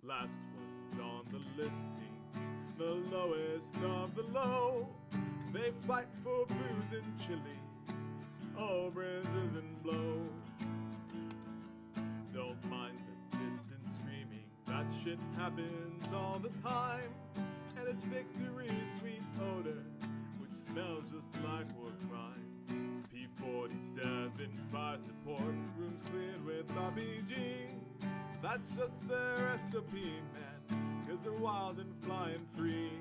Last ones on the listings, the lowest of the low. They fight for booze and chili, oh, bruises and blow. Don't mind the distant screaming, that shit happens all the time. And it's victory's sweet odor, which smells just like war crimes. P-47 fire support, rooms cleared with RPGs. That's just their SOP, man, 'cause they're wild and flying free.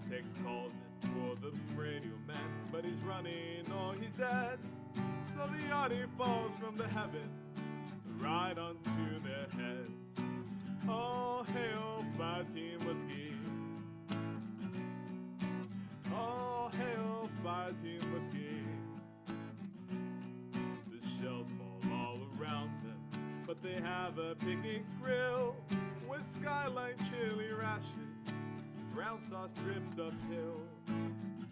Takes calls in for the radio man, but he's running or he's dead. So the arty falls from the heavens, right onto their heads. All hail Fire Team Whiskey. All hail Fire Team Whiskey. The shells fall all around them, but they have a picnic grill with skyline chili rations, brown sauce drips uphill.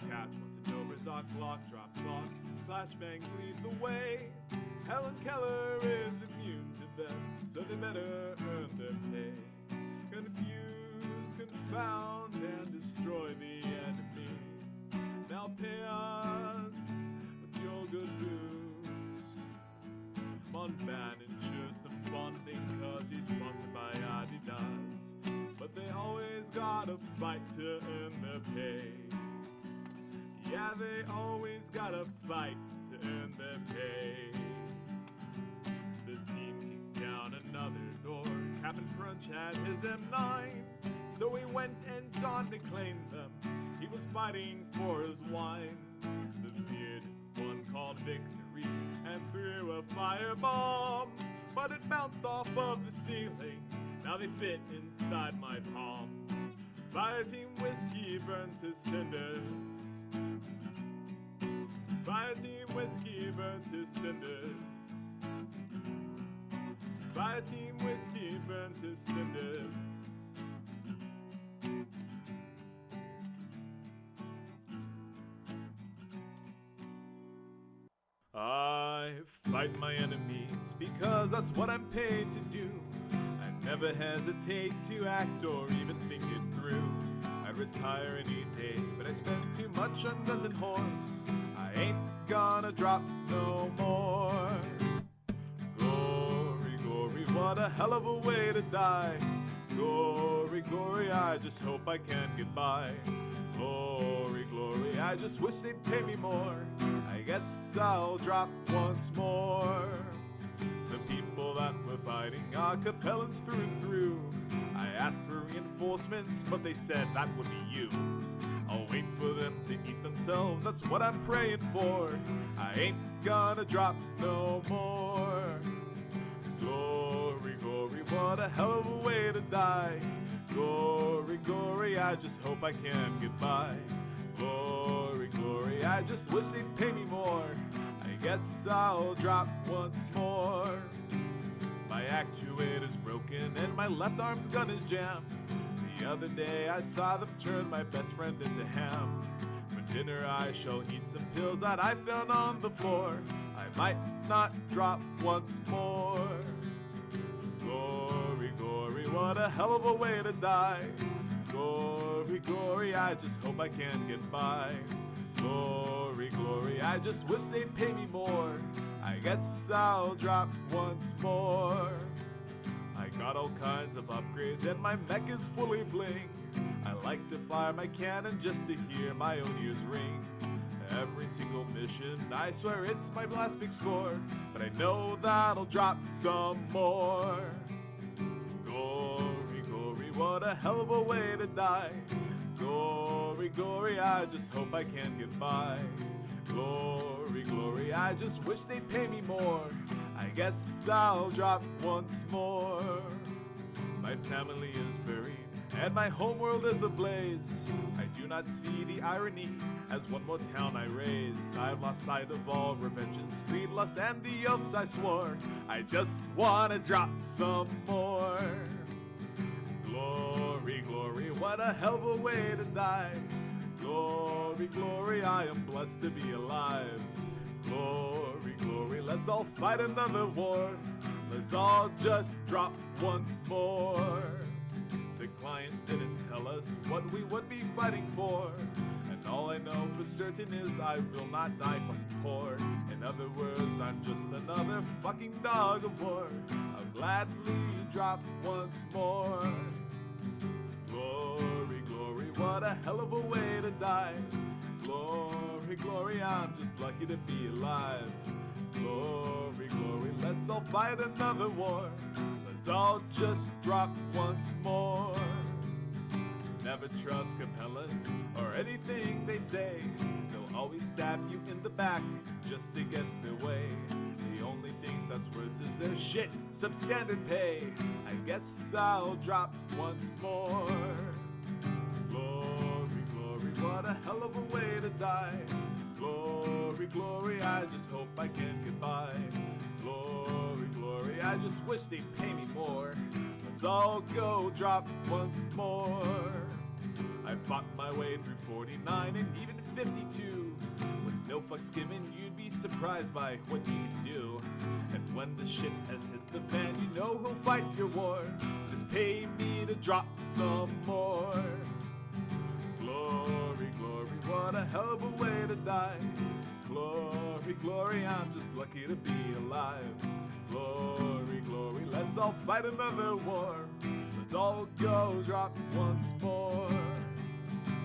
Catch one to Dober's Glock drops blocks, flashbangs lead the way. Helen Keller is immune to them, so they better earn their pay. Confuse, confound, and destroy the enemy. Now pay us with your good booze. Monban ensures some funding, 'cause he's sponsored by Adidas. But they always gotta fight to earn their pay. Yeah, they always gotta fight to earn their pay. The team kicked down another door. Captain Crunch had his M9, so he went and dawned and claimed them. He was fighting for his wine. The bearded one called victory and threw a firebomb, but it bounced off of the ceiling. Now they fit inside my palm. Fire Team Whiskey burned to cinders. Fire Team Whiskey burned to cinders. Fire Team Whiskey burned to cinders. I fight my enemies because that's what I'm paid to do. I never hesitate to act or even think it through. I'd retire any day, but I spend too much on guns and whores. I ain't gonna drop no more. Glory, glory, what a hell of a way to die. Glory, glory, I just hope I can get by. Glory, glory, I just wish they'd pay me more. I guess I'll drop once more. The people that were fighting are Capellans through and through. I asked for reinforcements, but they said that would be you. I'll wait for them to eat themselves, that's what I'm praying for. I ain't gonna drop no more. Glory, glory, what a hell of a way to die. Glory, glory, I just hope I can get by. Glory, glory, I just wish they'd pay me more. I guess I'll drop once more. My actuator's broken and my left arm's gun is jammed. The other day I saw them turn my best friend into ham. For dinner I shall eat some pills that I found on the floor. I might not drop once more. Glory, glory, what a hell of a way to die. Glory, glory, I just hope I can get by. Glory, glory, I just wish they'd pay me more. I guess I'll drop once more. I got all kinds of upgrades and my mech is fully bling. I like to fire my cannon just to hear my own ears ring. Every single mission, I swear it's my last big score, but I know that I'll drop some more. Glory, glory, what a hell of a way to die. Glory, glory, I just hope I can get by. Glory, glory, I just wish they'd pay me more. I guess I'll drop once more. My family is buried and my homeworld is ablaze. I do not see the irony as one more town I raise. I've lost sight of all revengeance, greed, lust, and the oaths I swore. I just wanna drop some more. Glory, glory, what a hell of a way to die. Glory, glory, I am blessed to be alive. Glory, glory, let's all fight another war. Let's all just drop once more. us what we would be fighting for. And all I know for certain is I will not die fucking poor. In other words, I'm just another fucking dog of war. I'll gladly drop once more. Glory, glory, what a hell of a way to die. Glory, glory, I'm just lucky to be alive. Glory, glory, let's all fight another war. Let's all just drop once more. Never trust compellents or anything they say. They'll always stab you in the back just to get their way. The only thing that's worse is their shit substandard pay. I guess I'll drop once more. Glory, glory, what a hell of a way to die. Glory, glory, I just hope I can get by. Glory, glory, I just wish they'd pay me more. Let's all go drop once more. I fought my way through 49 and even 52. With no fucks given, you'd be surprised by what you can do. And when the shit has hit the fan, you know who'll fight your war. Just pay me to drop some more. Glory, glory, what a hell of a way to die. Glory, glory, I'm just lucky to be alive. Glory, glory, let's all fight another war. Let's all go drop once more.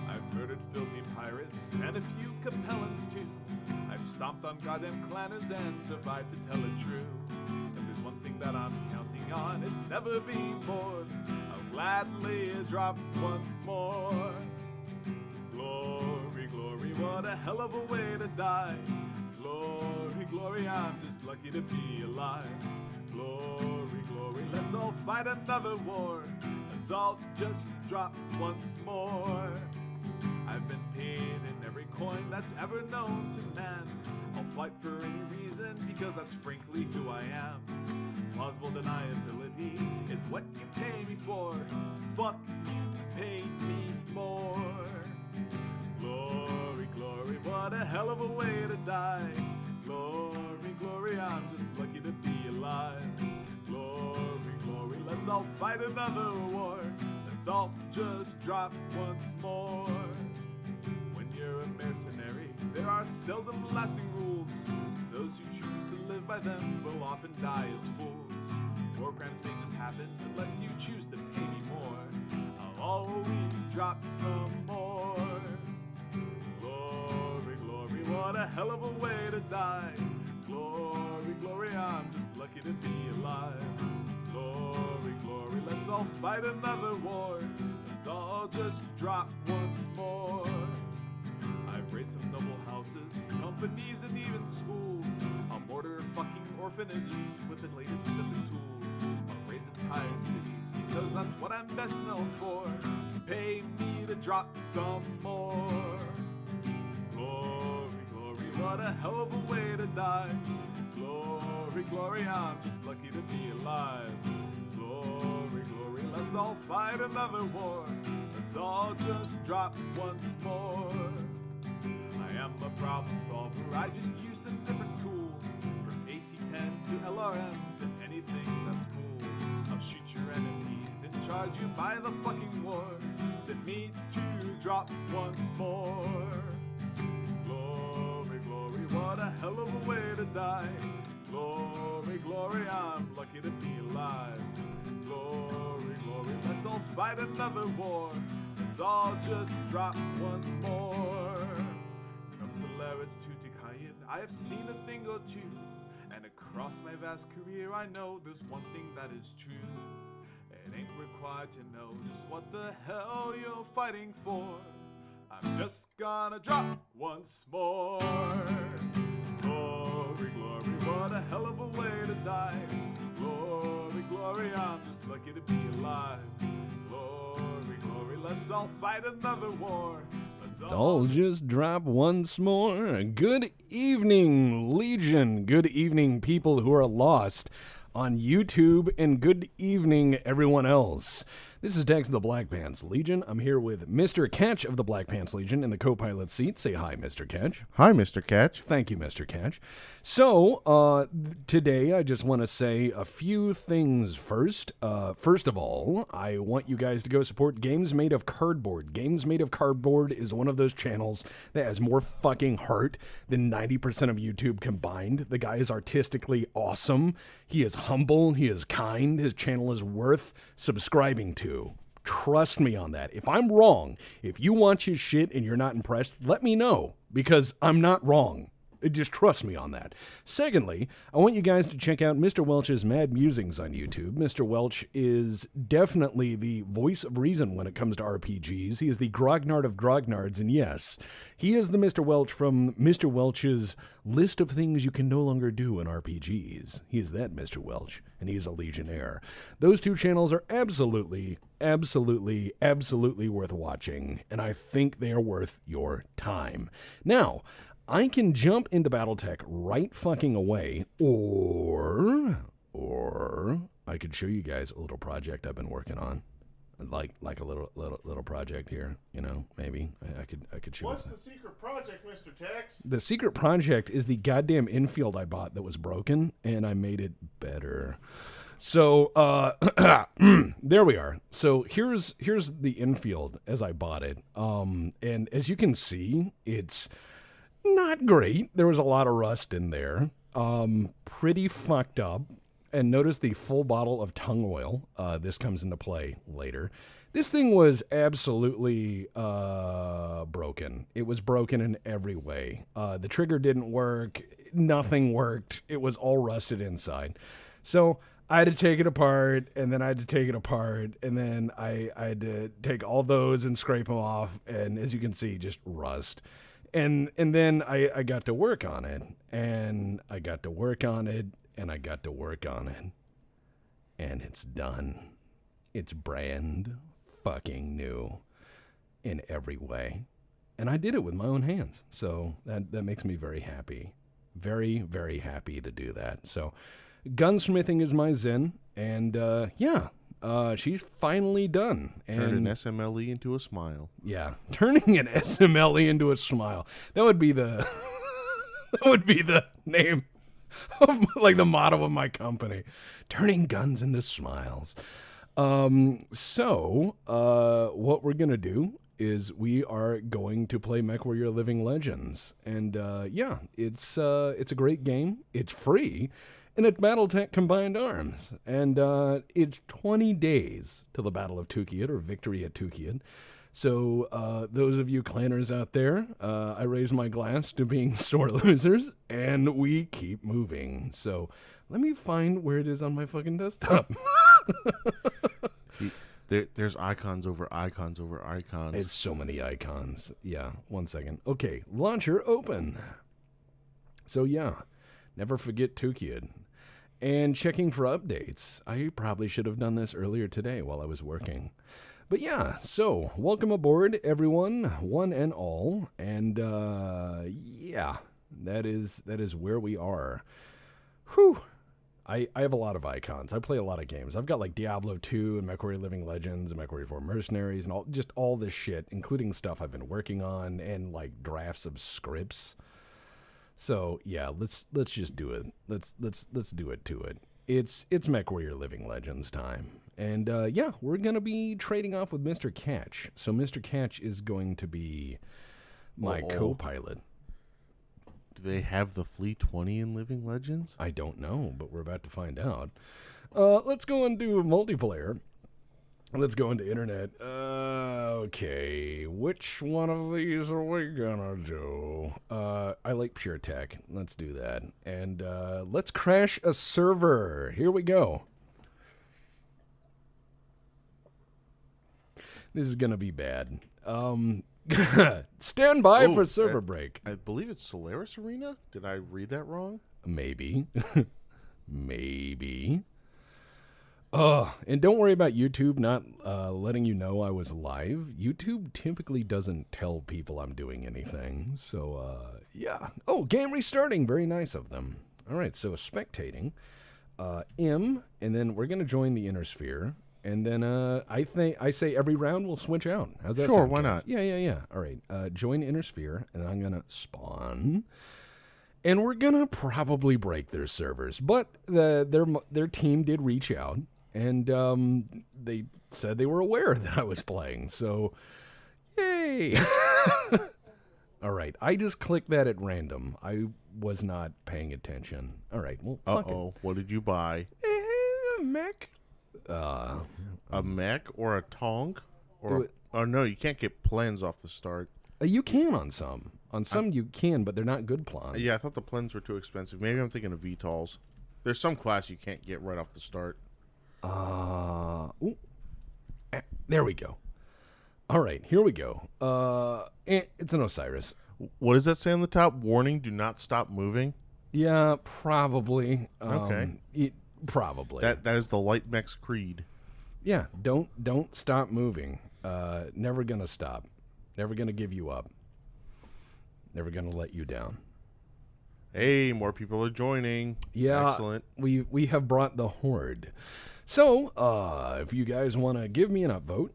I've murdered filthy pirates and a few compellents too. I've stomped on goddamn clanners and survived to tell it true. If there's one thing that I'm counting on, it's never being bored. I'll gladly drop once more. Glory, glory, what a hell of a way to die. Glory, glory, I'm just lucky to be alive. Glory, glory, let's all fight another war. Let's all just drop once more. I've been paid in every coin that's ever known to man. I'll fight for any reason because that's frankly who I am. Plausible deniability is what you pay me for. Fuck you, pay me more. Glory, glory, what a hell of a way to die. Glory, glory, I'm just lucky to be alive. Glory, glory, let's all fight another war. Let's all just drop once more. When you're a mercenary, there are seldom lasting rules. Those who choose to live by them will often die as fools. War crimes may just happen unless you choose to pay me more. I'll always drop some more. Glory, glory, what a hell of a way to die. Glory, glory, I'm just lucky to be alive. Glory, glory, let's all fight another war. Let's all just drop once more. I've raised some noble houses, companies, and even schools. I'll mortar fucking orphanages with the latest of the tools. I'll raise entire cities because that's what I'm best known for. Pay me to drop some more. Glory, glory, what a hell of a way to die. Glory, glory, I'm just lucky to be alive. Glory, glory, let's all fight another war. Let's all just drop once more. I am a problem solver, I just use some different tools. From AC-10s to LRMs and anything that's cool. I'll shoot your enemies and charge you by the fucking war. Send me to drop once more. Glory, glory, what a hell of a way to die. Glory, glory, I'm lucky to be alive. Glory, glory, let's all fight another war. Let's all just drop once more. From Solaris to Decayan, I have seen a thing or two. And across my vast career, I know there's one thing that is true. It ain't required to know just what the hell you're fighting for. I'm just gonna drop once more. Glory, glory, what a hell of a way to die. Glory, glory, I'm just lucky to be alive. Glory, glory, let's all fight another war. Let's all just drop once more. Good evening, Legion. Good evening, people who are lost on YouTube, and good evening, everyone else. This is Dex of the Black Pants Legion. I'm here with Mr. Catch of the Black Pants Legion in the co-pilot seat. Say hi, Mr. Catch. Hi, Mr. Catch. Thank you, Mr. Catch. So, today I just want to say a few things first. First of all, I want you guys to go support Games Made of Cardboard. Games Made of Cardboard is one of those channels that has more fucking heart than 90% of YouTube combined. The guy is artistically awesome. He is humble. He is kind. His channel is worth subscribing to. Trust me on that. If I'm wrong, if you watch his shit and you're not impressed, let me know, because I'm not wrong. Just trust me on that. Secondly, I want you guys to check out Mr. Welch's Mad Musings on YouTube. Mr. Welch is definitely the voice of reason when it comes to RPGs. He is the grognard of grognards, and yes, he is the Mr. Welch from Mr. Welch's list of things you can no longer do in RPGs. He is that Mr. Welch, and he is a Legionnaire. Those two channels are absolutely worth watching, and I think they are worth your time. Now, I can jump into battletech right fucking away, or I could show you guys a little project I've been working on, like a little project here. You know, maybe I could show. What's the secret project, Mr. Tex? The secret project is the goddamn Infield I bought that was broken, and I made it better. So there we are. So here's the Infield as I bought it. And as you can see, it's not great. There was a lot of rust in there. Pretty fucked up. And notice the full bottle of tung oil. This comes into play later. This thing was absolutely broken. It was broken in every way. The trigger didn't work. Nothing worked. It was all rusted inside. So I had to take it apart, and then I had to take it apart, and then I had to take all those and scrape them off. And as you can see, just rust. And then I got to work on it, and I got to work on it, and I got to work on it, and it's done. It's brand fucking new in every way. And I did it with my own hands, so that makes me very happy. Very, very happy to do that. So gunsmithing is my zen, and she's finally done. And turn an SMLE into a smile. Yeah, turning an SMLE into a smile. That would be the name of like the motto of my company. Turning guns into smiles. So what we're gonna do is we are going to play Mechwarrior Living Legends, and it's a great game. It's free. And it's battletech combined arms. And it's 20 days till the Battle of Tukiyid, or Victory at Tukiyid. So those of you clanners out there, I raise my glass to being sore losers, and we keep moving. So let me find where it is on my fucking desktop. There's icons over icons over icons. It's so many icons. Yeah, 1 second. Okay, launcher open. So yeah, never forget Tukiyid. And checking for updates. I probably should have done this earlier today while I was working. But yeah, so welcome aboard, everyone, one and all. And yeah, that is where we are. Whew. I have a lot of icons. I play a lot of games. I've got like Diablo 2 and Mechwarrior Living Legends and Mechwarrior 4 Mercenaries and all this shit, including stuff I've been working on and like drafts of scripts. So yeah, let's just do it. Let's do it to it. It's Mechwarrior Living Legends time, and we're gonna be trading off with Mr. Catch. So Mr. Catch is going to be my co-pilot. Do they have the Fleet 20 in Living Legends? I don't know, but we're about to find out. Let's go and do multiplayer. Let's go into internet. Okay, which one of these are we gonna do? I like pure tech. Let's do that. And let's crash a server. Here we go. This is gonna be bad. Stand by for server break. I believe it's Solaris Arena. Did I read that wrong? Maybe. Maybe. And don't worry about YouTube not letting you know I was live. YouTube typically doesn't tell people I'm doing anything. So, yeah. Oh, game restarting. Very nice of them. All right, so spectating. And then we're going to join the Inner Sphere. And then I say every round we'll switch out. How's that Sure, sound? why Kev? not? Yeah. All right. Join Inner Sphere, and I'm gonna spawn. And we're gonna probably break their servers, but their team did reach out, and they said they were aware that I was playing. So, yay! All right, I just clicked that at random. I was not paying attention. All right, well, fuck it. What did you buy? Mech. A mech or a tonk? Or no, you can't get plans off the start. You can on some. On some you can, but they're not good plans. Yeah, I thought the plans were too expensive. Maybe I'm thinking of VTOLs. There's some class you can't get right off the start. There we go. All right, here we go. It's an Osiris. What does that say on the top? Warning, do not stop moving? Yeah, probably. Okay. Probably. That is the Light Mech's creed. Yeah, don't stop moving. Never gonna stop. Never gonna give you up. Never gonna let you down. Hey, more people are joining. Yeah, excellent. We have brought the horde. So, if you guys want to give me an upvote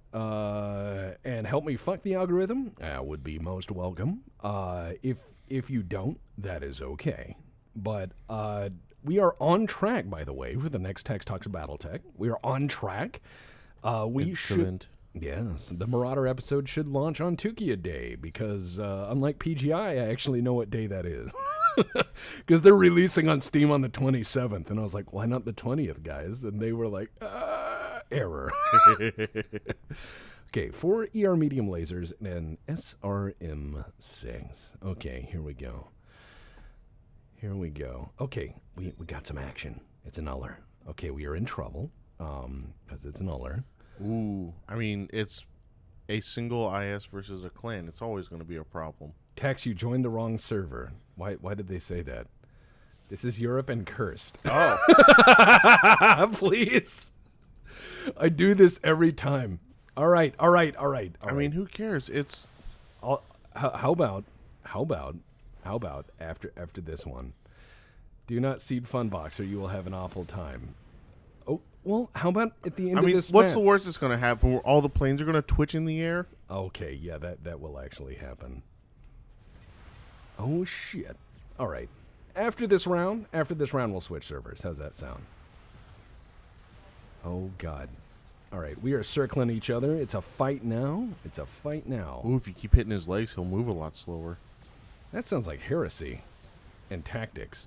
and help me fuck the algorithm, I would be most welcome. If you don't, that is okay. But we are on track, by the way, for the next Tex Talks Battletech. We are on track. We Excellent. Yes, the Marauder episode should launch on Tukia Day because, unlike PGI, I actually know what day that is. Because they're releasing on Steam on the 27th. And I was like, why not the 20th, guys? And they were like, error. Okay, 4 ER medium lasers and an SRM-6. Okay, here we go. Okay, we got some action. It's an Uller. Okay, we are in trouble because it's an Uller. Ooh, I mean, it's a single IS versus a clan. It's always going to be a problem. Tex, you joined the wrong server. Why did they say that? This is Europe and cursed. Oh. Please. I do this every time. All right. I mean, who cares? It's how about after this one? Do not seed Funbox or you will have an awful time. Oh, well, how about at the end of this what's map? the worst that's going to happen? Where all the planes are going to twitch in the air? Okay, yeah, that will actually happen. Oh, shit. All right. After this round, we'll switch servers. How's that sound? Oh, God. All right, we are circling each other. It's a fight now. Ooh, if you keep hitting his legs, he'll move a lot slower. That sounds like heresy and tactics.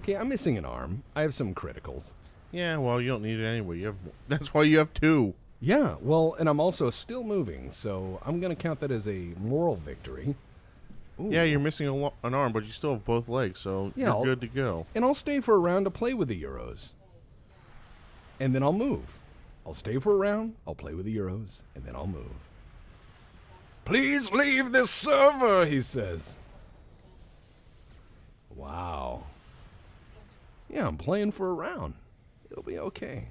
Okay, I'm missing an arm. I have some criticals. Yeah, well, you don't need it anyway. That's why you have 2. Yeah, well, and I'm also still moving, so I'm going to count that as a moral victory. Ooh. Yeah, you're missing an arm, but you still have both legs, so Yeah, you're good to go. And I'll stay for a round to play with the Euros. And then I'll move. I'll stay for a round, I'll play with the Euros, and then I'll move. Please leave this server, he says. Wow. Yeah, I'm playing for a round. It'll be okay.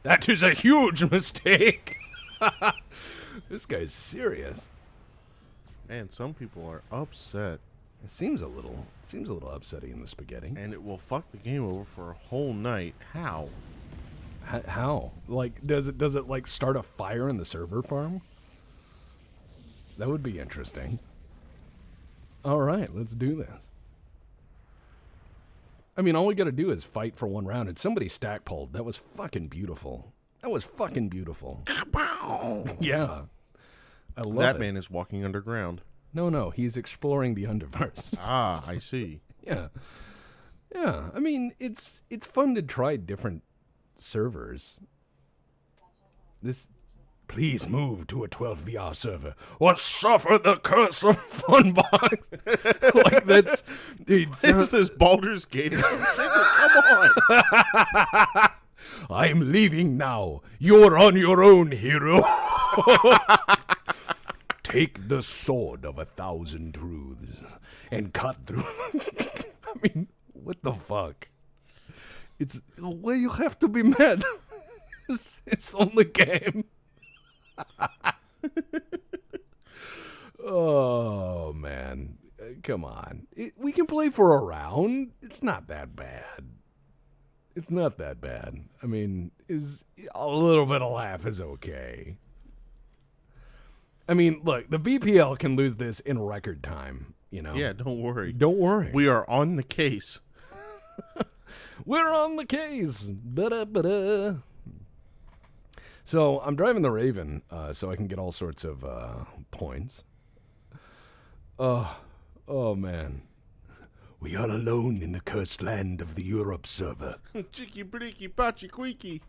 That is a huge mistake. This guy's serious. Man, some people are upset. It seems a little upsetting in the spaghetti. And it will fuck the game over for a whole night. How? How? Like, does it like start a fire in the server farm? That would be interesting. All right, let's do this. I mean, all we got to do is fight for one round, and somebody stack pulled. That was fucking beautiful. Yeah. I love That it. man is walking underground. No, he's exploring the underverse. Ah, I see. Yeah. I mean, it's fun to try different servers. Please move to a 12 VR server or suffer the curse of Funbox. Like that's. It's this Baldur's Gate. Come on. I'm leaving now. You're on your own, hero. Take the sword of 1,000 truths and cut through. I mean, what the fuck? It's well, you have to be mad. It's only game. Oh man, come on. We can play for a round. It's not that bad. It's not that bad. I mean, is a little bit of laugh is okay. I mean, look, the BPL can lose this in record time, you know? Yeah, don't worry. Don't worry. We are on the case. We're on the case. Ba-da-ba-da. So I'm driving the Raven so I can get all sorts of points. Oh, man. We are alone in the cursed land of the Europe server. Chicky bricky pachi queaky.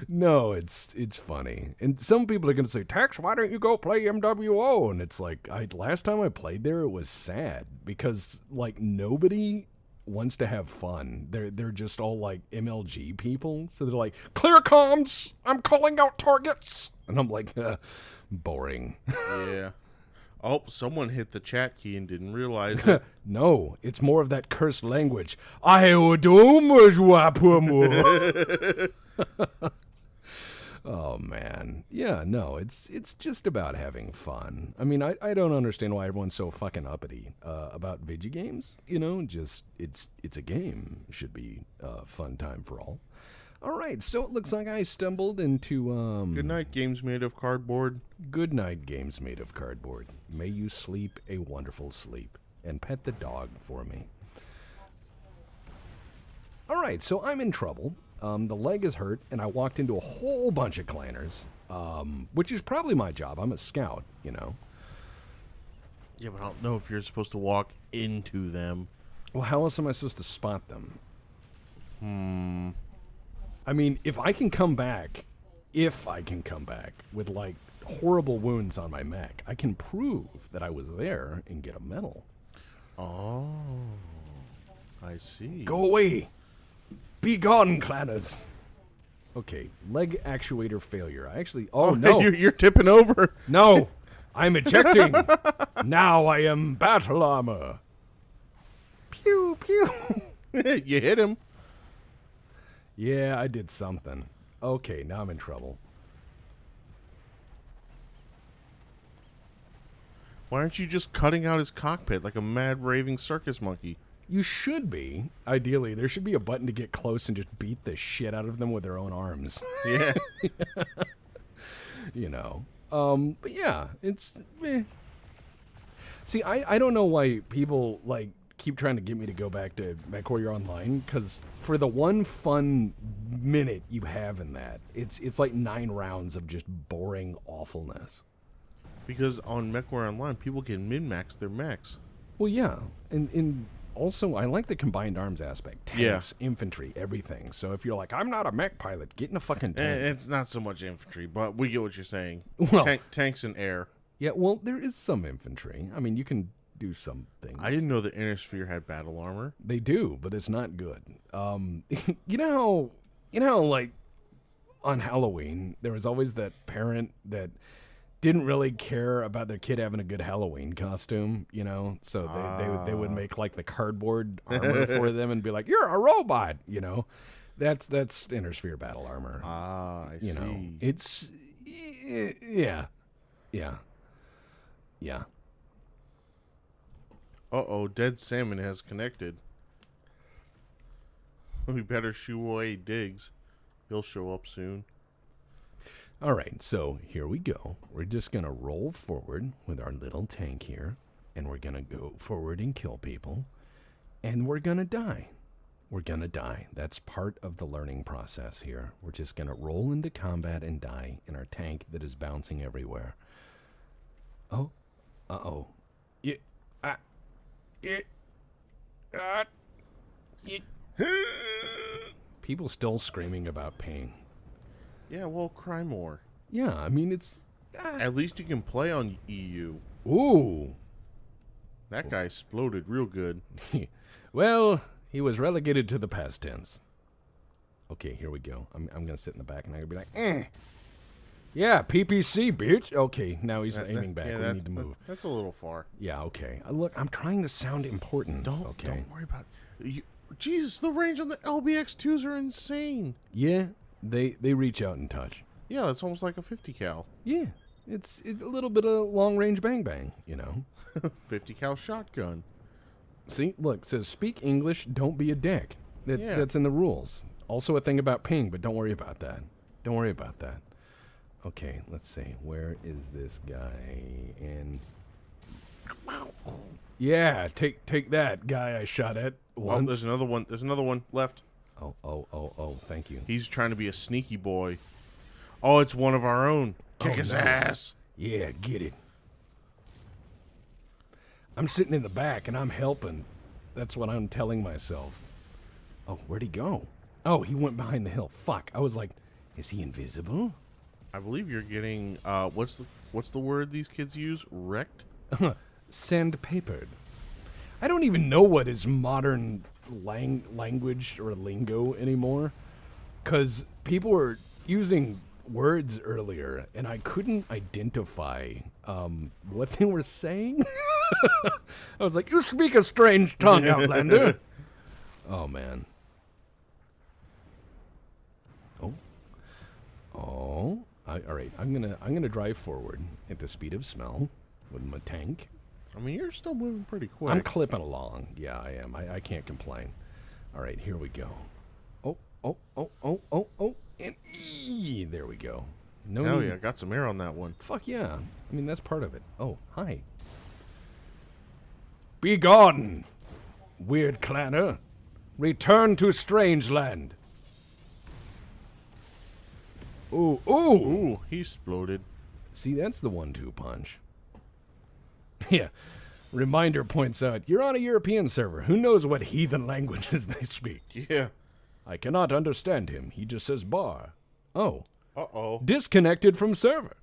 No, it's funny. And some people are going to say, Tex, why don't you go play MWO? And it's like, last time I played there, it was sad because, like, nobody wants to have fun. They're just all, like, MLG people. So they're like, clear comms! I'm calling out targets! And I'm like, boring. Yeah. Oh, someone hit the chat key and didn't realize it. No, it's more of that cursed language. Oh, man. Yeah, no, it's just about having fun. I mean, I don't understand why everyone's so fucking uppity about video games. You know, just it's a game. It should be a fun time for all. All right, so it looks like I stumbled into... Good night, games made of cardboard. Good night, games made of cardboard. May you sleep a wonderful sleep. And pet the dog for me. All right, so I'm in trouble. The leg is hurt, and I walked into a whole bunch of clanners, which is probably my job. I'm a scout, you know. Yeah, but I don't know if you're supposed to walk into them. Well, how else am I supposed to spot them? I mean, if I can come back with, like, horrible wounds on my mech, I can prove that I was there and get a medal. Oh, I see. Go away! Be gone, clanners! Okay, leg actuator failure. I actually... Oh, no. You're tipping over. No! I'm ejecting! Now I am battle armor! Pew, pew! You hit him. Yeah, I did something. Okay, now I'm in trouble. Why aren't you just cutting out his cockpit like a mad raving circus monkey? You should be. Ideally, there should be a button to get close and just beat the shit out of them with their own arms. Yeah. You know. But yeah, it's... See, I don't know why people, like, keep trying to get me to go back to Mechwarrior Online, because for the one fun minute you have in that, it's like 9 rounds of just boring awfulness. Because on Mechwarrior Online, people can min-max their mechs. Well, yeah, and also I like the combined arms aspect. Tanks, infantry, everything. So if you're like, I'm not a mech pilot, get in a fucking tank. It's not so much infantry, but we get what you're saying. Well, tanks and air. Yeah, well, there is some infantry. I mean, you can do some things. I didn't know the Inner Sphere had battle armor. They do, but it's not good. You know how, like, on Halloween, there was always that parent that didn't really care about their kid having a good Halloween costume, you know? So they would make, like, the cardboard armor for them and be like, you're a robot, you know? That's Inner Sphere battle armor. I see. You know, it's... Yeah. Uh-oh, Dead Salmon has connected. We better shoo away Diggs. He'll show up soon. All right, so here we go. We're just going to roll forward with our little tank here, and we're going to go forward and kill people, and we're going to die. We're going to die. That's part of the learning process here. We're just going to roll into combat and die in our tank that is bouncing everywhere. Oh, uh-oh. People still screaming about pain. Yeah, well, cry more. Yeah, I mean, it's... At least you can play on EU. Ooh. That guy exploded real good. Well, he was relegated to the past tense. Okay, here we go. I'm going to sit in the back and I'm going to be like, Yeah, PPC, bitch. Okay, now he's aiming back. We need to move. That's a little far. Yeah, okay. Look, I'm trying to sound important. Don't worry about it. Jesus, the range on the LBX2s are insane. Yeah, they reach out and touch. Yeah, it's almost like a 50 cal. Yeah, it's a little bit of long range bang bang, you know. 50 cal shotgun. See, look, it says speak English, don't be a dick. That's in the rules. Also a thing about ping, but don't worry about that. Don't worry about that. Okay, let's see. Where is this guy? And yeah, take that guy I shot at once. Oh, there's another one. There's another one left. Oh, thank you. He's trying to be a sneaky boy. Oh, it's one of our own. Kick his no. ass. Yeah, get it. I'm sitting in the back and I'm helping. That's what I'm telling myself. Oh, where'd he go? Oh, he went behind the hill. Fuck. I was like, is he invisible? I believe you're getting what's the word these kids use? Wrecked? Sandpapered. I don't even know what is modern language or lingo anymore, because people were using words earlier and I couldn't identify what they were saying. I was like, you speak a strange tongue, Outlander. Oh, man. All right. I'm gonna drive forward at the speed of smell with my tank. I mean, you're still moving pretty quick. I'm clipping along. Yeah, I am. I can't complain. All right, here we go. Oh, and there we go. Hell yeah, got some air on that one. Fuck yeah. I mean, that's part of it. Oh, hi. Be gone, weird clanner. Return to strange land. Ooh, he exploded. See, that's the 1-2 punch. Yeah. Reminder points out, you're on a European server. Who knows what heathen languages they speak? Yeah. I cannot understand him. He just says bar. Oh. Uh-oh. Disconnected from server.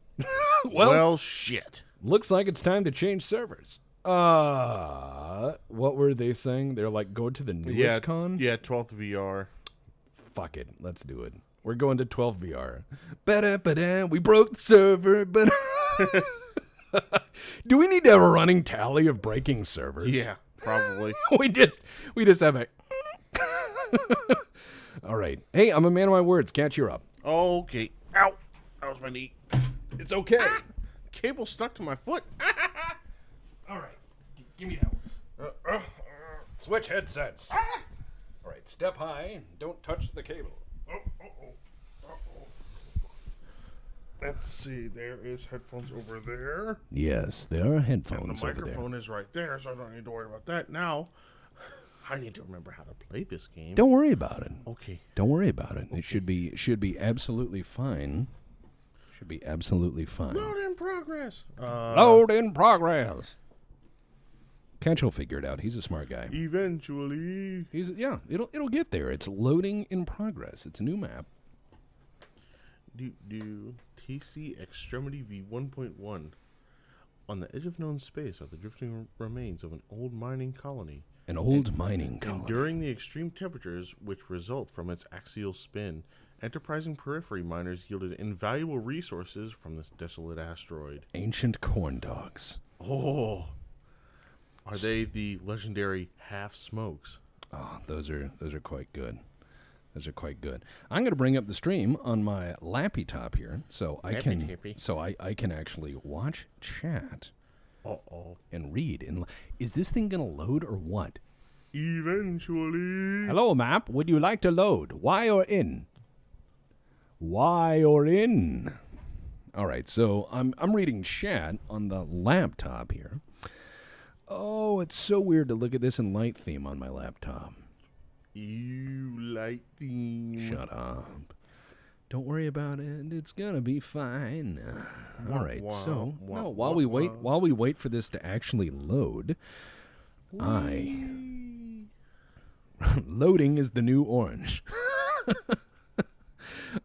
Well, shit. Looks like it's time to change servers. What were they saying? They're like, go to the newest con? Yeah, 12th VR. Fuck it. Let's do it. We're going to 12 VR. Ba-da-ba-da, we broke the server. Do we need to have a running tally of breaking servers? Yeah, probably. we just have a... All right. Hey, I'm a man of my words. Catch you up. Okay. Ow. That was my knee. It's okay. Cable stuck to my foot. All right. Give me that one. Switch headsets. All right. Step high. Don't touch the cable. Let's see. There is headphones over there. Yes, there are headphones And the over there. microphone is right there, so I don't need to worry about that. Now, I need to remember how to play this game. Don't worry about it. Okay. Don't worry about it. Okay. It should be absolutely fine. Should be absolutely fine. Load in progress. Load in progress. Catch will figure it out. He's a smart guy. Eventually. It'll get there. It's loading in progress. It's a new map. TC Extremity V1.1. On the edge of known space are the drifting remains of an old mining colony. Enduring the extreme temperatures which result from its axial spin, enterprising periphery miners yielded invaluable resources from this desolate asteroid. Ancient corn dogs. Oh. Are they the legendary half smokes? Oh, those are quite good. Those are quite good. I'm going to bring up the stream on my lappy top here, so I can actually watch chat. And read. Is this thing going to load or what? Eventually. Hello, map. Would you like to load? Y or in? Y or in? All right. So I'm reading chat on the laptop here. Oh, it's so weird to look at this in light theme on my laptop. You light theme. Shut up. Don't worry about it. It's gonna be fine. All right. While we wait for this to actually load, loading is the new orange.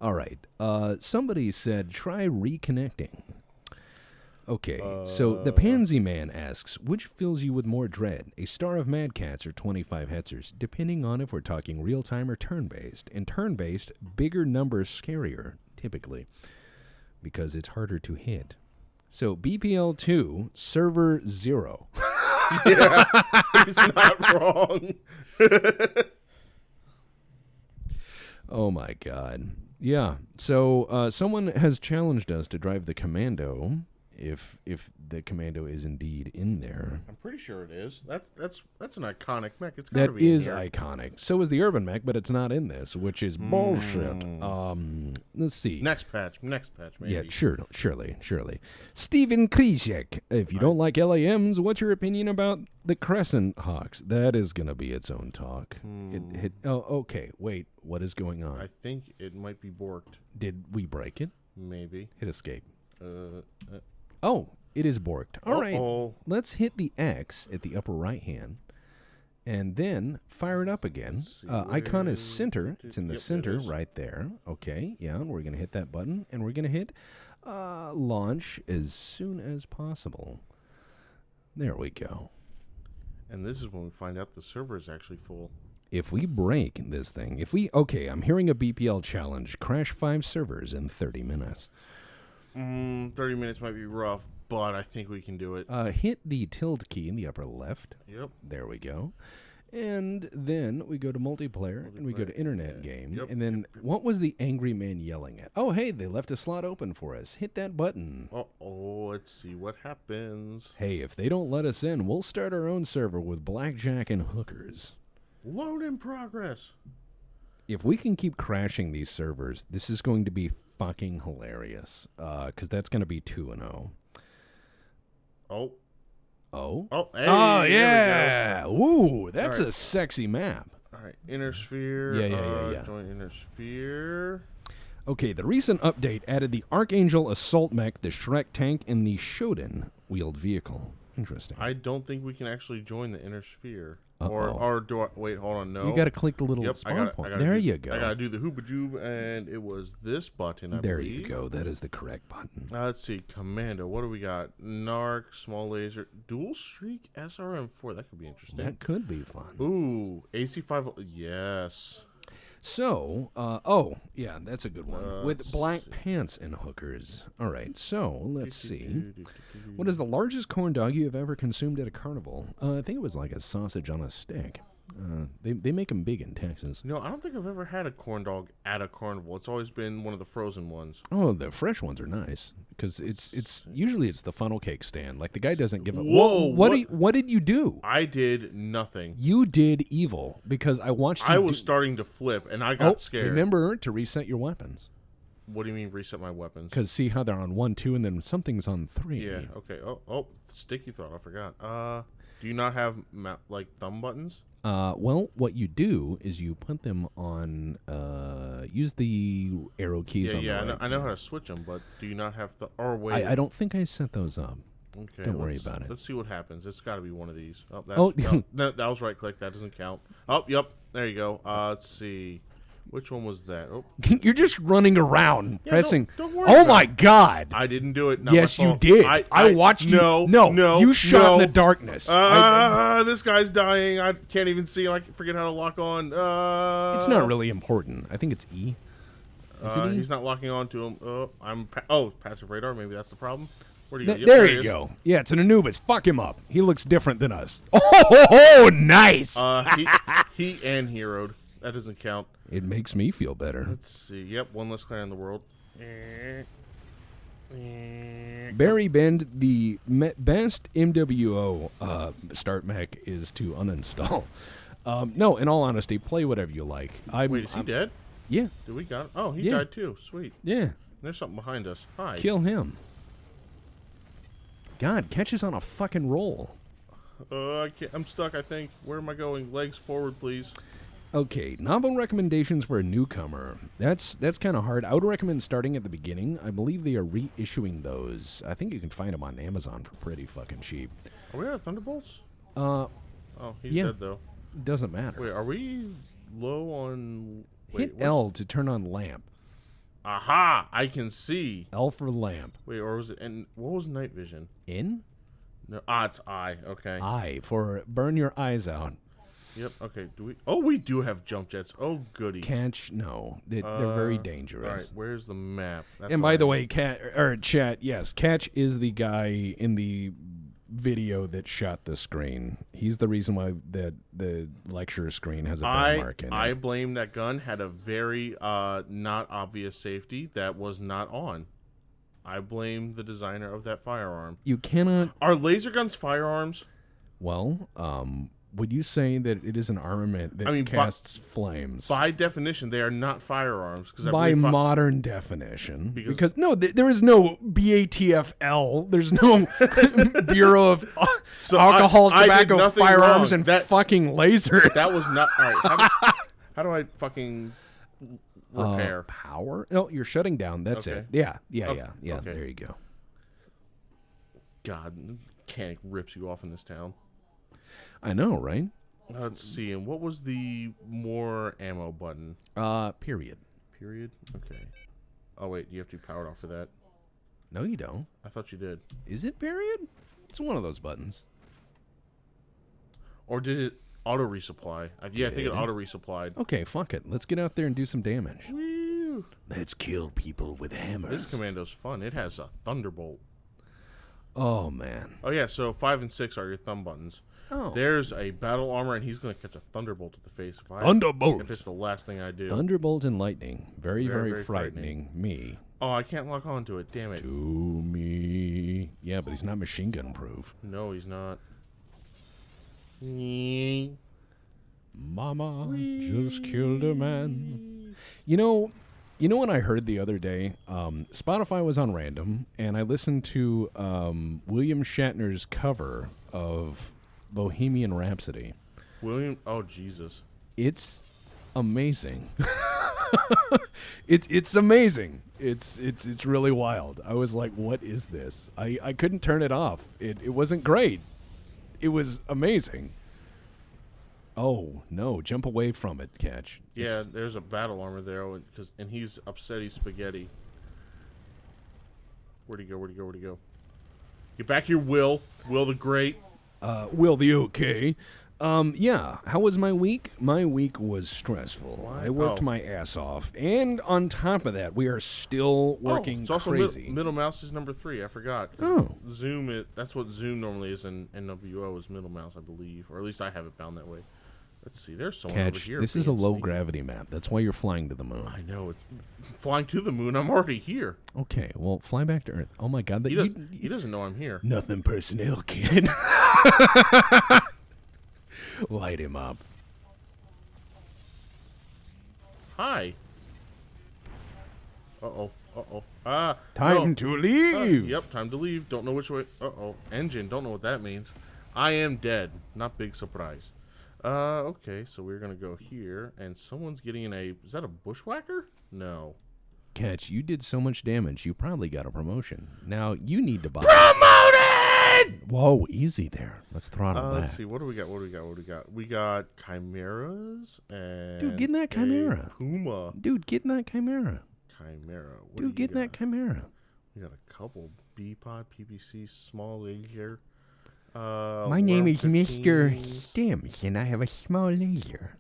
All right. Somebody said try reconnecting. Okay, so the Pansy Man asks, which fills you with more dread, a star of Mad Cats or 25 Hetzers, depending on if we're talking real-time or turn-based. And turn-based, bigger numbers scarier, typically, because it's harder to hit. So BPL 2, server 0. Yeah, he's not wrong. Oh my God. Yeah, so someone has challenged us to drive the Commando if the commando is indeed in there. I'm pretty sure it is. That's an iconic mech. It's gotta be That in is here. iconic. So is the urban mech, but it's not in this, which is bullshit. Let's see. Next patch, maybe. Yeah, surely. Stephen Krzyzek, if you don't like LAMs, what's your opinion about the Crescent Hawks? That is going to be its own talk. Okay, wait, what is going on? I think it might be borked. Did we break it? Maybe. Hit escape. Oh, it is borked. All right, let's hit the X at the upper right hand, and then fire it up again. Icon is center. It's in the center right there. Okay, yeah, and we're going to hit that button, and we're going to hit launch as soon as possible. There we go. And this is when we find out the server is actually full. If we break this thing, I'm hearing a BPL challenge. Crash 5 servers in 30 minutes. 30 minutes might be rough, but I think we can do it. Hit the tilde key in the upper left. Yep. There we go. And then we go to multiplayer and we go to internet game. Yep. And then what was the angry man yelling at? Oh, hey, they left a slot open for us. Hit that button. Let's see what happens. Hey, if they don't let us in, we'll start our own server with blackjack and hookers. Load in progress. If we can keep crashing these servers, this is going to be fucking hilarious. Because that's going to be 2-0. Oh, hey, oh, yeah. Woo, that's right. a sexy map. All right, Inner Sphere. Yeah. Join Inner Sphere. Okay, the recent update added the Archangel Assault Mech, the Shrek Tank, and the Shodan wheeled vehicle. Interesting. I don't think we can actually join the Inner Sphere. Uh-oh. Or do I... Wait, hold on, no. You got to click the little spawn point. There you go. I got to do the hoobajoob, and it was this button, I believe. There you go. That is the correct button. Let's see. Commando. What do we got? Narc, small laser, dual streak, SRM4. That could be interesting. That could be fun. Ooh, AC5. Yes. So, yeah, that's a good one. With black pants and hookers. All right, so let's see. What is the largest corn dog you have ever consumed at a carnival? I think it was like a sausage on a stick. They make them big in Texas. No, I don't think I've ever had a corn dog at a carnival. It's always been one of the frozen ones. Oh, the fresh ones are nice because it's usually the funnel cake stand. Like the guy doesn't give a Whoa! What did you do? I did nothing. You did evil because I watched. I was starting to flip and I got scared. Remember to reset your weapons. What do you mean reset my weapons? Because see how they're on 1, 2, and then something's on 3. Yeah. Okay. Oh, sticky thought. I forgot. Do you not have like thumb buttons? Well, what you do is you put them on. Use the arrow keys. Yeah, on the right. I know how to switch them, but do you not have the? Or wait, I don't think I set those up. Okay, don't worry about it. Let's see what happens. It's got to be one of these. That was right click. That doesn't count. Oh, yep. There you go. Let's see. Which one was that? Oh, you're just running around pressing. Don't worry. Oh my God! I didn't do it. Not yes, my you fault. did. I watched you. No. You shot in the darkness. This guy's dying. I can't even see him. I forget how to lock on. It's not really important. I think it's E. Is it E? He's not locking on to him. Passive radar. Maybe that's the problem. Where do you go? Yep, there you go. Yeah, it's an Anubis. Fuck him up. He looks different than us. Oh, nice. He and heroed. That doesn't count. It makes me feel better. Let's see. Yep, one less clan in the world. Barry Bend, the best MWO start mech is to uninstall. No, in all honesty, play whatever you like. Wait, is he dead? Yeah. Did we got him? Oh, he died too. Sweet. Yeah. There's something behind us. Hi. Kill him. God, catch us on a fucking roll. I'm stuck, I think. Where am I going? Legs forward, please. Okay, novel recommendations for a newcomer. That's kind of hard. I would recommend starting at the beginning. I believe they are reissuing those. I think you can find them on Amazon for pretty fucking cheap. Are we out of Thunderbolts? Oh, he's dead, though. Doesn't matter. Wait, are we low on... Hit L to turn on lamp. Aha! I can see. L for lamp. Wait, or was it... And what was night vision? In? No, it's I. Okay. I for burn your eyes out. Yep. Okay. We do have jump jets. Oh, goody. Catch? No, they're very dangerous. All right. Where's the map? And by the way, chat. Yes, Catch is the guy in the video that shot the screen. He's the reason why the lecture screen has a burn mark in it. I blame that gun had a very not obvious safety that was not on. I blame the designer of that firearm. You cannot... Are laser guns firearms? Well, would you say that it is an armament that casts flames? By definition, they are not firearms. By modern definition. Because no, there is no BATFL. There's no Bureau of Alcohol, Tobacco, Firearms, and fucking lasers. That was not... All right, how do I fucking repair? Power? No, you're shutting down. That's it. Yeah. Okay. There you go. God, mechanic rips you off in this town. I know, right? Let's see. And what was the more ammo button? Period. Period? Okay. Oh, wait. You have to be powered off for that? No, you don't. I thought you did. Is it period? It's one of those buttons. Or did it auto resupply? I think it auto resupplied. Okay, fuck it. Let's get out there and do some damage. Woo! Let's kill people with hammers. This commando's fun. It has a thunderbolt. Oh, man. Oh, yeah. So 5 and 6 are your thumb buttons. Oh. There's a battle armor, and he's going to catch a thunderbolt to the face. Thunderbolt. If it's the last thing I do. Thunderbolt and lightning. Very, very frightening. Me. Oh, I can't lock onto it. Damn it. To me. Yeah, but he's not machine gun proof. No, he's not. Mama just killed a man. You know what I heard the other day? Spotify was on random, and I listened to William Shatner's cover of Bohemian Rhapsody. Oh, Jesus. It's amazing. It's amazing. It's really wild. I was like, what is this? I couldn't turn it off. It wasn't great. It was amazing. Oh, no. Jump away from it, Catch. Yeah, there's a battle armor there, and he's upset he's spaghetti. Where'd he go? Get back here, Will. Will the Great. Will the okay. Yeah. How was my week? My week was stressful. I worked my ass off. And on top of that, we are still working it's also crazy. Middle mouse is number 3. I forgot. Oh. Zoom, that's what Zoom normally is in NWO, is middle mouse, I believe. Or at least I have it bound that way. Let's see. There's someone over here. This is a low-gravity map. That's why you're flying to the moon. I know. It's flying to the moon. I'm already here. Okay, well, fly back to Earth. Oh, my God. He doesn't know I'm here. Nothing personnel, kid. Light him up. Hi. Uh-oh. Time to leave. Yep, time to leave. Don't know which way. Uh-oh. Engine. Don't know what that means. I am dead. Not big surprise. Okay, so we're gonna go here, and someone's getting is that a bushwhacker? No. Catch, you did so much damage, you probably got a promotion. Now, you need to buy... Promoted! Whoa, easy there. Let's throttle that. Let's see, what do we got? We got chimeras, and... Dude, get in that chimera. Puma. Dude, get in that chimera. Chimera. Dude, get in that chimera. We got a couple. B-Pod, PPC, small laser... My name is Mr. Stims, and I have a small laser.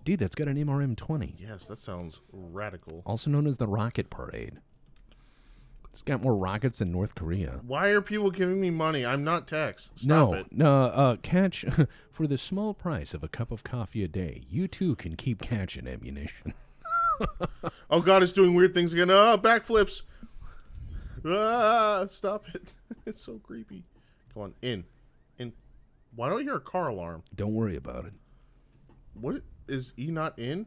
Dude, that's got an MRM-20. Yes, that sounds radical. Also known as the Rocket Parade. It's got more rockets than North Korea. Why are people giving me money? I'm not Tex. Stop it. No, Catch, for the small price of a cup of coffee a day, you too can keep catching ammunition. Oh, God, it's doing weird things again. Backflips. Stop it. It's so creepy. Come on, in. Why don't I hear a car alarm? Don't worry about it. What is E not in?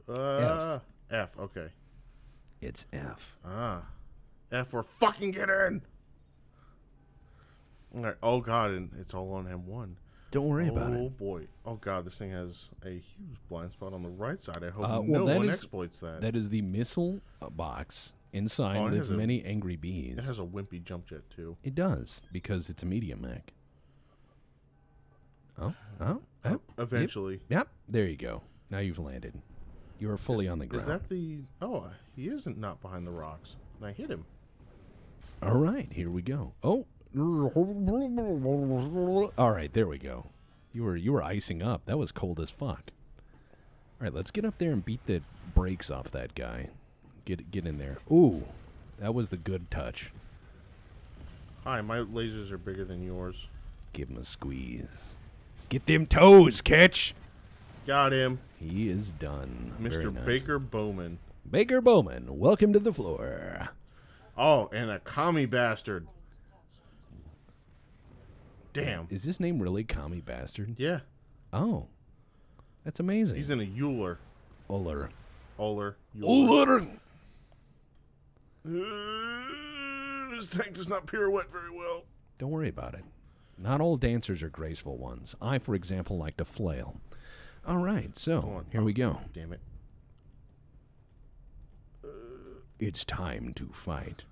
F. F, okay. It's F. F for fucking get in. All right. Oh, God, and it's all on M1. Don't worry about it. Oh, boy. Oh, God, this thing has a huge blind spot on the right side. I hope no one exploits that. That is the missile box. Inside with many angry bees. It has a wimpy jump jet, too. It does, because it's a medium mech. Oh. Eventually. Yep. There you go. Now you've landed. You are fully on the ground. Is that the... Oh, he isn't not behind the rocks. And I hit him. All right, here we go. Oh. All right, there we go. You were icing up. That was cold as fuck. All right, let's get up there and beat the brakes off that guy. Get in there. Ooh, that was the good touch. Hi, my lasers are bigger than yours. Give him a squeeze. Get them toes, Catch. Got him. He is done. Mr. Nice. Baker Bowman. Baker Bowman, welcome to the floor. Oh, and a commie bastard. Damn. Is this name really Commie Bastard? Yeah. Oh. That's amazing. He's in a Euler. Uller. This tank does not pirouette very well. Don't worry about it. Not all dancers are graceful ones. I, for example, like to flail. All right, so here we go. Damn it. It's time to fight.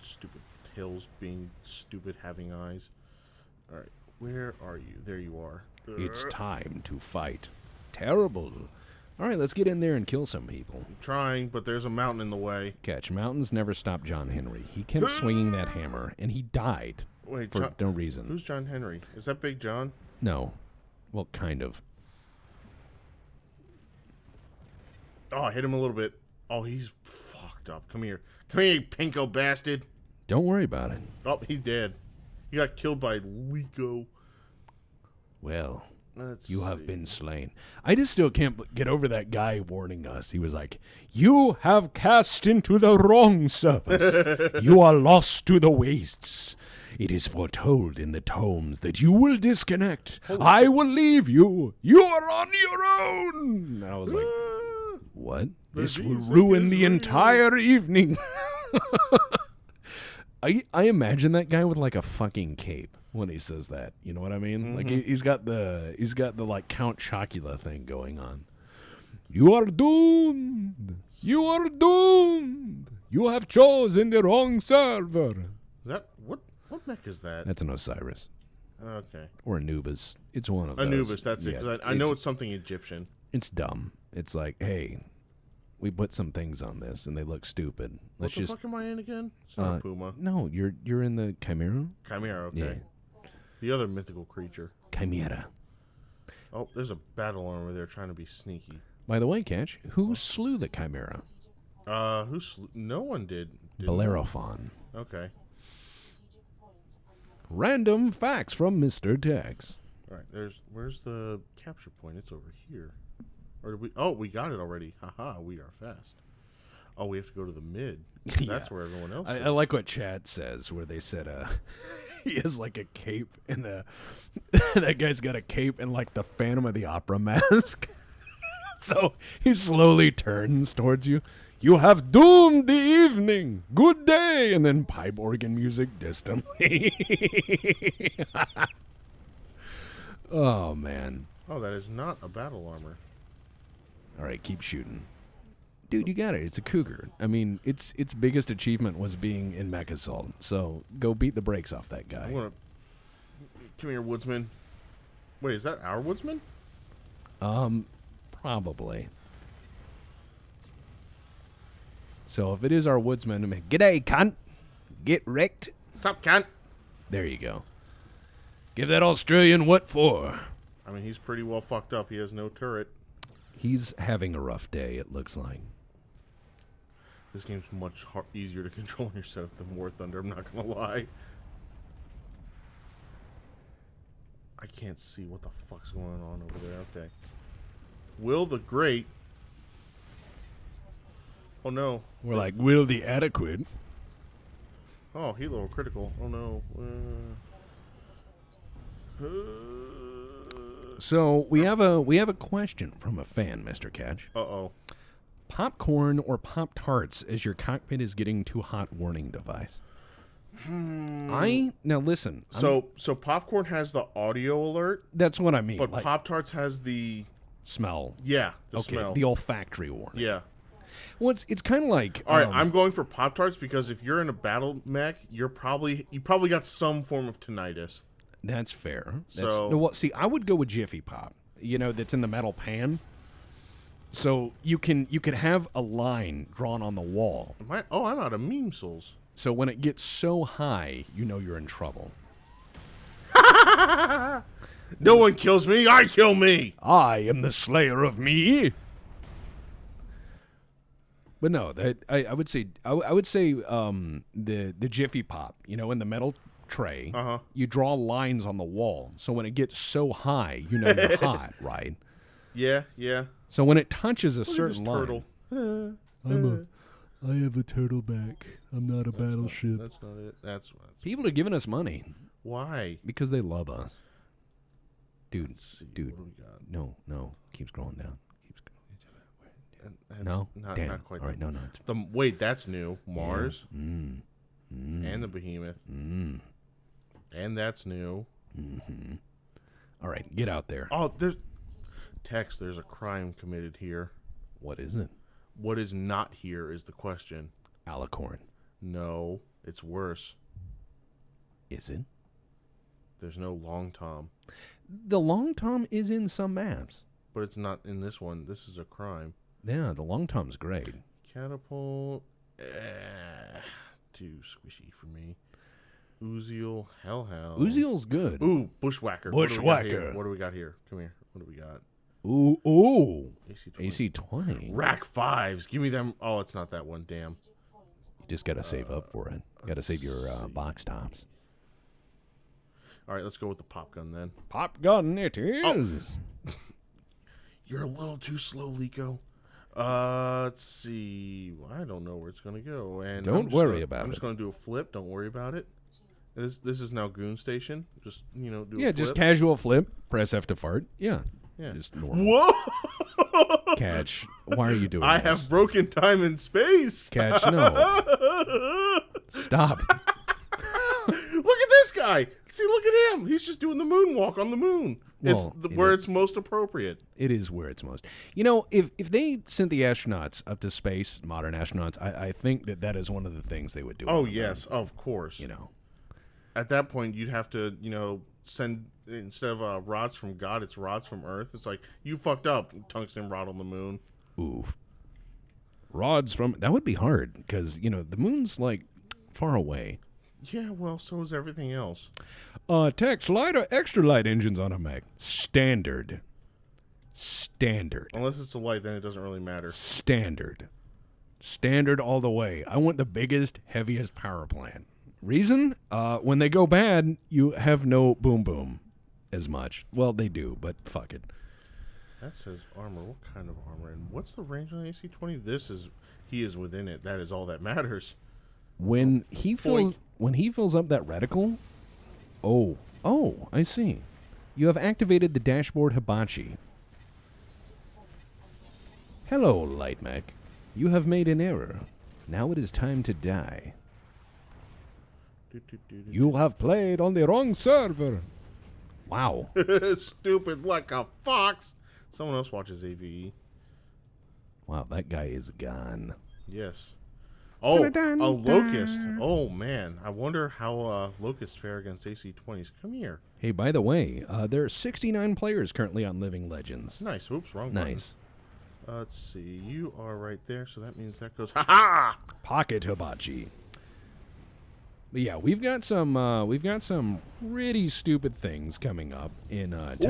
Stupid hills being stupid, having eyes. All right, where are you? There you are. It's time to fight. Terrible. All right, let's get in there and kill some people. I'm trying, but there's a mountain in the way. Catch, mountains never stop John Henry. He kept swinging that hammer, and he died for no reason. Who's John Henry? Is that Big John? No. Well, kind of. Oh, I hit him a little bit. Oh, he's fucked up. Come here. Come here, you pinko bastard. Don't worry about it. Oh, he's dead. He got killed by Lico. Well, you have been slain. I just still can't get over that guy warning us. He was like, "You have cast into the wrong service. You are lost to the wastes. It is foretold in the tomes that you will disconnect. I will leave you. You are on your own." And I was like, what? This will ruin the entire evening. I imagine that guy with like a fucking cape when he says that. You know what I mean? Mm-hmm. Like he's got the like Count Chocula thing going on. You are doomed. You are doomed. You have chosen the wrong server. Is that what mech is that? That's an Osiris. Okay. Or Anubis. It's one of those. Anubis, that's it. Cause I know it's something Egyptian. It's dumb. It's like, hey, we put some things on this and they look stupid. What the fuck am I in again? It's not a Puma. No, you're in the Chimera. Chimera, okay. Yeah. The other mythical creature. Chimera. Oh, there's a battle over there trying to be sneaky. By the way, Catch, who slew the Chimera? No one did. Bellerophon. Okay. Random facts from Mr. Tex. All right, where's the capture point? It's over here. Or did we? Oh, we got it already. Haha, we are fast. Oh, we have to go to the mid. Yeah. That's where everyone else is. I like what Chad says, where they said he has like a cape and that guy's got a cape and like the Phantom of the Opera mask. So he slowly turns towards you. You have doomed the evening. Good day. And then pipe organ music distantly. Oh, man. Oh, that is not a battle armor. All right, keep shooting. Dude, you got it. It's a cougar. I mean, its biggest achievement was being in Mech Assault. So go beat the brakes off that guy. Come here, woodsman. Wait, is that our woodsman? Probably. So if it is our woodsman, I'm like, "G'day, cunt. Get wrecked." Sup, cunt? There you go. Give that Australian what for? I mean, he's pretty well fucked up. He has no turret. He's having a rough day, it looks like. This game's much easier to control in your setup than War Thunder, I'm not going to lie. I can't see what the fuck's going on over there. Okay. Will the Great... Oh, no. We're like, Will the Adequate? Oh, Hilo critical. Oh, no. So we have a question from a fan, Mr. Catch. Uh-oh. Popcorn or Pop-Tarts as your cockpit is getting too hot warning device? Now listen. So popcorn has the audio alert. That's what I mean. But like, Pop-Tarts has the smell. Yeah, the smell. The olfactory warning. Yeah. Well, it's kind of like. All right, I'm going for Pop-Tarts because if you're in a battle mech, you probably got some form of tinnitus. That's fair. See, I would go with Jiffy Pop. You know, that's in the metal pan. So you can have a line drawn on the wall. I'm out of memesules. So when it gets so high, you know you're in trouble. No one kills me, I kill me. I am the slayer of me. But no, I would say the Jiffy Pop, you know, in the metal tray, you draw lines on the wall. So when it gets so high, you know you're hot, right? Yeah, yeah. So when it touches a certain line, turtle. I have a turtleback. I'm not a battleship. That's not it. That's People are giving us money. Why? Because they love us. Dude, What do we got? No. Keep scrolling down. And No? Damn. Not quite. All right, no. Wait, that's new. Mars. Yeah. And the Behemoth. And that's new. Mm-hmm. All right, get out there. Oh, there's a crime committed here. What is it? What is not here is the question. Alicorn. No, it's worse. Is it? There's no Long Tom. The Long Tom is in some maps. But it's not in this one. This is a crime. Yeah, the Long Tom's great. Catapult. Too squishy for me. Uziel. Hellhound. Uziel's good. Ooh, Bushwhacker. Bushwhacker. What do we got here? Come here. What do we got? Ooh. AC20. AC20. Rack 5s. Give me them. Oh, it's not that one. Damn. You just got to save up for it. Got to save your box tops. All right, let's go with the pop gun then. Pop gun it is. Oh. You're a little too slow, Lico. Let's see. I don't know where it's going to go. And Don't worry about it. I'm just going to do a flip. Don't worry about it. This is now Goon Station. Just, do a flip. Yeah, just casual flip. Press F to fart. Yeah. Just normal. Whoa! Catch. Why are you doing I this? have broken time and space. Catch, no. Stop. Look at this guy. See, look at him. He's just doing the moonwalk on the moon. Well, It's most appropriate. It is where it's most. If they sent the astronauts up to space, modern astronauts, I think that is one of the things they would do. Oh, yes, of course. At that point, you'd have to, send, instead of rods from God, it's rods from Earth. It's like, you fucked up. Tungsten rod on the moon. Oof. Rods from... That would be hard, because, the moon's, far away. Yeah, well, so is everything else. Tex, light or extra light engines on a Mech? Standard. Unless it's a light, then it doesn't really matter. Standard all the way. I want the biggest, heaviest power plant. Reason? When they go bad, you have no boom boom as much. Well, they do, but fuck it. That says armor. What kind of armor? And what's the range on the AC-20? He is within it. That is all that matters. When he fills up that reticle, oh, I see. You have activated the dashboard hibachi. Hello, Light Mech. You have made an error. Now it is time to die. You have played on the wrong server. Wow. Stupid like a fox. Someone else watches AVE. Wow, that guy is gone. Yes. Oh, a Locust. Oh, man. I wonder how Locusts fare against AC-20s. Come here. Hey, by the way, there are 69 players currently on Living Legends. Nice. Oops, wrong Nice. button. Let's see. You are right there, so that means that goes... Ha-ha! Pocket hibachi. But yeah, we've got some pretty stupid things coming up in text.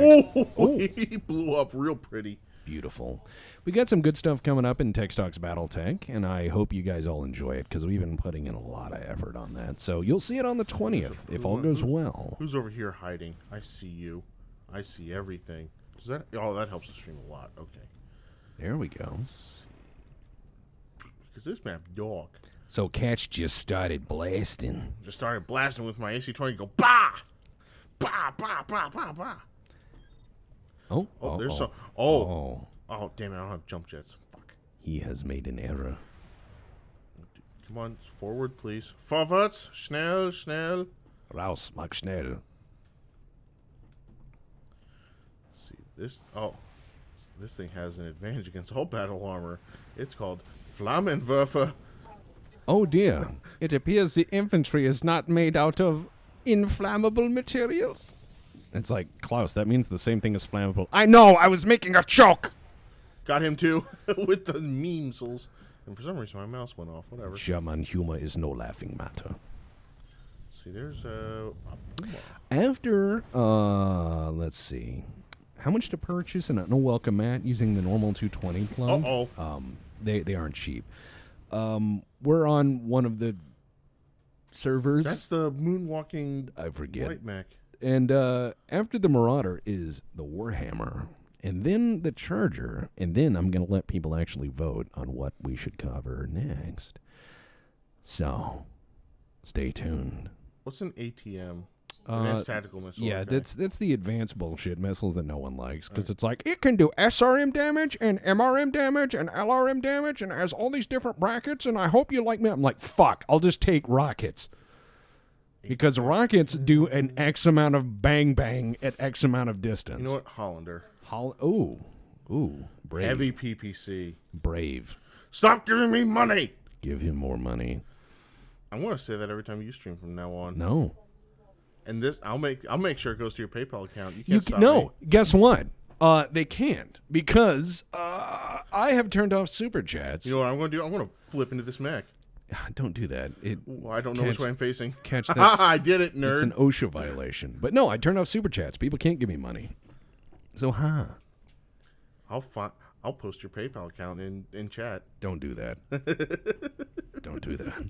Oh, he blew up real pretty. Beautiful. We got some good stuff coming up in Tech Talks Battletech, and I hope you guys all enjoy it because we've been putting in a lot of effort on that. So you'll see it on the 20th if all goes well. Who's over here hiding? I see you. I see everything. Does that? Oh, that helps the stream a lot. Okay. There we go. Because this map dog. So Catch just started blasting. Just started blasting with my AC-20. Go bah, bah, bah, bah, bah, bah. There's some. Oh, damn it! I don't have jump jets. Fuck. He has made an error. Come on, forward, please. Vorwärts, schnell. Raus, mach schnell. See this? Oh, this thing has an advantage against all battle armor. It's called Flammenwerfer. Oh dear! It appears the infantry is not made out of inflammable materials. It's like, Klaus, that means the same thing as flammable. I know, I was making a joke! Got him too, with the memesels. And for some reason my mouse went off, whatever. German humor is no laughing matter. See, there's a Puma. After, let's see. How much to purchase an welcome mat using the normal 220 plug? They aren't cheap. We're on one of the servers. That's the moonwalking I forget. Light Mech. And after the Marauder is the Warhammer. and then the Charger, and then I'm going to let people actually vote on what we should cover next. So, stay tuned. What's an ATM? Advanced Tactical Missile. Yeah, okay. that's the advanced bullshit missiles that no one likes, because it's like, it can do SRM damage and MRM damage and LRM damage and has all these different brackets, and I hope you like me. I'm like, fuck, I'll just take rockets. Because rockets do an X amount of bang bang at X amount of distance. You know what? Hollander. Ooh, brave. Heavy PPC. Brave. Stop giving me money! Give him more money. I'm going to say that every time you stream from now on. No. And this, I'll make sure it goes to your PayPal account. You can't stop No, me. guess what? They can't, because I have turned off super chats. You know what I'm going to do? I'm going to flip into this mech. Don't do that. I don't know which way I'm facing. Catch that. I did it, nerd. It's an OSHA violation. But no, I turned off super chats. People can't give me money. So, I'll post your PayPal account in chat. Don't do that. Don't do that.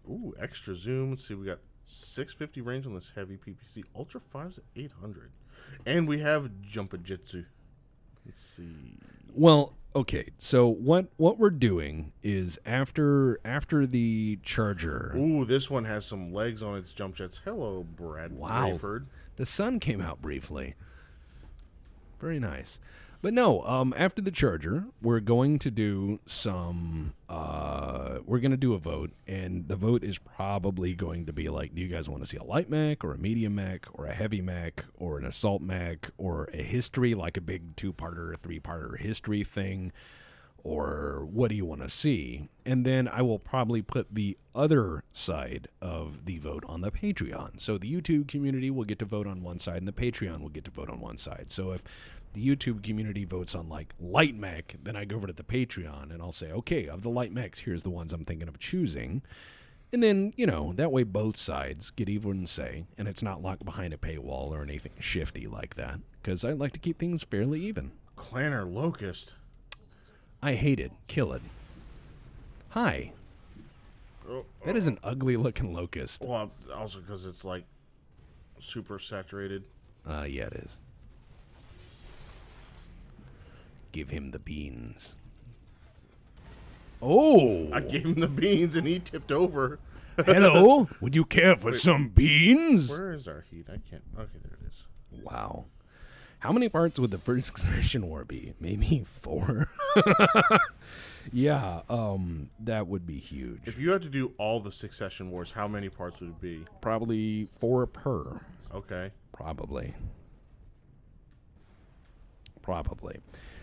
Ooh, extra zoom. Let's see, we got 650 range on this heavy PPC. Ultra 5's at 800. And we have Jumpajitsu. Let's see. Well, okay. So what we're doing is after the Charger. Ooh, this one has some legs on its jump jets. Hello, Brad Rayford. The sun came out briefly. Very nice. But no, after the Charger, we're going to do we're going to do a vote, and the vote is probably going to be like, do you guys want to see a light mech, or a medium mech, or a heavy mech, or an assault mech, or a history, like a big 2-parter, 3-parter history thing, or what do you want to see? And then I will probably put the other side of the vote on the Patreon. So the YouTube community will get to vote on one side, and the Patreon will get to vote on one side. So if the YouTube community votes on like light mech, then I go over to the Patreon and I'll say, okay, of the light mechs, here's the ones I'm thinking of choosing. And then, that way both sides get even say, and it's not locked behind a paywall or anything shifty like that, because I like to keep things fairly even. Clanner Locust. I hate it. Kill it. Hi. That is an ugly looking locust. Well, also because it's like super saturated. Yeah, it is. Give him the beans. Oh! I gave him the beans and he tipped over. Hello? Would you care for some beans? Where is our heat? I can't. Okay, there it is. Wow. How many parts would the first Succession War be? Maybe 4? Yeah, that would be huge. If you had to do all the Succession Wars, how many parts would it be? Probably 4 per. Okay. Probably.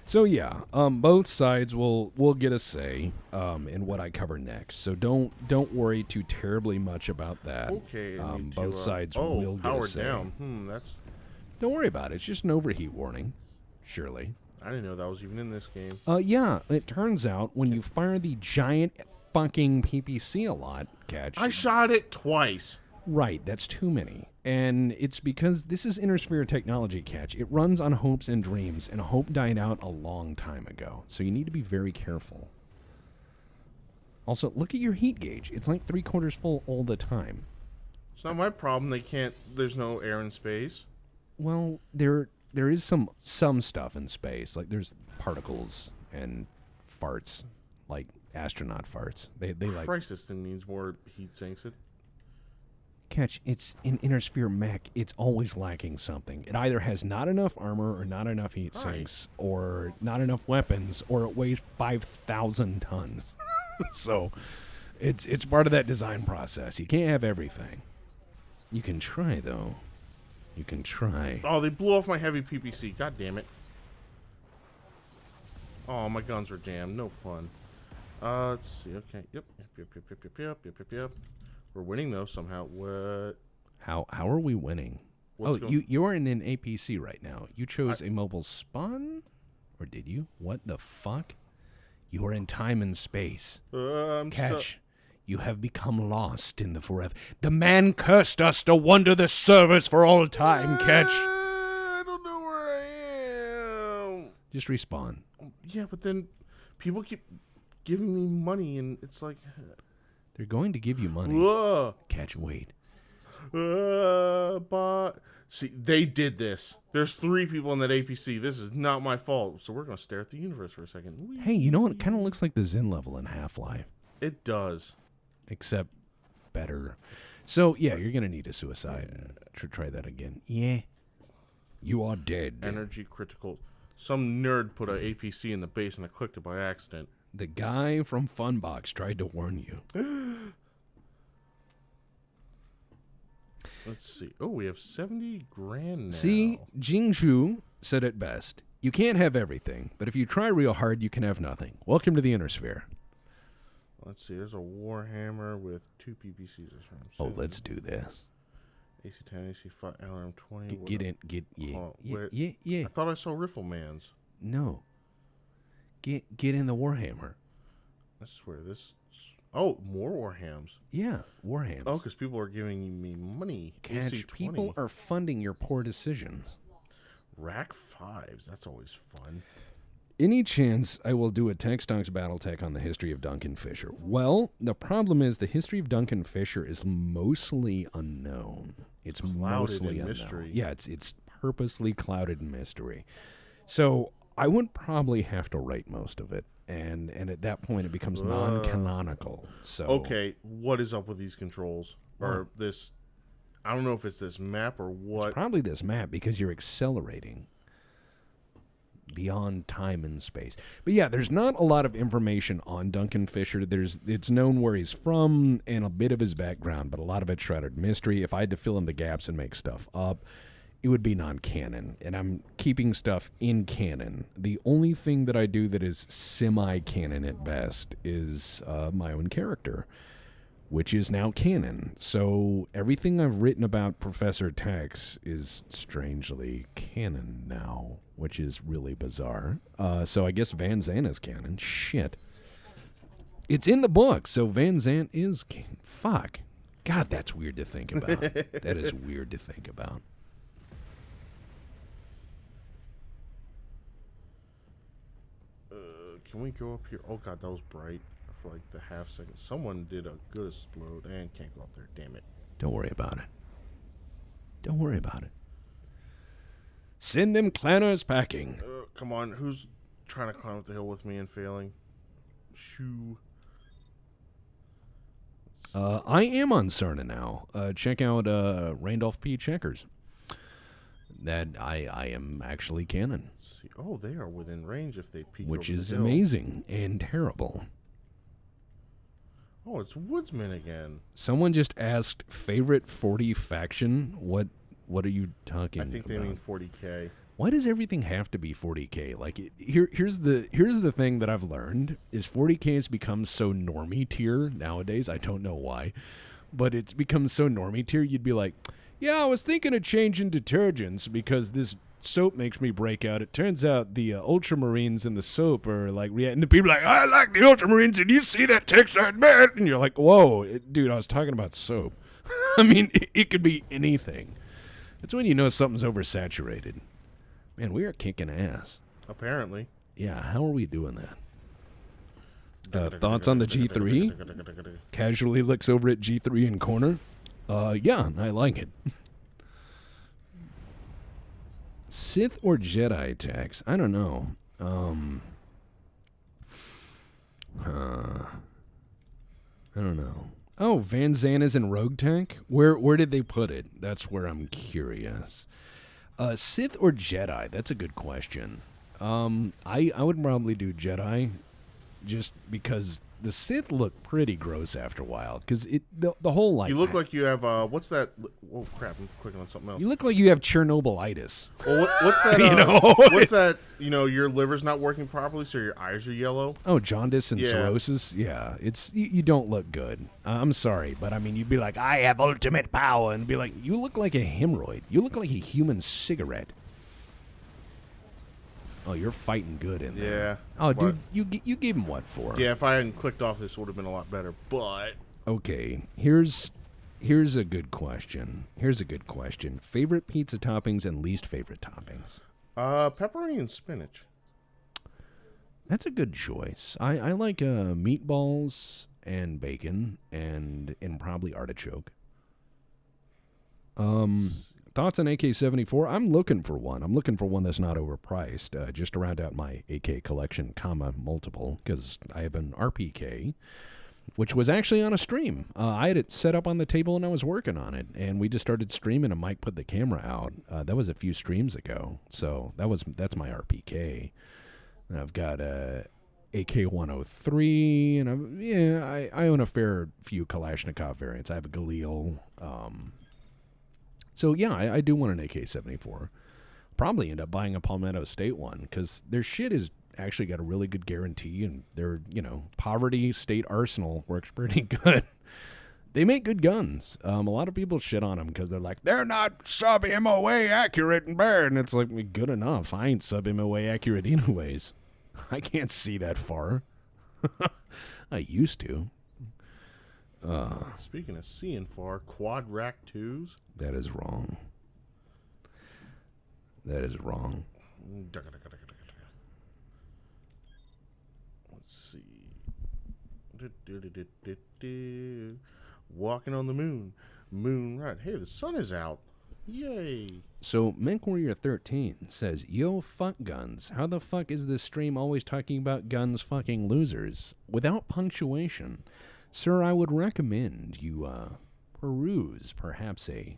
So yeah, both sides will get a say in what I cover next. So don't worry too terribly much about that. Okay. Both sides will get a say. Down. That's. Don't worry about it. It's just an overheat warning. Surely. I didn't know that was even in this game. Yeah. It turns out when you fire the giant fucking PPC a lot, Catch. I shot it twice. Right, that's too many. And it's because this is Intersphere technology, Catch. It runs on hopes and dreams, and hope died out a long time ago. So you need to be very careful. Also, look at your heat gauge. It's like 3/4 full all the time. It's not my problem. There's no air in space. Well, there is some stuff in space. Like there's particles and farts, like astronaut farts. They like. Crisis needs more heat sinks. Catch, it's in Intersphere Mech, it's always lacking something. It either has not enough armor or not enough heat sinks or not enough weapons, or it weighs 5,000 tons. So it's part of that design process. You can't have everything. You can try, though. You can try. Oh, they blew off my heavy PPC. God damn it. Oh, my guns were jammed. No fun. Let's see. Okay. Yep. We're winning though somehow. What? How are we winning? You're in an APC right now. You chose a mobile spawn, or did you? What the fuck? You are in time and space. Catch. You have become lost in the forever. The man cursed us to wander the servers for all time. Catch. I don't know where I am. Just respawn. Yeah, but then people keep giving me money, and it's like. They're going to give you money. Whoa. Catch, wait. But see, they did this. There's 3 people in that APC. This is not my fault. So we're gonna stare at the universe for a second. Whee! Hey, you know what? It kind of looks like the Zen level in Half-Life. It does, except better. So yeah, you're gonna need a suicide to try that again. Yeah, you are dead. Energy critical. Some nerd put an APC in the base and I clicked it by accident. The guy from Funbox tried to warn you. Let's see. Oh, we have 70 grand now. See, Jingzhu said it best. You can't have everything, but if you try real hard, you can have nothing. Welcome to the Inner Sphere. Let's see. There's a Warhammer with 2 PPCs. Oh, let's do this. AC-10, AC-5, LRM-20. Get in. Yeah. I thought I saw Rifflemans. No. Get in the Warhammer. I swear this. Oh, more Warhams. Yeah, Warhams. Oh, because people are giving me money. Catch, AC-20. people are funding your poor decisions. Rack 5s. That's always fun. Any chance I will do a Tech Stocks Battletech on the history of Duncan Fisher? Well, the problem is the history of Duncan Fisher is mostly unknown. It's mostly unknown. Mystery. Yeah, it's purposely clouded in mystery. So I would probably have to write most of it, and at that point it becomes non-canonical. So okay, what is up with these controls or this? I don't know if it's this map or what. It's probably this map because you're accelerating beyond time and space. But yeah, there's not a lot of information on Duncan Fisher. It's known where he's from and a bit of his background, but a lot of it's shrouded mystery. If I had to fill in the gaps and make stuff up, it would be non-canon, and I'm keeping stuff in canon. The only thing that I do that is semi-canon at best is my own character, which is now canon. So everything I've written about Professor Tex is strangely canon now, which is really bizarre. So I guess Van Zandt is canon. Shit. It's in the book, so Van Zandt is canon. Fuck. God, that's weird to think about. That is weird to think about. Can we go up here? Oh, God, that was bright. For like the half second. Someone did a good explode and can't go up there. Damn it. Don't worry about it. Don't worry about it. Send them clanners packing. Come on. Who's trying to climb up the hill with me and failing? Shoo. I am on Cerna now. Check out Randolph P. Checkers. That I am actually canon. See. Oh, they are within range if they peek which over is the hill. Amazing and terrible. Oh, it's Woodsman again. Someone just asked, favorite 40 faction? What are you talking about? I think they mean 40K. Why does everything have to be 40K? Like, here's the thing that I've learned is 40K has become so normie tier nowadays. I don't know why, but it's become so normie tier. You'd be like, yeah, I was thinking of changing detergents because this soap makes me break out. It turns out the ultramarines in the soap are like, and the people are like, I like the ultramarines, and you see that textile man, and you're like, whoa, dude, I was talking about soap. I mean, it could be anything. That's when you know something's oversaturated. Man, we are kicking ass. Apparently. Yeah, how are we doing that? Thoughts on the G3? Casually looks over at G3 in corner. Yeah, I like it. Sith or Jedi attacks? I don't know. I don't know. Oh, Van Zandt is in Rogue Tech? Where did they put it? That's where I'm curious. Sith or Jedi? That's a good question. I would probably do Jedi just because the Sith look pretty gross after a while. Because the whole like... You look like you have, what's that? Oh, crap, I'm clicking on something else. You look like you have Chernobylitis. Well, what's that? You know? What's that? You know, your liver's not working properly, so your eyes are yellow. Oh, jaundice and cirrhosis? Yeah, it's you don't look good. I'm sorry, but I mean, you'd be like, I have ultimate power, and be like, you look like a hemorrhoid. You look like a human cigarette. Oh, you're fighting good in there. Yeah. Oh, dude, you gave him what for? Yeah, if I hadn't clicked off, this would have been a lot better. But okay, here's a good question. Favorite pizza toppings and least favorite toppings? Pepperoni and spinach. That's a good choice. I like meatballs and bacon and probably artichoke. Thoughts on AK-74? I'm looking for one. I'm looking for one that's not overpriced, just to round out my AK collection, multiple, because I have an RPK, which was actually on a stream. I had it set up on the table and I was working on it, and we just started streaming and Mike put the camera out. That was a few streams ago, so that's my RPK. And I've got a AK-103, and I own a fair few Kalashnikov variants. I have a Galil. So yeah, I do want an AK-74. Probably end up buying a Palmetto State one, because their shit is actually got a really good guarantee, and their, Poverty State Arsenal works pretty good. They make good guns. A lot of people shit on them because they're like, they're not sub-MOA accurate and bad. And it's like, good enough. I ain't sub-MOA accurate anyways. I can't see that far. I used to. Speaking of seeing far, quad rack 2s? That is wrong. That is wrong. Let's see. Walking on the moon. Moon right. Hey, the sun is out. Yay. So, Mechwarrior 13 says, yo, fuck guns. How the fuck is this stream always talking about guns fucking losers? Without punctuation. Sir, I would recommend you peruse perhaps a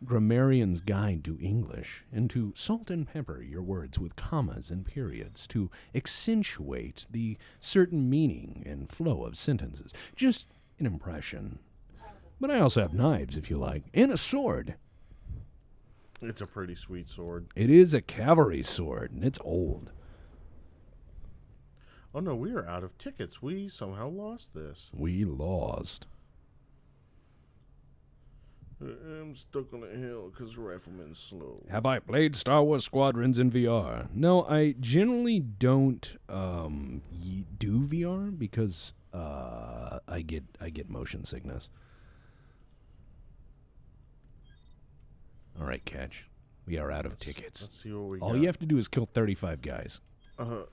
grammarian's guide to English, and to salt and pepper your words with commas and periods to accentuate the certain meaning and flow of sentences. Just an impression. But I also have knives, if you like, and a sword. It's a pretty sweet sword. It is a cavalry sword, and it's old. Oh no, we are out of tickets. We somehow lost this. We lost. I'm stuck on a hill because Rifleman's slow. Have I played Star Wars Squadrons in VR? No, I generally don't do VR because I get motion sickness. All right, Catch. We are out of tickets. Let's see what we got. All you have to do is kill 35 guys. Oh,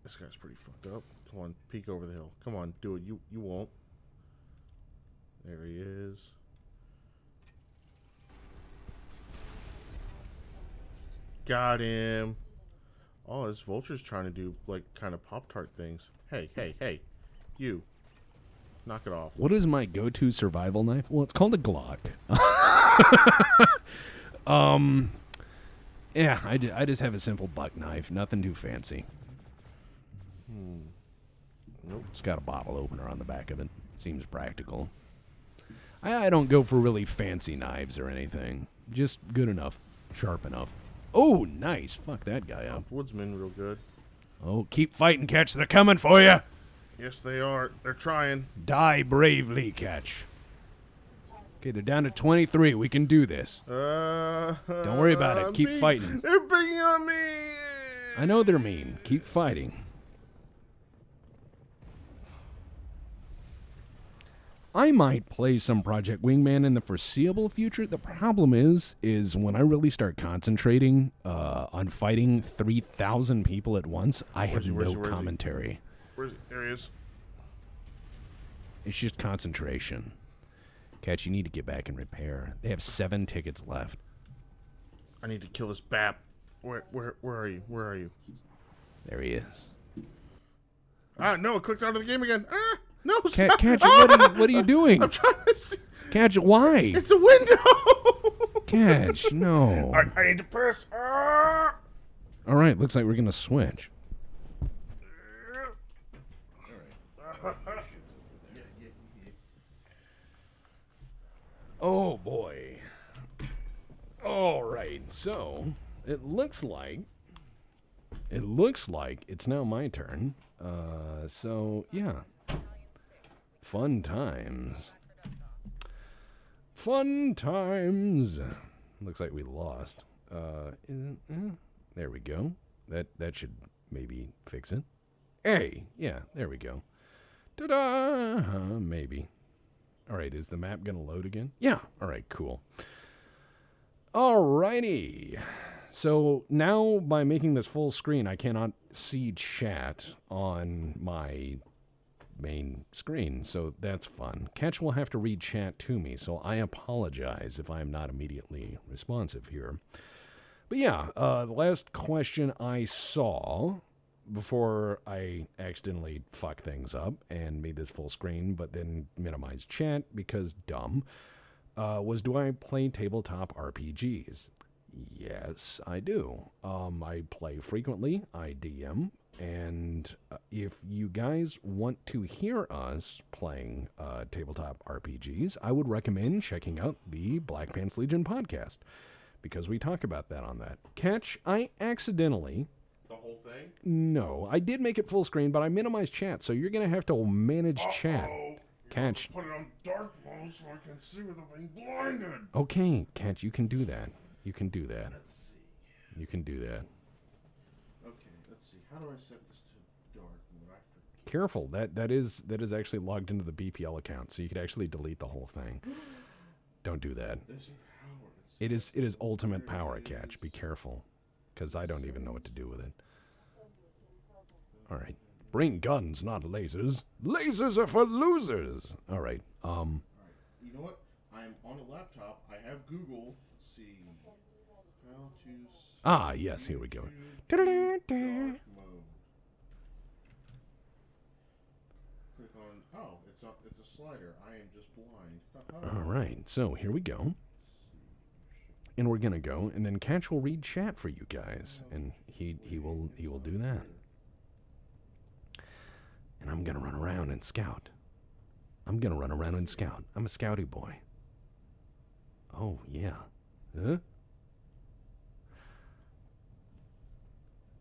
this guy's pretty fucked up. Come on, peek over the hill. Come on, do it. You won't. There he is. Got him. Oh, this vulture's trying to do, like, kind of Pop-Tart things. Hey, hey, hey. You. Knock it off. What is my go-to survival knife? Well, it's called a Glock. Yeah, I just have a simple buck knife. Nothing too fancy. Nope. It's got a bottle opener on the back of it. Seems practical. I don't go for really fancy knives or anything. Just good enough. Sharp enough. Oh, nice. Fuck that guy up. Woodsman real good. Oh, keep fighting, Catch. They're coming for you. Yes, they are. They're trying. Die bravely, Catch. Okay, they're down to 23. We can do this. Don't worry about it. Keep fighting. They're picking on me. I know they're mean. Keep fighting. I might play some Project Wingman in the foreseeable future. The problem is when I really start concentrating on fighting 3,000 people at once, I have no commentary. There he is. It's just concentration. Catch, you need to get back and repair. They have 7 tickets left. I need to kill this BAP. Where are you? Where are you? There he is. No, it clicked out of the game again. No, Catch, stop. what are you doing? I'm trying to see. Catch, why? It's a window. Catch, no. I need to press. All right, looks like we're going to switch. Oh, boy. All right, so it looks like it's now my turn. So, yeah. Fun times. Fun times. Looks like we lost. There we go. That should maybe fix it. Hey, yeah, there we go. Ta-da! Maybe. All right, is the map going to load again? Yeah. All right, cool. All righty. So now by making this full screen, I cannot see chat on my main screen, so that's fun. Catch will have to read chat to me, so I apologize if I'm not immediately responsive here. But yeah, the last question I saw before I accidentally fucked things up and made this full screen, but then minimized chat because dumb, was do I play tabletop RPGs? Yes, I do. I play frequently, I DM, and if you guys want to hear us playing tabletop RPGs, I would recommend checking out the Black Pants Legion podcast, because we talk about that on that. Catch, I accidentally... The whole thing? No, I did make it full screen, but I minimized chat, so you're going to have to manage chat. Catch. Put it on dark mode so I can see without being blinded. Okay, Catch, you can do that. You can do that. Let's see. You can do that. Okay, let's see. How do I set this to dark mode? I forget. Careful, that is actually logged into the BPL account, so you could actually delete the whole thing. Don't do that. It is ultimate power, Catch. Be careful, because I don't even know what to do with it. All right. Bring guns, not lasers. Lasers are for losers. All right. All right. You know what? I'm on a laptop. I have Google. Let's see. How to... Ah, yes, here we go. Dark mode. Click on... Oh, it's a slider. I am just blind. All right. So, here we go. And we're going to go, and then Catch will read chat for you guys, and he will do that. And I'm going to run around and scout. I'm going to run around and scout. I'm a scouty boy. Oh, yeah. Huh?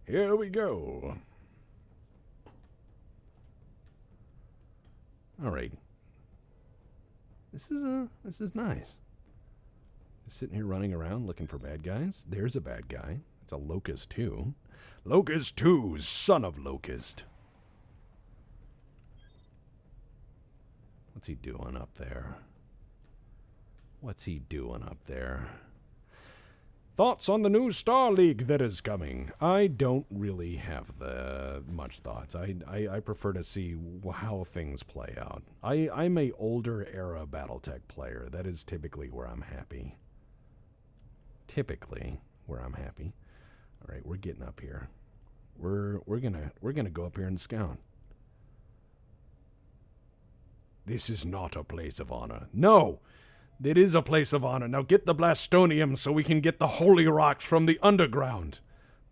Here we go. All right. This is nice. Just sitting here running around looking for bad guys. There's a bad guy. It's a Locust 2. Locust 2, son of Locust. What's he doing up there? What's he doing up there? Thoughts on the new Star League that is coming? I don't really have much thoughts. I prefer to see how things play out. I'm a older era battletech player. That is typically where I'm happy. Typically where I'm happy. All right, we're getting up here. We're gonna go up here and scout. This is not a place of honor. No, it is a place of honor. Now get the Blastonium so we can get the holy rocks from the underground.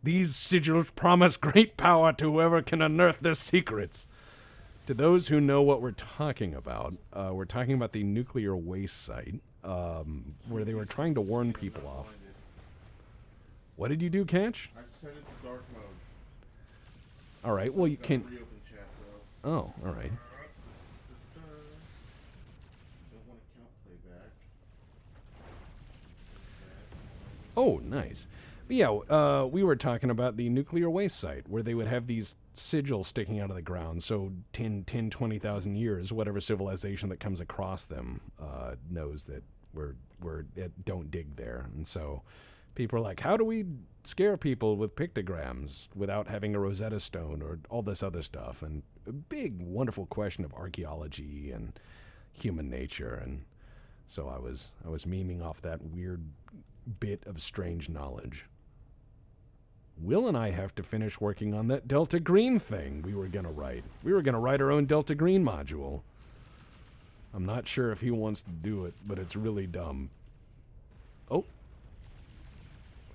These sigils promise great power to whoever can unearth their secrets. To those who know what we're talking about the nuclear waste site, where they were trying to warn people off. What did you do, Catch? I set it to dark mode. All right, well, you can... Reopen chat, though. Oh, all right. Don't want to count playback. Oh, nice. But yeah, we were talking about the nuclear waste site, where they would have these sigils sticking out of the ground, so 20,000 years, whatever civilization that comes across them knows that we're don't dig there. And so people are like, how do we scare people with pictograms without having a Rosetta Stone or all this other stuff? And a big, wonderful question of archaeology and human nature. And so I was memeing off that weird bit of strange knowledge. Will and I have to finish working on that Delta Green thing we were going to write. We were going to write our own Delta Green module. I'm not sure if he wants to do it, but it's really dumb. Oh.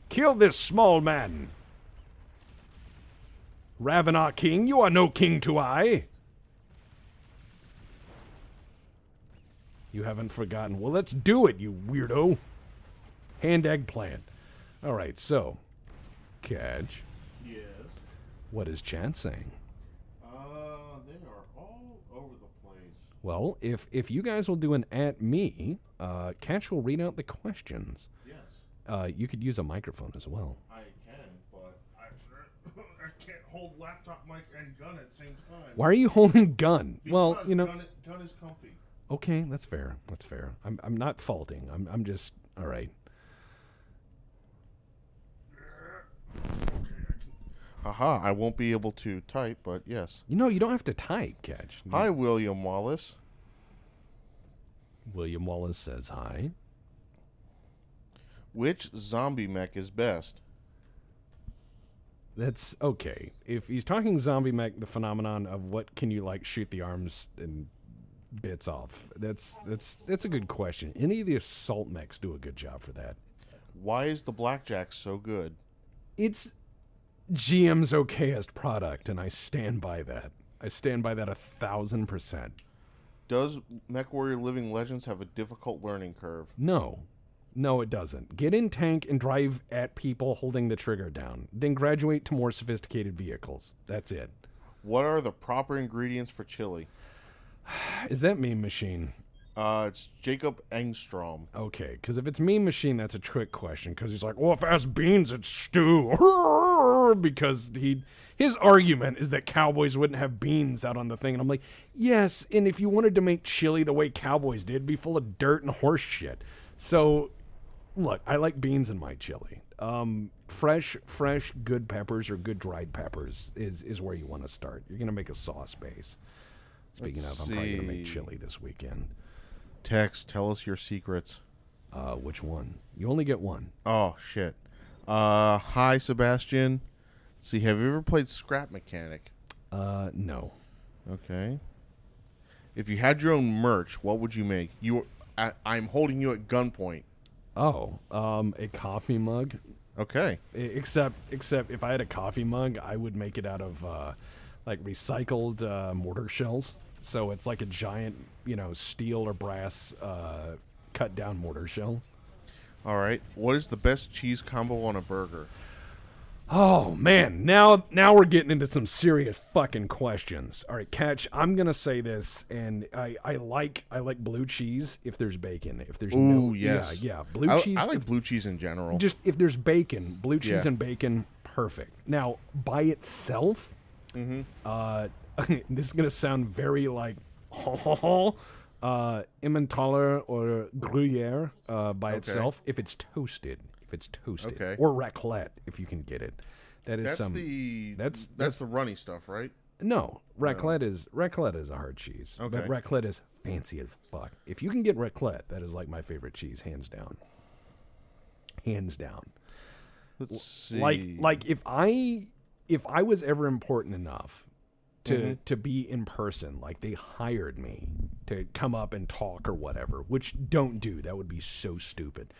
Kill this small man. Ravenar King, you are no king to I. You haven't forgotten. Well, let's do it, you weirdo. Hand eggplant. All right, so, Catch. Yes. What is chat saying? They are all over the place. Well, if you guys will do an at me, Catch will read out the questions. Yes. You could use a microphone as well. I can, but I can't hold laptop, mic, and gun at the same time. Why are you holding gun? Because well, you know. Gun is comfy. Okay, that's fair. That's fair. I'm not faulting. I'm just all right. Aha, I won't be able to type, but yes. You don't have to type, Catch. Hi, William Wallace. William Wallace says hi. Which zombie mech is best? That's okay. If he's talking zombie mech, the phenomenon of what can you shoot the arms and bits off. That's a good question. Any of the assault mechs do a good job for that. Why is the Blackjack so good? It's GM's okayest product, and I stand by that. I stand by that 1,000%. Does Mechwarrior Living Legends have a difficult learning curve? No, it doesn't. Get in tank and drive at people holding the trigger down. Then graduate to more sophisticated vehicles. That's it. What are the proper ingredients for chili? Is that Meme Machine? It's Jacob Engstrom. Okay, because if it's Meme Machine, that's a trick question. Because he's like, well, if it has beans, it's stew. Because his argument is that cowboys wouldn't have beans out on the thing. And I'm like, yes, and if you wanted to make chili the way cowboys did, it'd be full of dirt and horse shit. So, look, I like beans in my chili. Fresh, good peppers or good dried peppers is where you want to start. You're going to make a sauce base. Speaking of, I'm probably going to make chili this weekend. Tex, tell us your secrets. Which one? You only get one. Oh, shit. Hi, Sebastian. See, have you ever played Scrap Mechanic? No. Okay. If you had your own merch, what would you make? I'm holding you at gunpoint. Oh, a coffee mug. Okay. Except if I had a coffee mug, I would make it out of recycled mortar shells. So it's like a giant, steel or brass cut down mortar shell. All right. What is the best cheese combo on a burger? Oh man, now we're getting into some serious fucking questions. All right, Catch, I'm gonna say this, and I like blue cheese if there's bacon. If there's yes. yeah, blue cheese. I like blue cheese in general. Just if there's bacon, blue cheese and bacon, perfect. Now by itself, this is gonna sound very like Emmentaler or Gruyere by itself. If it's toasted. Okay. Or raclette if you can get it. That's the runny stuff, right? No, raclette is a hard cheese. Okay. But raclette is fancy as fuck. If you can get raclette, that is like my favorite cheese, hands down. Hands down. Let's see. Like if I was ever important enough to be in person, like they hired me to come up and talk or whatever, which don't do. That would be so stupid.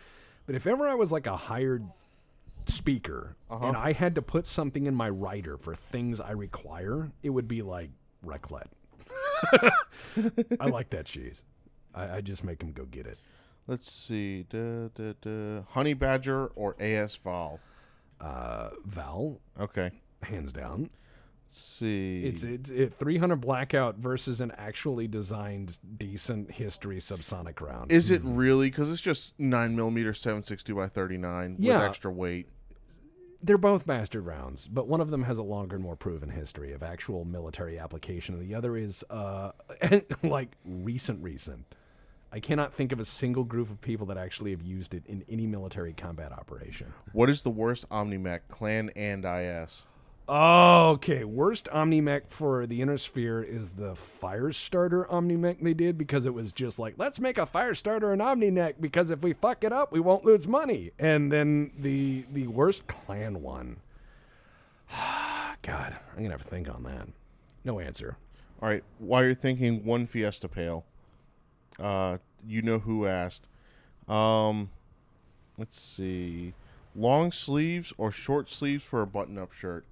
But if ever I was like a hired speaker and I had to put something in my writer for things I require, it would be like raclette. I like that cheese. I just make them go get it. Let's see. Honey Badger or AS Val? Val. Okay. Hands down. Let's see. It's 300 Blackout versus an actually designed decent history subsonic round. Is it really? Because it's just 9mm 7.62 by 39 with extra weight. They're both bastard rounds, but one of them has a longer and more proven history of actual military application, and the other is like recent. I cannot think of a single group of people that actually have used it in any military combat operation. What is the worst Omnimech, Clan and IS? Okay, worst Omnimech for the Inner Sphere is the Firestarter Omnimech they did, because it was just like, let's make a Firestarter and Omnimech, because if we fuck it up, we won't lose money. And then the worst Clan one. God, I'm going to have to think on that. No answer. All right, while you're thinking, one Fiesta Pail. You know who asked. Let's see. Long sleeves or short sleeves for a button-up shirt?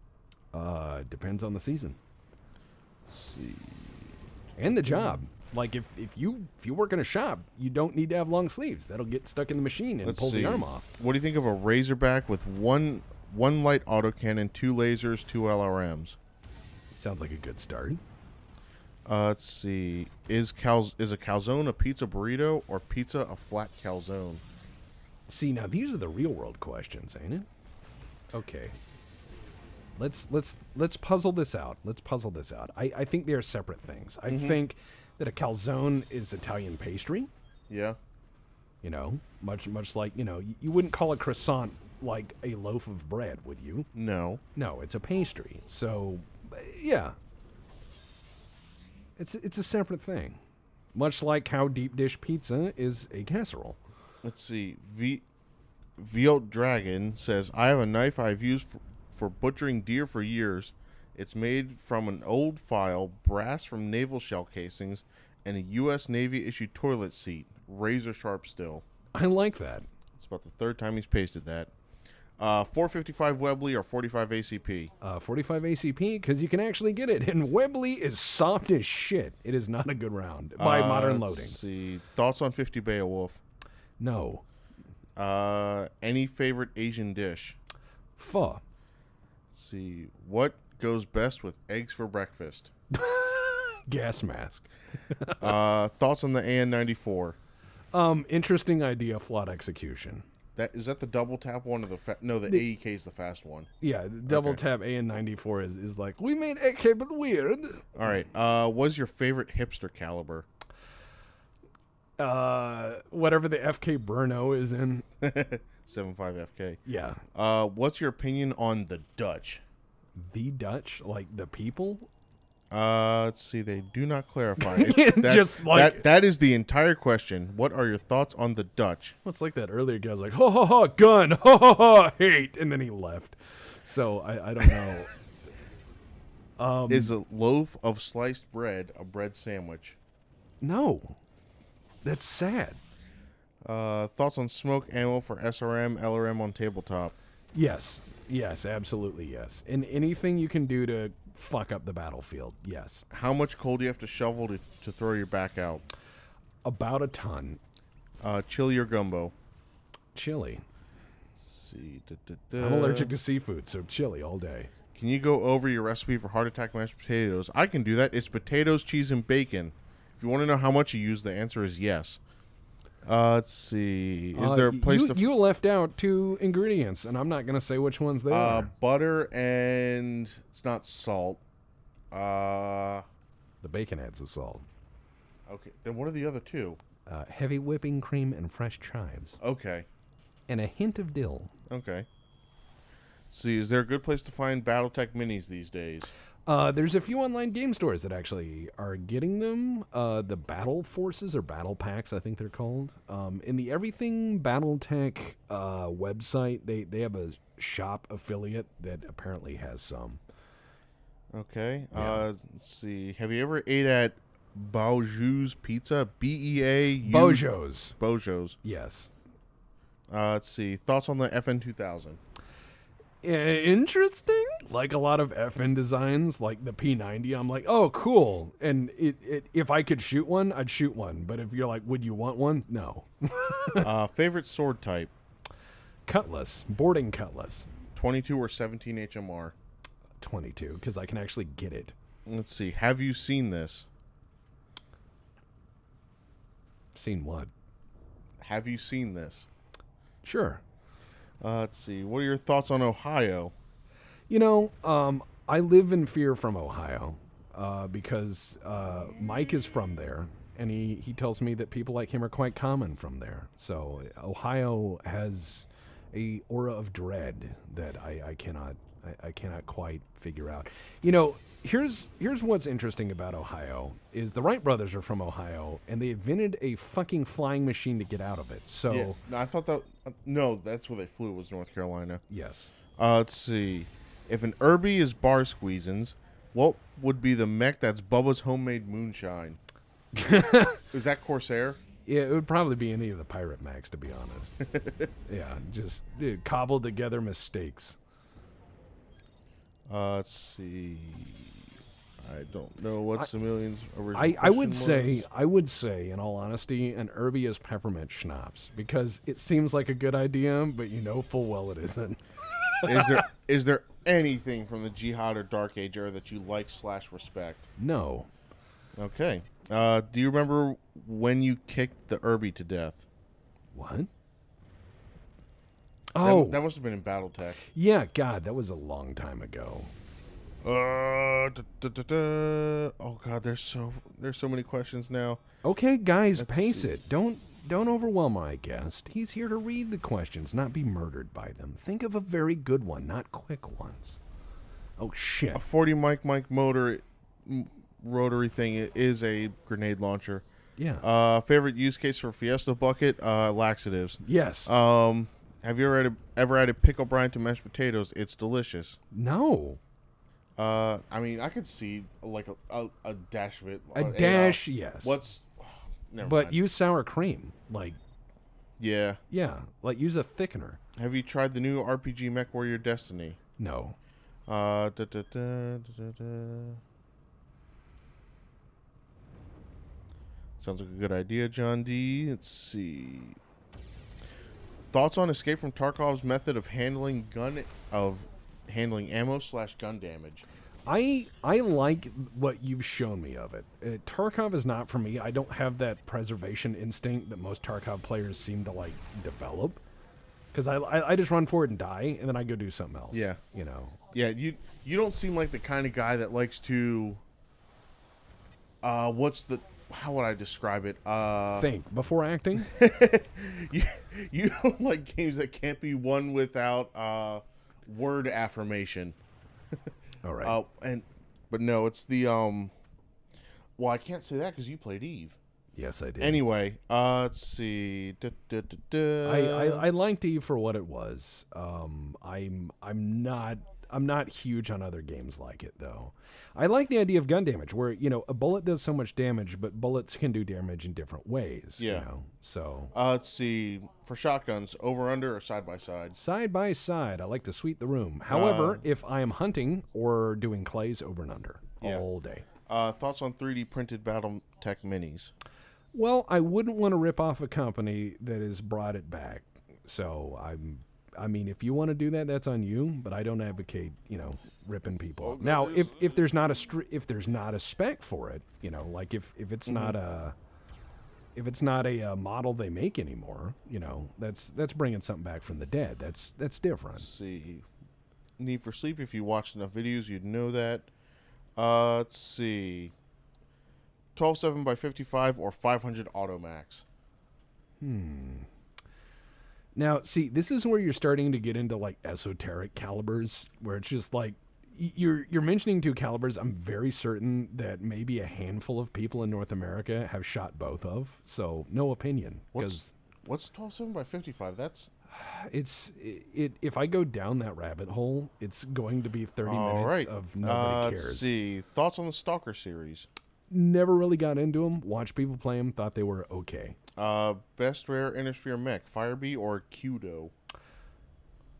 Depends on the season. Let's see. And the job. Like if you work in a shop, you don't need to have long sleeves. That'll get stuck in the machine and pull the arm off. What do you think of a Razorback with one light autocannon, 2 lasers, 2 LRMs? Sounds like a good start. Let's see. Is a calzone a pizza burrito or pizza a flat calzone? See, now these are the real world questions, ain't it? Okay. Let's puzzle this out. I think they are separate things. I think that a calzone is Italian pastry. Yeah. You know, much like, you know, you wouldn't call a croissant like a loaf of bread, would you? No. No, it's a pastry. So, yeah. It's a separate thing. Much like how deep dish pizza is a casserole. Let's see. Viot Dragon says, I have a knife I've used for butchering deer for years. It's made from an old file, brass from naval shell casings, and a U.S. Navy issued toilet seat. Razor sharp still. I like that. It's about the third time he's pasted that. 455 Webley or 45 ACP? 45 ACP, because you can actually get it. And Webley is soft as shit. It is not a good round by modern loadings. Let's see. Thoughts on 50 Beowulf? No. Any favorite Asian dish? Pho. Let's see. What goes best with eggs for breakfast? Gas mask. Thoughts on the AN-94? Interesting idea, flawed execution. Is that the double tap one or the AEK is the fast one? Yeah, the double tap AN-94 is like, we made AK but weird. All right. What's your favorite hipster caliber? Whatever the FK Brno is in. 7.5 FK. Yeah. What's your opinion on the Dutch? The Dutch? Like the people? Let's see. They do not clarify. Just like that is the entire question. What are your thoughts on the Dutch? Well, it's like that earlier guy was like, ha ha ha, gun, ha ha ha, hate, and then he left. So I don't know. Is a loaf of sliced bread a bread sandwich? No. That's sad. Thoughts on smoke ammo for SRM, LRM on tabletop? Yes. Yes, absolutely yes. And anything you can do to fuck up the battlefield, yes. How much coal do you have to shovel to throw your back out? About a ton. Chili or gumbo? Chili. Let's see. I'm allergic to seafood, so chili all day. Can you go over your recipe for heart attack mashed potatoes? I can do that. It's potatoes, cheese, and bacon. If you want to know how much you use, the answer is yes. Let's see. Is there a place you left out 2 ingredients, and I'm not going to say which ones they are. Butter and it's not salt. The bacon adds the salt. Okay. Then what are the other 2? Heavy whipping cream and fresh chives. Okay. And a hint of dill. Okay. See, is there a good place to find BattleTech minis these days? There's a few online game stores that actually are getting them. The Battle Forces or Battle Packs, I think they're called. In the Everything BattleTech website, they have a shop affiliate that apparently has some. Okay. Yeah. Let's see. Have you ever ate at Beaujeu's Pizza? B-E-A-U... Beaujeu's. Yes. Let's see. Thoughts on the FN2000? Interesting. Like a lot of FN designs, like the P90, I'm like, oh, cool. And if I could shoot one, I'd shoot one. But if you're like, would you want one? No. Favorite sword type? Cutlass. Boarding cutlass. 22 or 17 HMR? 22, because I can actually get it. Let's see. Have you seen this? Seen what? Have you seen this? Sure. Let's see. What are your thoughts on Ohio? You know, I live in fear from Ohio because Mike is from there, and he tells me that people like him are quite common from there. So Ohio has a aura of dread that I cannot quite figure out. You know, here's what's interesting about Ohio is the Wright brothers are from Ohio, and they invented a fucking flying machine to get out of it. So yeah, no, I thought that no, that's where they flew, was North Carolina. Yes. Let's see. If an Irby is bar squeezins, what would be the mech that's Bubba's homemade moonshine? Is that Corsair? Yeah, it would probably be any of the pirate mechs, to be honest. Yeah, just cobbled together mistakes. Let's see. I don't know what Similian's original I would question say, was. in all honesty, an Irby is peppermint schnapps because it seems like a good idea, but you know full well it isn't. Is there anything from the Jihad or Dark Age era that you like / respect? No. Okay. Do you remember when you kicked the Irby to death? What? Oh, that must have been in BattleTech. Yeah, God, that was a long time ago. Oh God, there's so many questions now. Okay, guys, Let's pace see. it. Don't don't overwhelm my guest. He's here to read the questions, not be murdered by them. Think of a very good one, not quick ones. Oh, shit. A 40 mic motor rotary thing is a grenade launcher. Yeah. Favorite use case for Fiesta Bucket? Laxatives. Yes. Have you ever added pickle brine to mashed potatoes? It's delicious. No. I mean, I could see like a dash of it. A dash, yes. Never but mind. use sour cream. Like, yeah. Yeah. Like, use a thickener. Have you tried the new RPG Mechwarrior Destiny? No. Sounds like a good idea, John D. Let's see. Thoughts on Escape from Tarkov's method of handling ammo/gun damage? I like what you've shown me of it. Tarkov is not for me. I don't have that preservation instinct that most Tarkov players seem to like develop. Because I just run forward and die, and then I go do something else. Yeah. You know. Yeah, you don't seem like the kind of guy that likes to. How would I describe it? Think before acting. You don't like games that can't be won without word affirmation. All right. But no, it's the Well, I can't say that because you played Eve. Yes, I did. Anyway, let's see. I liked Eve for what it was. I'm not huge on other games like it though. I like the idea of gun damage, where a bullet does so much damage, but bullets can do damage in different ways. Yeah. So. Let's see. For shotguns, over under or side by side? Side by side. I like to sweep the room. However, if I am hunting or doing clays, over and under all day. Thoughts on 3D printed battletech minis? Well, I wouldn't want to rip off a company that has brought it back. So I mean, if you want to do that, that's on you. But I don't advocate, ripping people off. Now, if there's not a spec for it, like if it's not a model they make anymore, that's bringing something back from the dead. That's different. Let's see. Need for Sleep. If you watched enough videos, you'd know that. Let's see. 12.7 by 55 or 500 Automax. Now, see, this is where you're starting to get into like esoteric calibers, where it's just like you're mentioning two calibers. I'm very certain that maybe a handful of people in North America have shot both of. So no opinion. What's 12.7 by 55? That's if I go down that rabbit hole, it's going to be 30 minutes of nobody cares. Let's see. Thoughts on the Stalker series? Never really got into them. Watched people play them. Thought they were okay. Best rare Innisphere mech, Firebee or Kudo?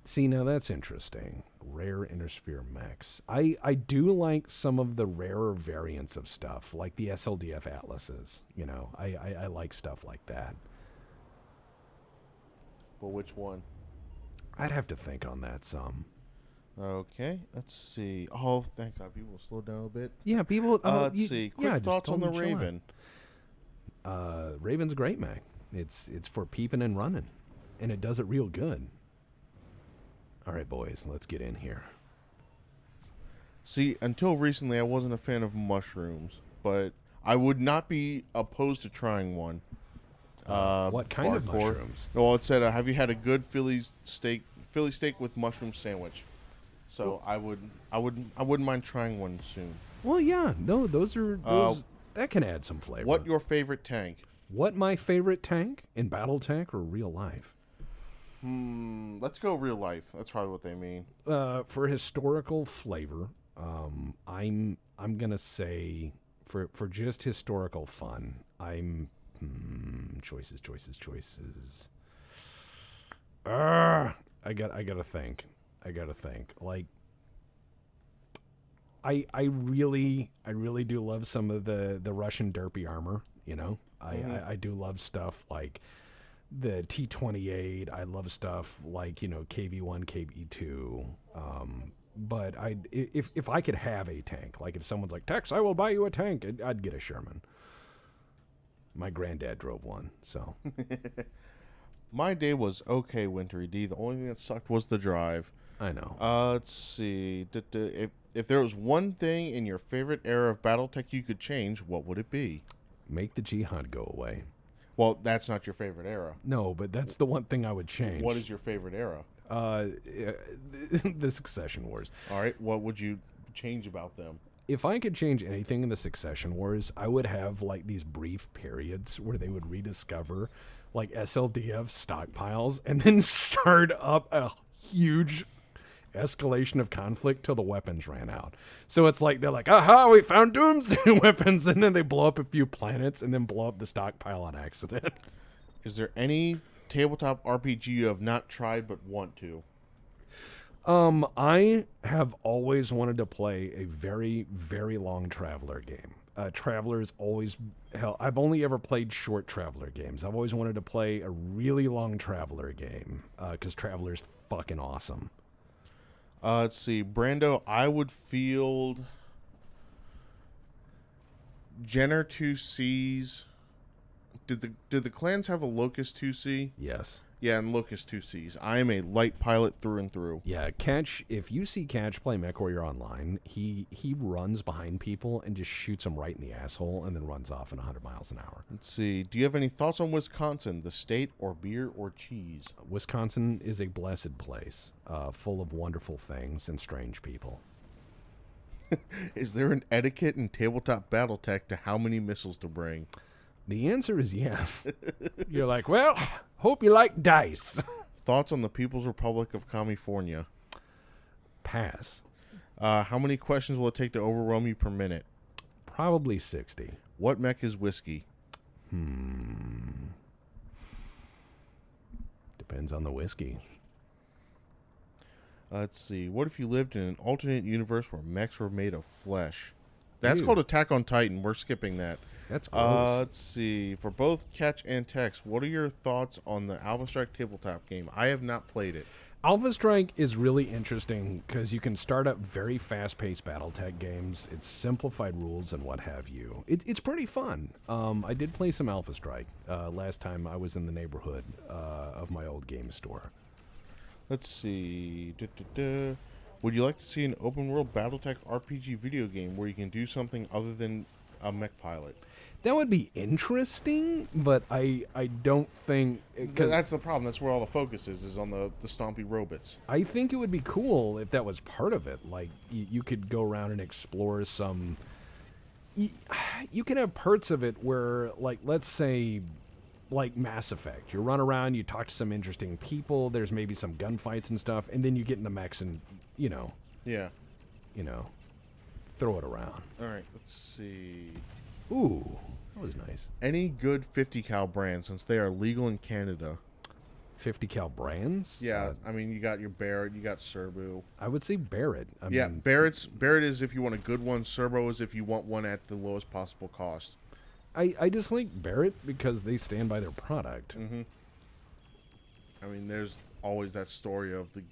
See, now that's interesting. Rare Innisphere mechs. I do like some of the rarer variants of stuff, like the SLDF Atlases. I like stuff like that. But which one? I'd have to think on that some. Okay, let's see. Oh, thank God, people slow down a bit. Yeah, people. Let's see. Quick thoughts on the chill Raven. Raven's great, Mac. It's for peeping and running, and it does it real good. All right, boys, let's get in here. See, until recently, I wasn't a fan of mushrooms, but I would not be opposed to trying one. What kind of mushrooms? Well, it said, have you had a good Philly steak with mushroom sandwich? So I wouldn't mind trying one soon. Well, yeah, no, those that can add some flavor. What your favorite tank? What my favorite tank in BattleTech or real life? Let's go real life. That's probably what they mean. For historical flavor, I'm gonna say for just historical fun, I'm choices. I gotta think. Like, I really do love some of the Russian derpy armor. I do love stuff like the T-28. I love stuff like KV-1, KV-2. But if I could have a tank, like if someone's like, Tex, I will buy you a tank, I'd get a Sherman. My granddad drove one, so. My day was okay, Wintry D. The only thing that sucked was the drive. I know. Let's see. If there was one thing in your favorite era of BattleTech you could change, what would it be? Make the jihad go away. Well, that's not your favorite era. No, but that's the one thing I would change. What is your favorite era? The Succession Wars. All right. What would you change about them? If I could change anything in the Succession Wars, I would have like these brief periods where they would rediscover like SLDF stockpiles and then start up a huge escalation of conflict till the weapons ran out. So it's like they're like, aha, we found doomsday weapons, and then they blow up a few planets and then blow up the stockpile on accident. Is there any tabletop RPG you have not tried but want to? I have always wanted to play a very, very long Traveler game. Traveler's always, hell, I've only ever played short Traveler games. I've always wanted to play a really long Traveler game, because Traveler's fucking awesome. Let's see. Brando, I would field Jenner 2Cs. Did the clans have a Locust 2C? Yes. Yeah, and Locust 2Cs. I am a light pilot through and through. Yeah, Catch, if you see Catch play Mechwarrior online, he runs behind people and just shoots them right in the asshole and then runs off at 100 miles an hour. Let's see. Do you have any thoughts on Wisconsin, the state, or beer or cheese? Wisconsin is a blessed place, full of wonderful things and strange people. Is there an etiquette in tabletop battletech to how many missiles to bring? The answer is yes. You're like, well, hope you like dice. Thoughts on the People's Republic of California? Pass. How many questions will it take to overwhelm you per minute? Probably 60. What mech is whiskey? Depends on the whiskey. Let's see. What if you lived in an alternate universe where mechs were made of flesh? That's Ew. called Attack on Titan. We're skipping that. That's gross. Let's see. For both Catch and Tex, what are your thoughts on the Alpha Strike tabletop game? I have not played it. Alpha Strike is really interesting because you can start up very fast-paced battletech games. It's simplified rules and what have you. It's pretty fun. I did play some Alpha Strike last time I was in the neighborhood of my old game store. Let's see. Would you like to see an open-world battletech RPG video game where you can do something other than a mech pilot? That would be interesting, but I don't think... That's the problem. That's where all the focus is on the stompy robots. I think it would be cool if that was part of it. Like, you could go around and explore some... You can have parts of it where, like, let's say, like Mass Effect. You run around, you talk to some interesting people, there's maybe some gunfights and stuff, and then you get in the mechs and, Yeah. Throw it around. All right, let's see. Ooh, that was nice. Any good 50 cal brands since they are legal in Canada? 50 cal brands? Yeah, I mean, you got your Barrett, you got Serbu. I would say Barrett. I mean, Barrett is if you want a good one. Serbo is if you want one at the lowest possible cost. I just like Barrett because they stand by their product. Mm-hmm. I mean, there's always that story of the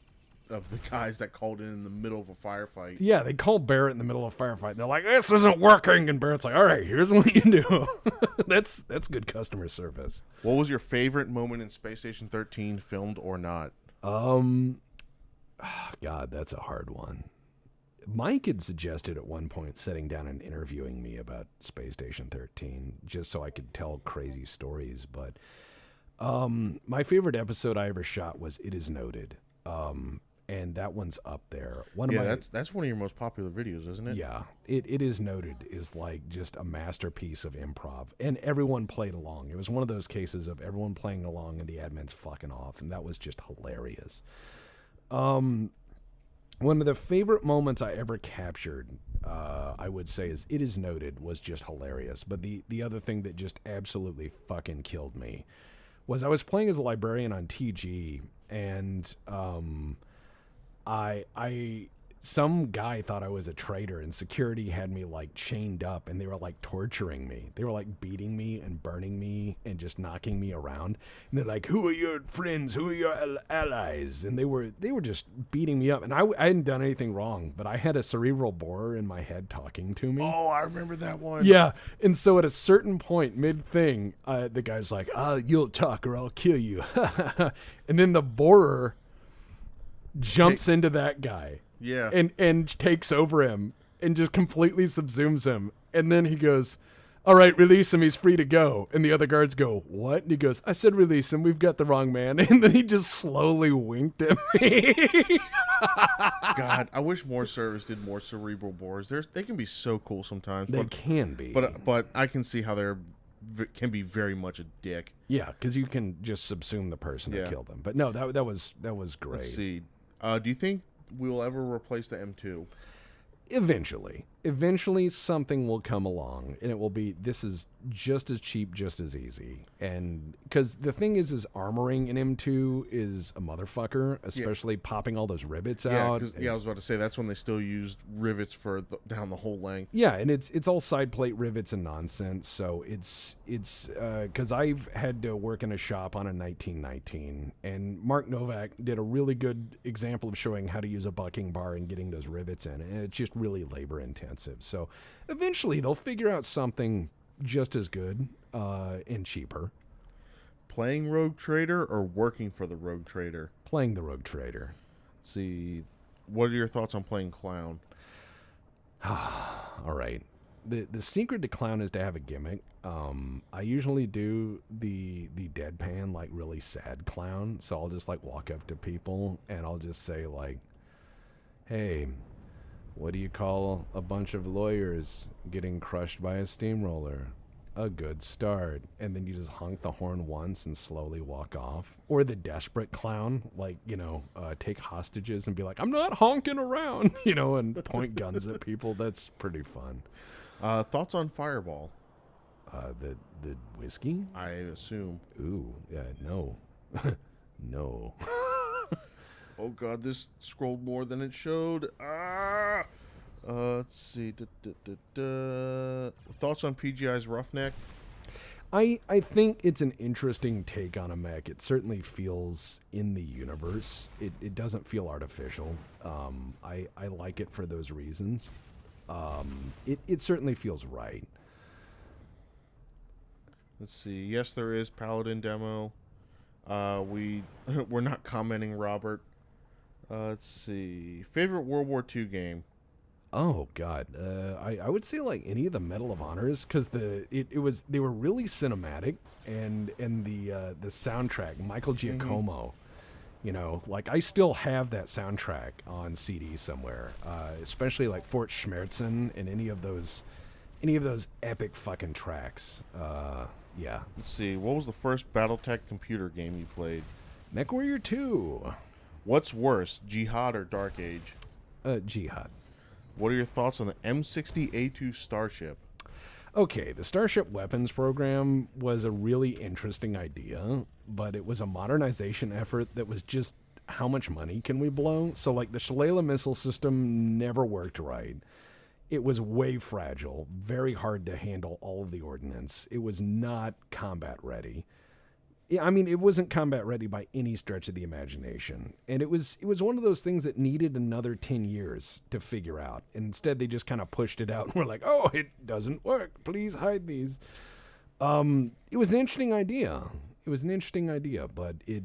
guys that called in the middle of a firefight. Yeah, they call Barrett in the middle of a firefight. And they're like, "This isn't working," and Barrett's like, "All right, here's what you do." That's good customer service. What was your favorite moment in Space Station 13, filmed or not? God, that's a hard one. Mike had suggested at one point sitting down and interviewing me about Space Station 13 just so I could tell crazy stories. But my favorite episode I ever shot was It Is Noted. And that one's up there. That's one of your most popular videos, isn't it? Yeah. It Is Noted is like just a masterpiece of improv. And everyone played along. It was one of those cases of everyone playing along and the admin's fucking off. And that was just hilarious. One of the favorite moments I ever captured, I would say, is It Is Noted was just hilarious. But the other thing that just absolutely fucking killed me was I was playing as a librarian on TG, and some guy thought I was a traitor, and security had me like chained up, and they were like torturing me. They were like beating me and burning me and just knocking me around. And they're like, "Who are your friends? Who are your allies?" And they were just beating me up. And I hadn't done anything wrong, but I had a cerebral borer in my head talking to me. Oh, I remember that one. Yeah. And so at a certain point, mid-thing, the guy's like, "You'll talk or I'll kill you." And then the borer jumps into that guy. Yeah. And takes over him and just completely subsumes him. And then he goes, all right, release him. He's free to go. And the other guards go, what? And he goes, I said release him. We've got the wrong man. And then he just slowly winked at me. God, I wish more servers did more cerebral boars. They can be so cool sometimes. They can be. But I can see how can be very much a dick. Yeah, because you can just subsume the person and kill them. But no, that was great. Let's see. Do you think we'll ever replace the M2? Eventually something will come along and it will be, this is just as cheap, just as easy. And because the thing is armoring in M2 is a motherfucker, especially popping all those rivets out. I was about to say that's when they still used rivets for down the whole length. Yeah, and it's all side plate rivets and nonsense. So it's because I've had to work in a shop on a 1919, and Mark Novak did a really good example of showing how to use a bucking bar and getting those rivets in, and it's just really labor intensive. So eventually they'll figure out something just as good and cheaper. Playing Rogue Trader or working for the Rogue Trader? Playing the Rogue Trader. See, what are your thoughts on playing Clown? All right. The secret to Clown is to have a gimmick. I usually do the deadpan, like really sad Clown. So I'll just like walk up to people and I'll just say like, hey, what do you call a bunch of lawyers getting crushed by a steamroller? A good start. And then you just honk the horn once and slowly walk off. Or the desperate Clown, like, take hostages and be like, I'm not honking around, and point guns at people. That's pretty fun. Thoughts on Fireball? The whiskey? I assume. Ooh, yeah, no. No. Oh God, this scrolled more than it showed. Let's see. Thoughts on PGI's Roughneck? I think it's an interesting take on a mech. It certainly feels in the universe. It doesn't feel artificial. I like it for those reasons. It certainly feels right. Let's see. Yes, there is Paladin demo. We're not commenting, Robert. Let's see. Favorite World War II game? Oh God, I would say like any of the Medal of Honors, because they were really cinematic, and the soundtrack, Michael Giacomo, like I still have that soundtrack on CD somewhere, especially like Fort Schmerzen and any of those epic fucking tracks. Yeah. Let's see. What was the first BattleTech computer game you played? Mechwarrior 2. What's worse, Jihad or Dark Age? Jihad. What are your thoughts on the M60A2 Starship? Okay, the Starship Weapons Program was a really interesting idea, but it was a modernization effort that was just, how much money can we blow? So, like, the Shalala missile system never worked right. It was way fragile, very hard to handle all of the ordnance. It was not combat ready. I mean, it wasn't combat ready by any stretch of the imagination. And it was one of those things that needed another 10 years to figure out. And instead, they just kind of pushed it out. And we're like, oh, it doesn't work. Please hide these. It was an interesting idea. But it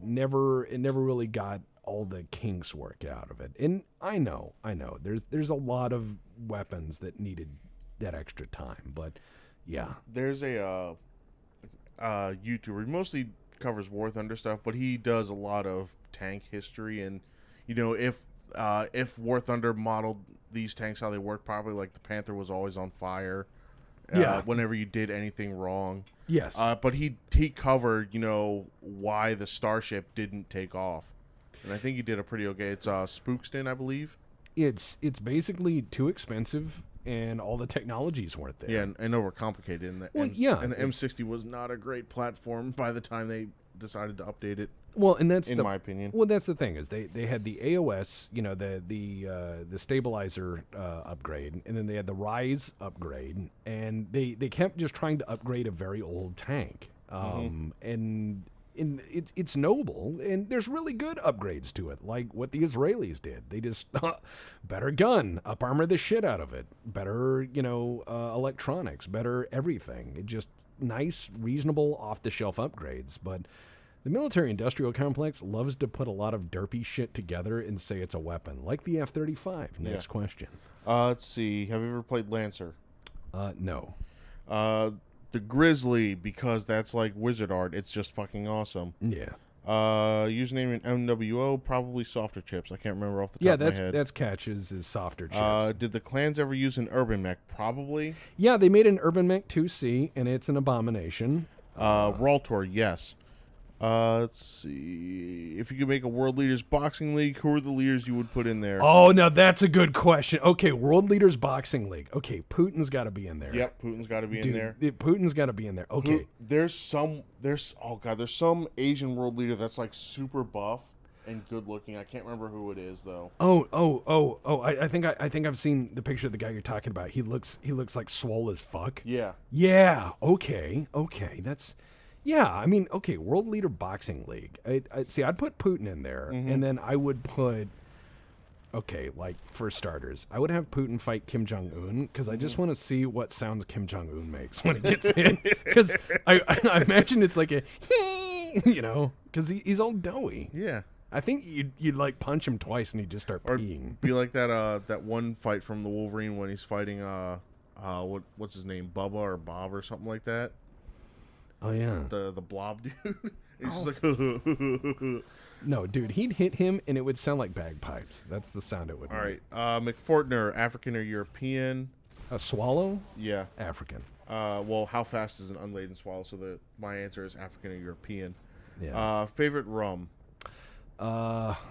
never really got all the kinks worked out of it. And I know. There's a lot of weapons that needed that extra time. But yeah. There's a YouTuber. He mostly covers War Thunder stuff, but he does a lot of tank history. And if War Thunder modeled these tanks how they work properly, like the Panther was always on fire. Whenever you did anything wrong. Yes. But he covered why the Starship didn't take off, and I think he did a pretty okay. It's Spookston, I believe. It's basically too expensive. And all the technologies weren't there. Yeah, and overcomplicated. And the M60 was not a great platform by the time they decided to update it. Well, and that's in my opinion. Well, that's the thing is they had the AOS, the stabilizer upgrade, and then they had the Rise upgrade, and they kept just trying to upgrade a very old tank. And it's noble, and there's really good upgrades to it, like what the Israelis did. They just better gun, up armor the shit out of it, better electronics, better everything. It just nice, reasonable, off the shelf upgrades. But the military-industrial complex loves to put a lot of derpy shit together and say it's a weapon, like the F-35. Next question. Let's see. Have you ever played Lancer? No. The Grizzly, because that's like wizard art. It's just fucking awesome. Yeah. Username in MWO, probably Softer Chips. I can't remember off the top of my head. That's catches is Softer Chips. Did the clans ever use an Urban Mech? Probably. Yeah, they made an Urban Mech 2C, and it's an abomination. Raltor, yes. Let's see. If you could make a World Leaders Boxing League, who are the leaders you would put in there? Oh, now that's a good question. Okay, World Leaders Boxing League. Okay, Putin's got to be in there. Yep, Putin's got to be in there. Putin's got to be in there. Okay. There's some Asian world leader that's like super buff and good looking. I can't remember who it is though. I think I've seen the picture of the guy you're talking about. He looks like swole as fuck. Yeah. Yeah. Okay. That's. Yeah, I mean, okay, World Leader Boxing League. I'd put Putin in there, and then I would put, okay, like, for starters, I would have Putin fight Kim Jong-un, because I just want to see what sounds Kim Jong-un makes when he gets in, because I imagine it's like a, because he's all doughy. Yeah. I think you'd like punch him twice and he'd just start peeing. Be like that one fight from the Wolverine when he's fighting, what's his name, Bubba or Bob or something like that. Oh, yeah. The blob dude. He's just like... No, dude, he'd hit him, and it would sound like bagpipes. That's the sound it would make. All right. Mechwarrior, African or European? A swallow? Yeah. African. Well, how fast is an unladen swallow? So my answer is African or European. Yeah. Favorite rum?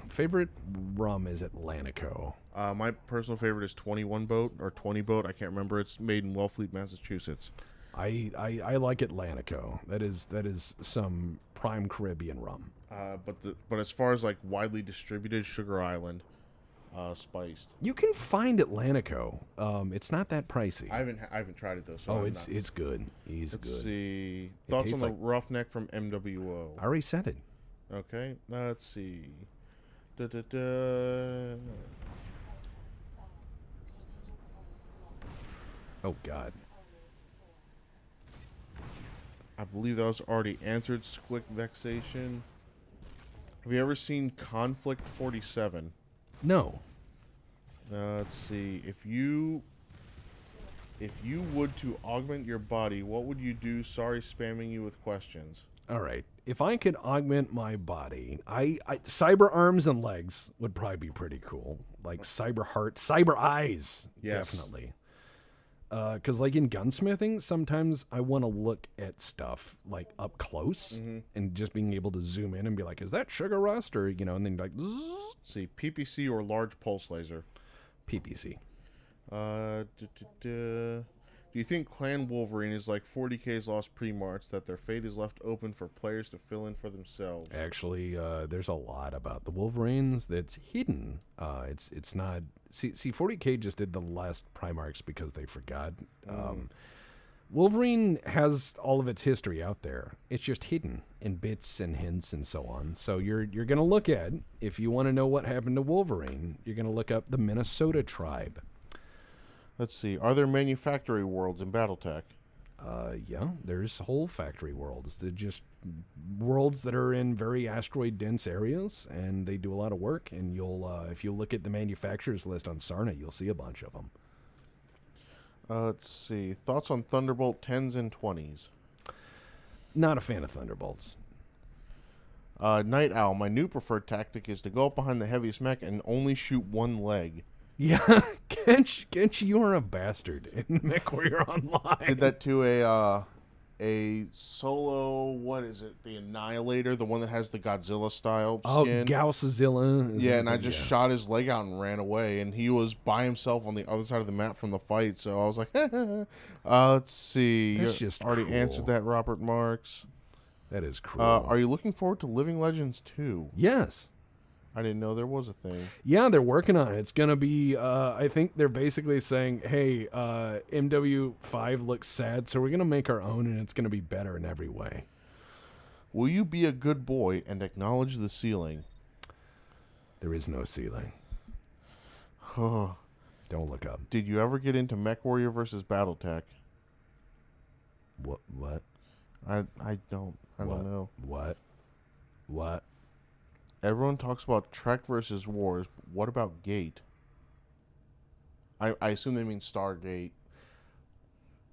Favorite rum is Atlantico. My personal favorite is 21 Boat or 20 Boat. I can't remember. It's made in Wellfleet, Massachusetts. I like Atlantico. That is some prime Caribbean rum. But as far as like widely distributed, Sugar Island, spiced. You can find Atlantico. It's not that pricey. I haven't tried it though. So it's good. Let's good. Let's see. Thoughts on the Roughneck from MWO? I already said it. Okay. Let's see. Oh God. I believe that was already answered. Squick Vexation. Have you ever seen Conflict 47? No. Let's see. If you would to augment your body, what would you do? Sorry, spamming you with questions. All right. If I could augment my body, I cyber arms and legs would probably be pretty cool. Like cyber heart, cyber eyes. Yes. Definitely. Because like in gunsmithing, sometimes I want to look at stuff like up close and just being able to zoom in and be like, is that sugar rust? Or, and then like, zzz. See, PPC or large pulse laser? PPC. Do you think Clan Wolverine is like 40K's Lost Pre-March, that their fate is left open for players to fill in for themselves? Actually, there's a lot about the Wolverines that's hidden. It's not... See, 40K just did the last Primarchs because they forgot. Wolverine has all of its history out there. It's just hidden in bits and hints and so on. So you're going to look at, if you want to know what happened to Wolverine, you're going to look up the Minnesota tribe. Let's see. Are there manufactory worlds in BattleTech? Yeah, there's whole factory worlds. They're just worlds that are in very asteroid-dense areas, and they do a lot of work. And you'll, if you look at the manufacturers list on Sarna, you'll see a bunch of them. Let's see. Thoughts on Thunderbolt 10s and 20s? Not a fan of Thunderbolts. Night Owl. My new preferred tactic is to go up behind the heaviest mech and only shoot one leg. Yeah, Genshi, you are a bastard in Mechwarrior Online. Did that to a solo, what is it, the Annihilator, the one that has the Godzilla style skin. Oh, Gaussazilla. Yeah, and I just shot his leg out and ran away, and he was by himself on the other side of the map from the fight, so I was like, let's see. That's just already cruel. Answered that, Robert Marks. That is cruel. Are you looking forward to Living Legends 2? Yes. I didn't know there was a thing. Yeah, they're working on it. It's going to be, I think they're basically saying, hey, MW5 looks sad, so we're going to make our own, and it's going to be better in every way. Will you be a good boy and acknowledge the ceiling? There is no ceiling. Don't look up. Did you ever get into Mechwarrior versus BattleTech? What? I don't know. What? Everyone talks about Trek versus Wars. But what about Gate? I assume they mean Stargate.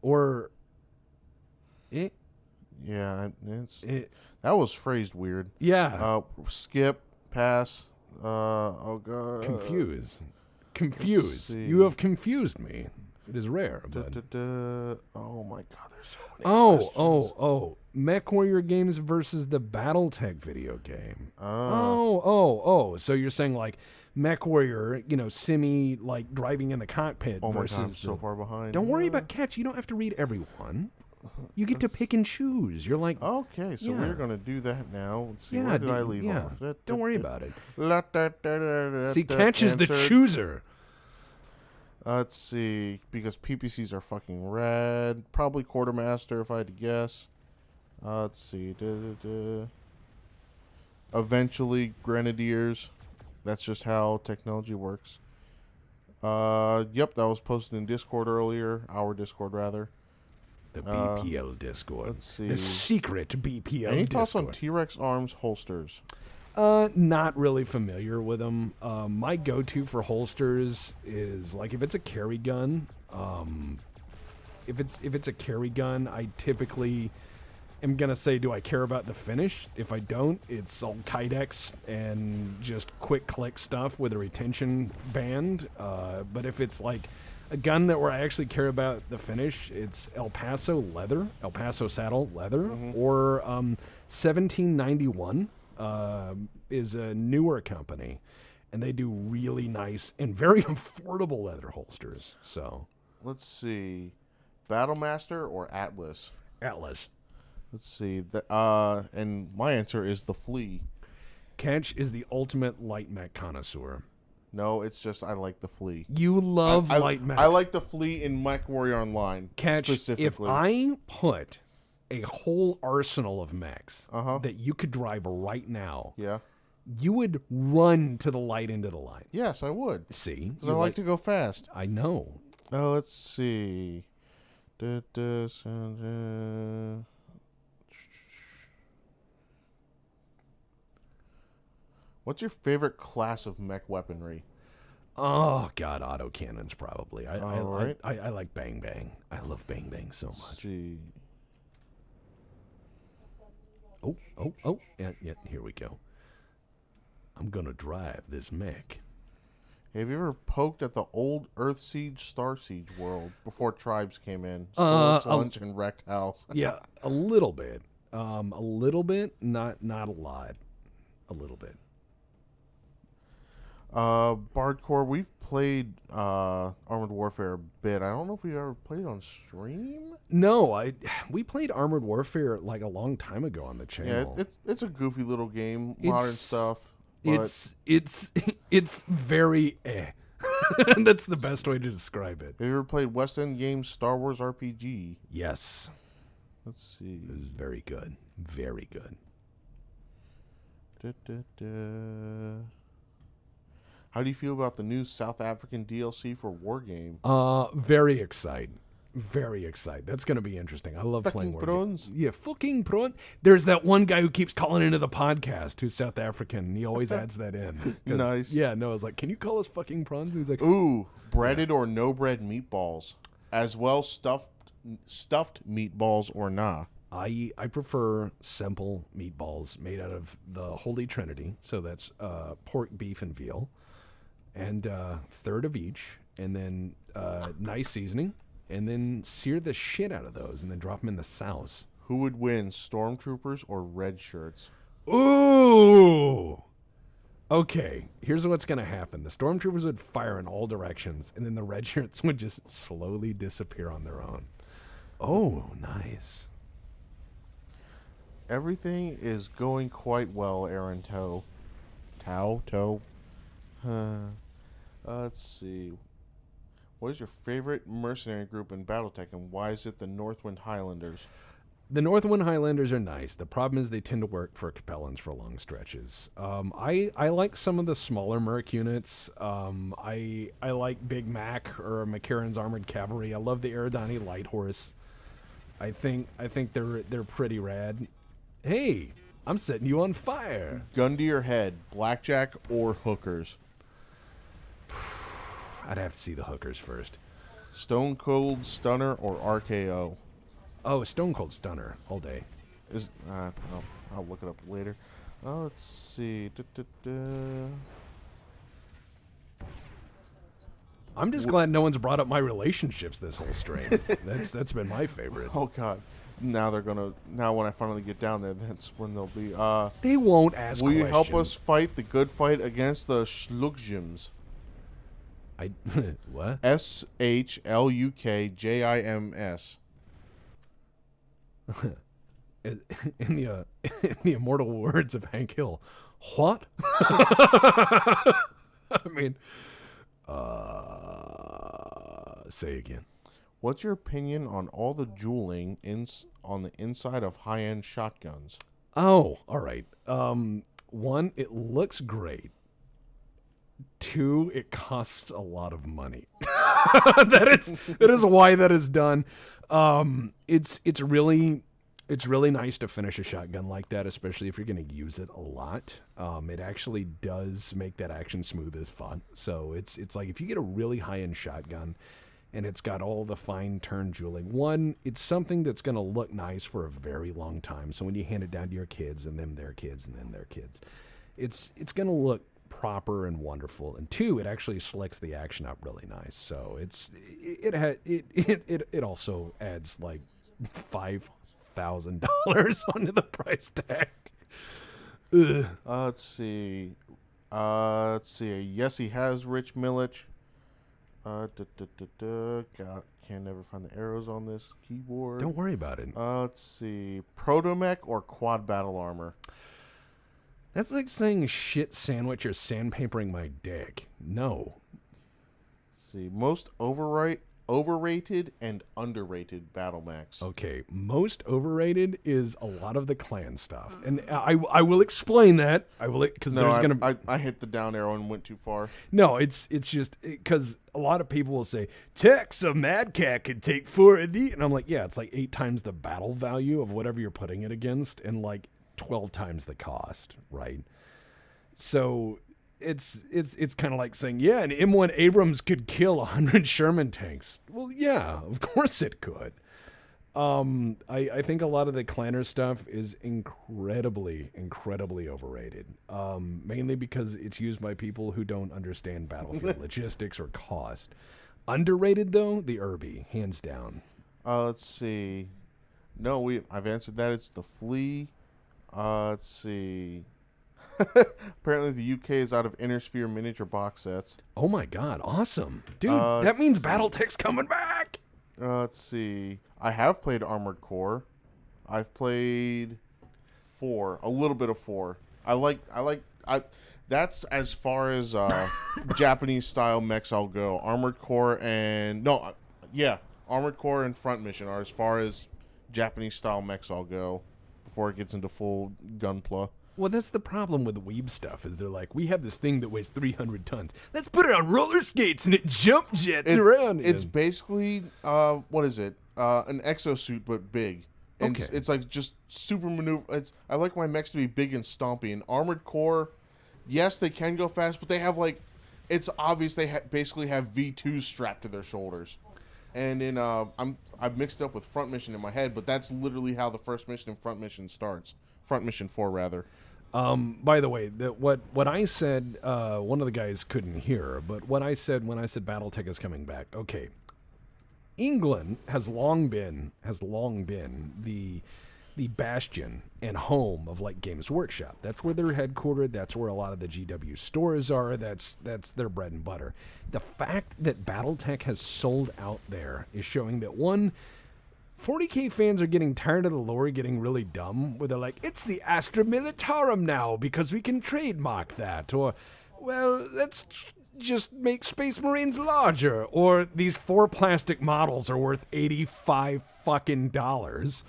Or Yeah, that was phrased weird. Yeah. Skip, pass. Oh god. Confused. You have confused me. It is rare, but... Oh my god, there's so many questions. Oh. Mechwarrior games versus the battletech video game. So you're saying like Mechwarrior, Simi like driving in the cockpit versus... my god, I'm so far behind. Don't worry about Catch. You don't have to read everyone. You get to pick and choose. You're like... Okay, so we're going to do that now. Let's see, where did I leave off? Don't worry about it. See, Catch is the chooser. Let's see, because PPCs are fucking red. Probably Quartermaster, if I had to guess. Let's see. Eventually, Grenadiers. That's just how technology works. Yep, that was posted in Discord earlier. Our Discord, rather. The BPL Discord. Let's see. The secret BPL Discord. Any thoughts on T-Rex arms holsters? Not really familiar with them. My go-to for holsters is like if it's a carry gun. If it's a carry gun, I typically am gonna say, do I care about the finish? If I don't, it's all Kydex and just quick click stuff with a retention band. But if it's like a gun where I actually care about the finish, it's El Paso saddle leather, or 1791. Is a newer company, and they do really nice and very affordable leather holsters. So let's see, Battlemaster or Atlas? Atlas. Let's see. And my answer is the Flea. Catch is the ultimate light mech connoisseur. No, it's just I like the Flea. You love light mechs. I like the Flea in Mechwarrior Online. Catch, specifically. If I put a whole arsenal of mechs that you could drive right now, you would run to the light end of the line. Yes, I would. See? Because I like to go fast. I know. Oh, let's see. What's your favorite class of mech weaponry? Oh, God, autocannons probably. I right. like Bang Bang. I love Bang Bang so much. See. Oh. Yeah, here we go. I'm going to drive this mech. Have you ever poked at the old Earth Siege, Star Siege world before tribes came in? Stole its lunch and wrecked house. Yeah, a little bit. Not a lot. A little bit. Bardcore, we've played Armored Warfare a bit. I don't know if we've ever played on stream. No, we played Armored Warfare like a long time ago on the channel. Yeah, it's a goofy little game, modern stuff. It's very That's the best way to describe it. Have you ever played West End Games Star Wars RPG? Yes. Let's see. It was very good. Very good. How do you feel about the new South African DLC for Wargame? Very excited. Very excited. That's going to be interesting. I love playing Wargame. Yeah, fucking prawn. There's that one guy who keeps calling into the podcast who's South African, and he always adds that in. Nice. Yeah, no, I was like, can you call us fucking prawns? And he's like, ooh, breaded or no bread meatballs, as well stuffed meatballs or nah. I prefer simple meatballs made out of the Holy Trinity. So that's pork, beef, and veal, and third of each, and then nice seasoning. And then sear the shit out of those and then drop them in the sauce. Who would win, Stormtroopers or Red Shirts? Ooh! Okay, here's what's going to happen. The Stormtroopers would fire in all directions, and then the Red Shirts would just slowly disappear on their own. Oh, nice. Everything is going quite well, Aaron Toe. Let's see. What is your favorite mercenary group in Battletech, and why is it the Northwind Highlanders? The Northwind Highlanders are nice. The problem is they tend to work for Capellans for long stretches. I like some of the smaller merc units. I like Big Mac or McCarran's Armored Cavalry. I love the Eridani Light Horse. I think they're pretty rad. Hey, I'm setting you on fire. Gun to your head, blackjack or hookers? I'd have to see the hookers first. Stone Cold Stunner or RKO? Oh, Stone Cold Stunner all day. I'll look it up later. Let's see. I'm just glad no one's brought up my relationships this whole stream. That's been my favorite. Oh God. Now when I finally get down there, that's when they'll be. They won't ask will questions. you help us fight the good fight against the Shlukjims? What? SHLUKJIMS. In the immortal words of Hank Hill, what? I mean, say again. What's your opinion on all the jeweling on the inside of high-end shotguns? Oh, all right. One, it looks great. Two, it costs a lot of money. that is why that is done. It's really nice to finish a shotgun like that, especially if you're going to use it a lot. It actually does make that action smooth as fun. So it's like if you get a really high-end shotgun and it's got all the fine turn jeweling, one, it's something that's going to look nice for a very long time. So when you hand it down to your kids and them their kids and then their kids, it's going to look proper and wonderful. And two, it actually selects the action up really nice. So it also adds like $5,000 onto the price tag. Let's see. Yes, he has Rich Millich. God, can't never find the arrows on this keyboard. Don't worry about it. Let's see. Protomech or quad battle armor? That's like saying shit sandwich or sandpapering my dick. No. Let's see. Most overrated and underrated battle mechs. Okay, most overrated is a lot of the clan stuff, and I will explain that. I will, because there's gonna. I hit the down arrow and went too far. No, it's just because a lot of people will say Tex, a Mad Cat could take 4 of these, and I'm like, yeah, it's like 8 times the battle value of whatever you're putting it against, and like 12 times the cost, right? So. It's kind of like saying, yeah, an M1 Abrams could kill 100 Sherman tanks. Well, yeah, of course it could. I think a lot of the clanner stuff is incredibly overrated. Mainly because it's used by people who don't understand battlefield logistics or cost. Underrated though, the Irby, hands down. Let's see. No, I've answered that. It's the Flea. Let's see. Apparently the UK is out of Inner Sphere miniature box sets. Oh my god, awesome. Dude, that means battletech's coming back. Let's see. I have played Armored Core. I've played 4, a little bit of 4. That's as far as Japanese style mechs I'll go. Armored Core and Armored Core and Front Mission are as far as Japanese style mechs I'll go before it gets into full gunpla. Well, that's the problem with the weeb stuff, is they're like, we have this thing that weighs 300 tons. Let's put it on roller skates and it jump jets around. It's basically, what is it? An exosuit, but big. And okay. It's like just super maneuver. I like my mechs to be big and stompy. And Armored Core, yes, they can go fast, but they have like, it's obvious they basically have V2s strapped to their shoulders. And in, I've mixed it up with Front Mission in my head, but that's literally how the first mission in Front Mission starts. Front Mission 4, rather. By the way, what I said, one of the guys couldn't hear, but what I said when I said BattleTech is coming back, okay. England has long been the bastion and home of like Games Workshop. That's where they're headquartered. That's where a lot of the GW stores are. That's their bread and butter. The fact that BattleTech has sold out there is showing that, one, 40K fans are getting tired of the lore getting really dumb, where they're like, it's the Astra Militarum now because we can trademark that, or, well, let's just make Space Marines larger, or these 4 plastic models are worth $85 fucking dollars.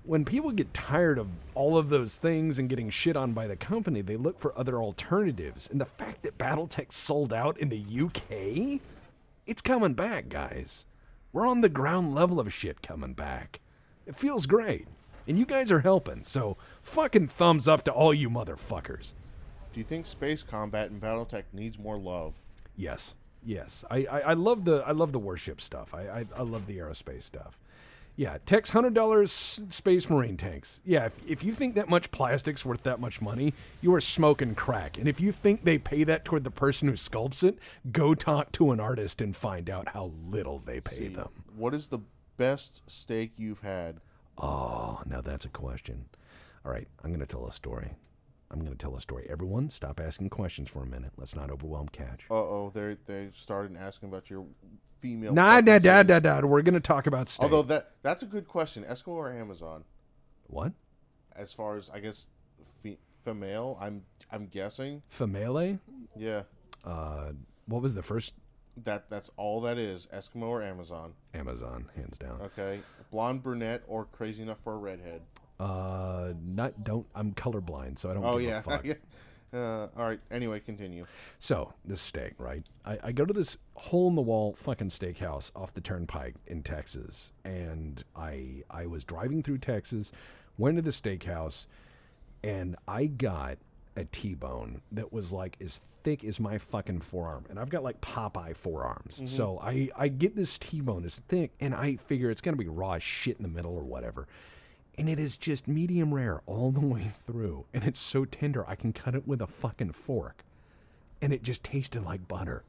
When people get tired of all of those things and getting shit on by the company, they look for other alternatives. And the fact that BattleTech sold out in the UK, it's coming back, guys. We're on the ground level of shit coming back. It feels great. And you guys are helping, so fucking thumbs up to all you motherfuckers. Do you think space combat in BattleTech needs more love? Yes. I love the warship stuff. I love the aerospace stuff. Yeah, Tech's $100 Space Marine tanks. Yeah, if you think that much plastic's worth that much money, you are smoking crack. And if you think they pay that toward the person who sculpts it, go talk to an artist and find out how little they pay them. What is the best steak you've had? Oh, now that's a question. All right, I'm going to tell a story. Everyone, stop asking questions for a minute. Let's not overwhelm Catch. They started asking about your female. Nah. We're going to talk about steak. Although that's a good question. Eskimo or Amazon? What? As far as, I guess, female, I'm guessing. Female? Yeah. What was the first? That's all that is. Eskimo or Amazon? Amazon, hands down. Okay. Blonde, brunette, or crazy enough for a redhead? I'm colorblind, so I don't give a fuck. Yeah. All right. Anyway, continue. So, this steak, right? I go to this hole-in-the-wall fucking steakhouse off the turnpike in Texas, and I was driving through Texas, went to the steakhouse, and I got a T-bone that was like as thick as my fucking forearm. And I've got like Popeye forearms. Mm-hmm. So I get this T-bone as thick, and I figure it's going to be raw as shit in the middle or whatever. And it is just medium rare all the way through. And it's so tender, I can cut it with a fucking fork. And it just tasted like butter.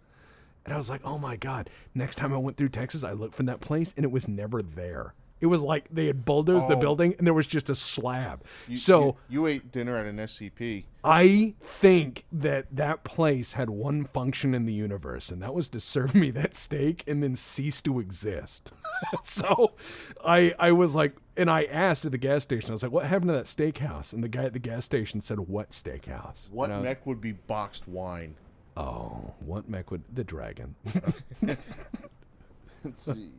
And I was like, oh my God. Next time I went through Texas, I looked for that place, and it was never there. It was like they had bulldozed the building, and there was just a slab. You ate dinner at an SCP. I think that place had one function in the universe, and that was to serve me that steak and then cease to exist. So I was like, and I asked at the gas station, I was like, what happened to that steakhouse? And the guy at the gas station said, what steakhouse? What mech would be boxed wine? Oh, what mech would... The dragon. Let's see.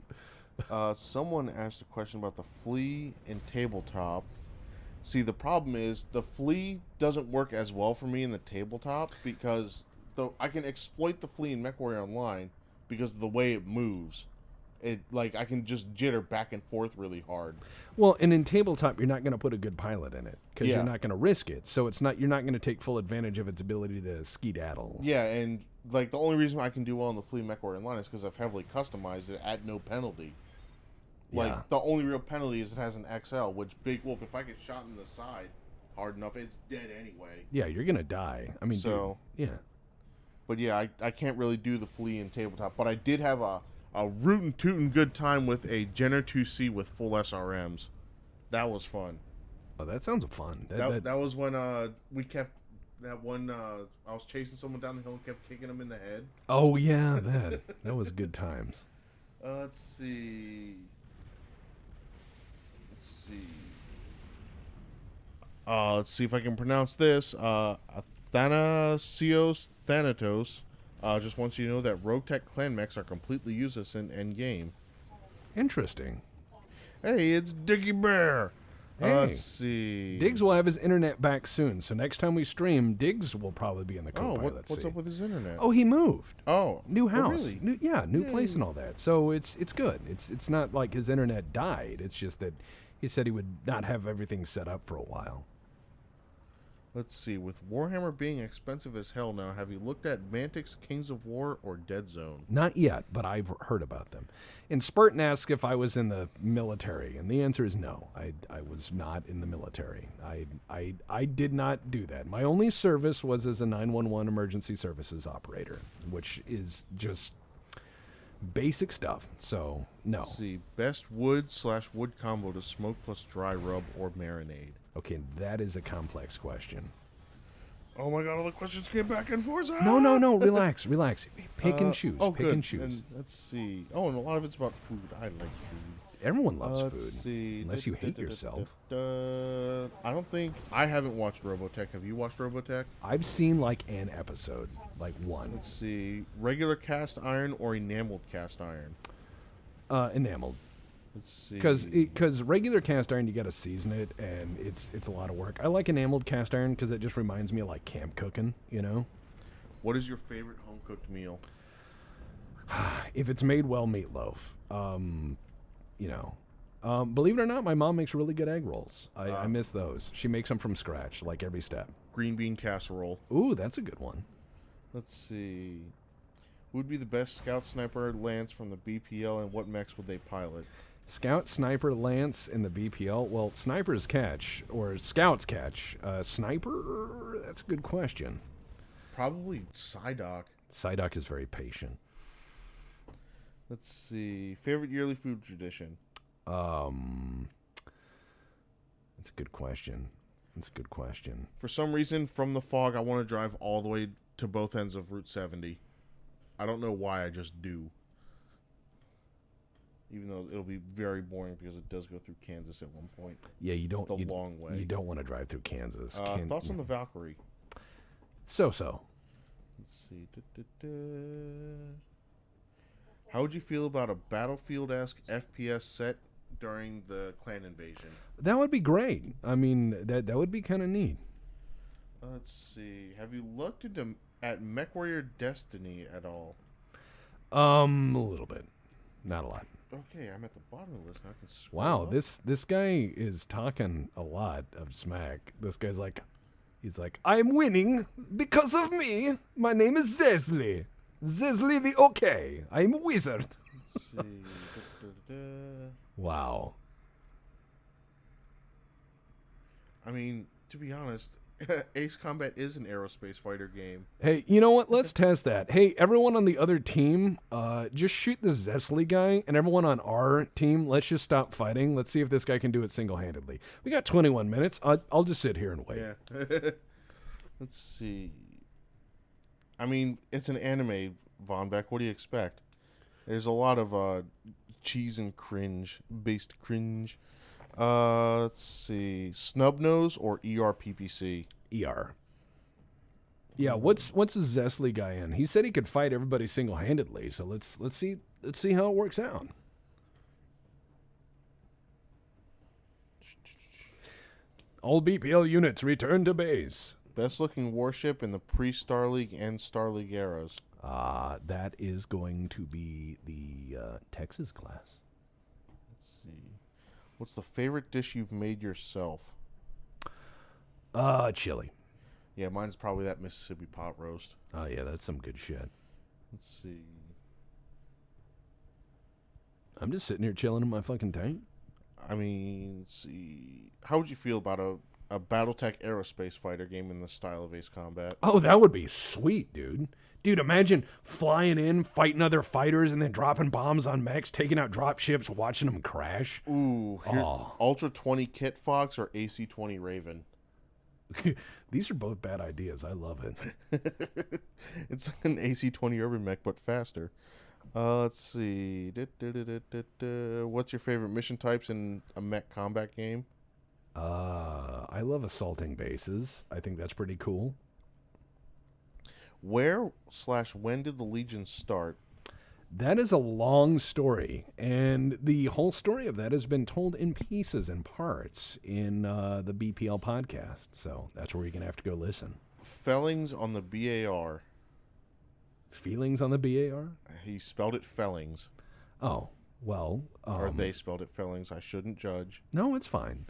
Someone asked a question about the flea in tabletop. See, the problem is the flea doesn't work as well for me in the tabletop because I can exploit the flea in Mechwarrior Online because of the way it moves. I can just jitter back and forth really hard. Well, and in tabletop, you're not going to put a good pilot in it because you're not going to risk it. So you're not going to take full advantage of its ability to skedaddle. Yeah, and the only reason I can do well in the flea Mechwarrior Online is because I've heavily customized it at no penalty. The only real penalty is it has an XL, which if I get shot in the side hard enough, it's dead anyway. Yeah, you're going to die. I mean, dude, yeah. But yeah, I can't really do the flea in tabletop, but I did have a rootin' tootin' good time with a Jenner 2C with full SRMs. That was fun. Oh, that sounds fun. That was when we kept that one. I was chasing someone down the hill and kept kicking him in the head. Oh yeah, that was good times. Let's see. Let's see if I can pronounce this. Athanasios Thanatos just wants you to know that Rogue Tech clan mechs are completely useless in endgame. Interesting. Hey, it's Diggy Bear. Hey. Let's see. Diggs will have his internet back soon, so next time we stream, Diggs will probably be in the co-pilot what's up with his internet? Oh, he moved. Oh, new house. Really? New place and all that. So it's good. It's not like his internet died. It's just that he said he would not have everything set up for a while. Let's see. With Warhammer being expensive as hell now, have you looked at Mantic's Kings of War or Dead Zone? Not yet, but I've heard about them. And Spartan asked if I was in the military, and the answer is no. I was not in the military. I did not do that. My only service was as a 911 emergency services operator, which is just basic stuff. So, no. Let's see. Best wood/wood combo to smoke plus dry rub or marinade. Okay, that is a complex question. Oh my God, all the questions came back and forth. No, relax. Pick and choose. Oh, pick good. and choose. And let's see. Oh, and a lot of it's about food. I like food. Everyone loves let's food. See. Unless you hate yourself. I haven't watched Robotech. Have you watched Robotech? I've seen like an episode, like one. Let's see. Regular cast iron or enameled cast iron? Enameled. Let's see. Because regular cast iron, you got to season it, and it's a lot of work. I like enameled cast iron because it just reminds me of like camp cooking, you know? What is your favorite home-cooked meal? If it's made well, meatloaf. Believe it or not, my mom makes really good egg rolls. I miss those. She makes them from scratch, like every step. Green bean casserole. Ooh, that's a good one. Let's see. Who would be the best scout sniper lance from the BPL, and what mechs would they pilot? Scout, Sniper, Lance in the BPL. Well, Sniper's catch, or Scout's catch. Sniper? That's a good question. Probably Psyduck. Psyduck is very patient. Let's see. Favorite yearly food tradition? That's a good question. For some reason, from the fog, I want to drive all the way to both ends of Route 70. I don't know why, I just do. Even though it'll be very boring because it does go through Kansas at one point. Yeah, you don't. The long way. You don't want to drive through Kansas. Thoughts on the Valkyrie? So-so. Let's see. How would you feel about a Battlefield-esque FPS set during the clan invasion? That would be great. I mean, that would be kind of neat. Let's see. Have you looked at Mechwarrior Destiny at all? A little bit. Not a lot. Okay, I'm at the bottom of the list. Now I can scroll up. This guy is talking a lot of smack. This guy's like, I'm winning because of me. My name is Zesley. Zesley the okay. I'm a wizard. Let's see. Wow. I mean, to be honest, Ace Combat is an aerospace fighter game. Hey, you know what? Let's test that. Hey, everyone on the other team, just shoot the Zesley guy, and everyone on our team, let's just stop fighting. Let's see if this guy can do it single-handedly. We got 21 minutes. I'll just sit here and wait. Yeah. Let's see. I mean, it's an anime, Von Beck. What do you expect? There's a lot of cheese and cringe-based cringe. Let's see. Snubnose or ERPPC? ER. Yeah, what's a Zesley guy in? He said he could fight everybody single-handedly, so let's see how it works out. All BPL units return to base. Best looking warship in the pre-Star League and Star League eras. That is going to be the Texas class. Let's see. What's the favorite dish you've made yourself? Chili. Yeah, mine's probably that Mississippi pot roast. Oh, yeah, that's some good shit. Let's see. I'm just sitting here chilling in my fucking tank. I mean, let's see. How would you feel about a Battletech aerospace fighter game in the style of Ace Combat? Oh, that would be sweet, dude. Dude, imagine flying in, fighting other fighters, and then dropping bombs on mechs, taking out drop ships, watching them crash. Ooh, Ultra 20 Kit Fox or AC-20 Raven? These are both bad ideas. I love it. It's like an AC-20 Urban Mech, but faster. Let's see. What's your favorite mission types in a mech combat game? I love assaulting bases. I think that's pretty cool. Where/when did the Legion start? That is a long story, and the whole story of that has been told in pieces and parts in the BPL podcast. So that's where you're going to have to go listen. Fellings on the BAR. Feelings on the BAR? He spelled it Fellings. Oh, well. Or they spelled it Fellings. I shouldn't judge. No, it's fine.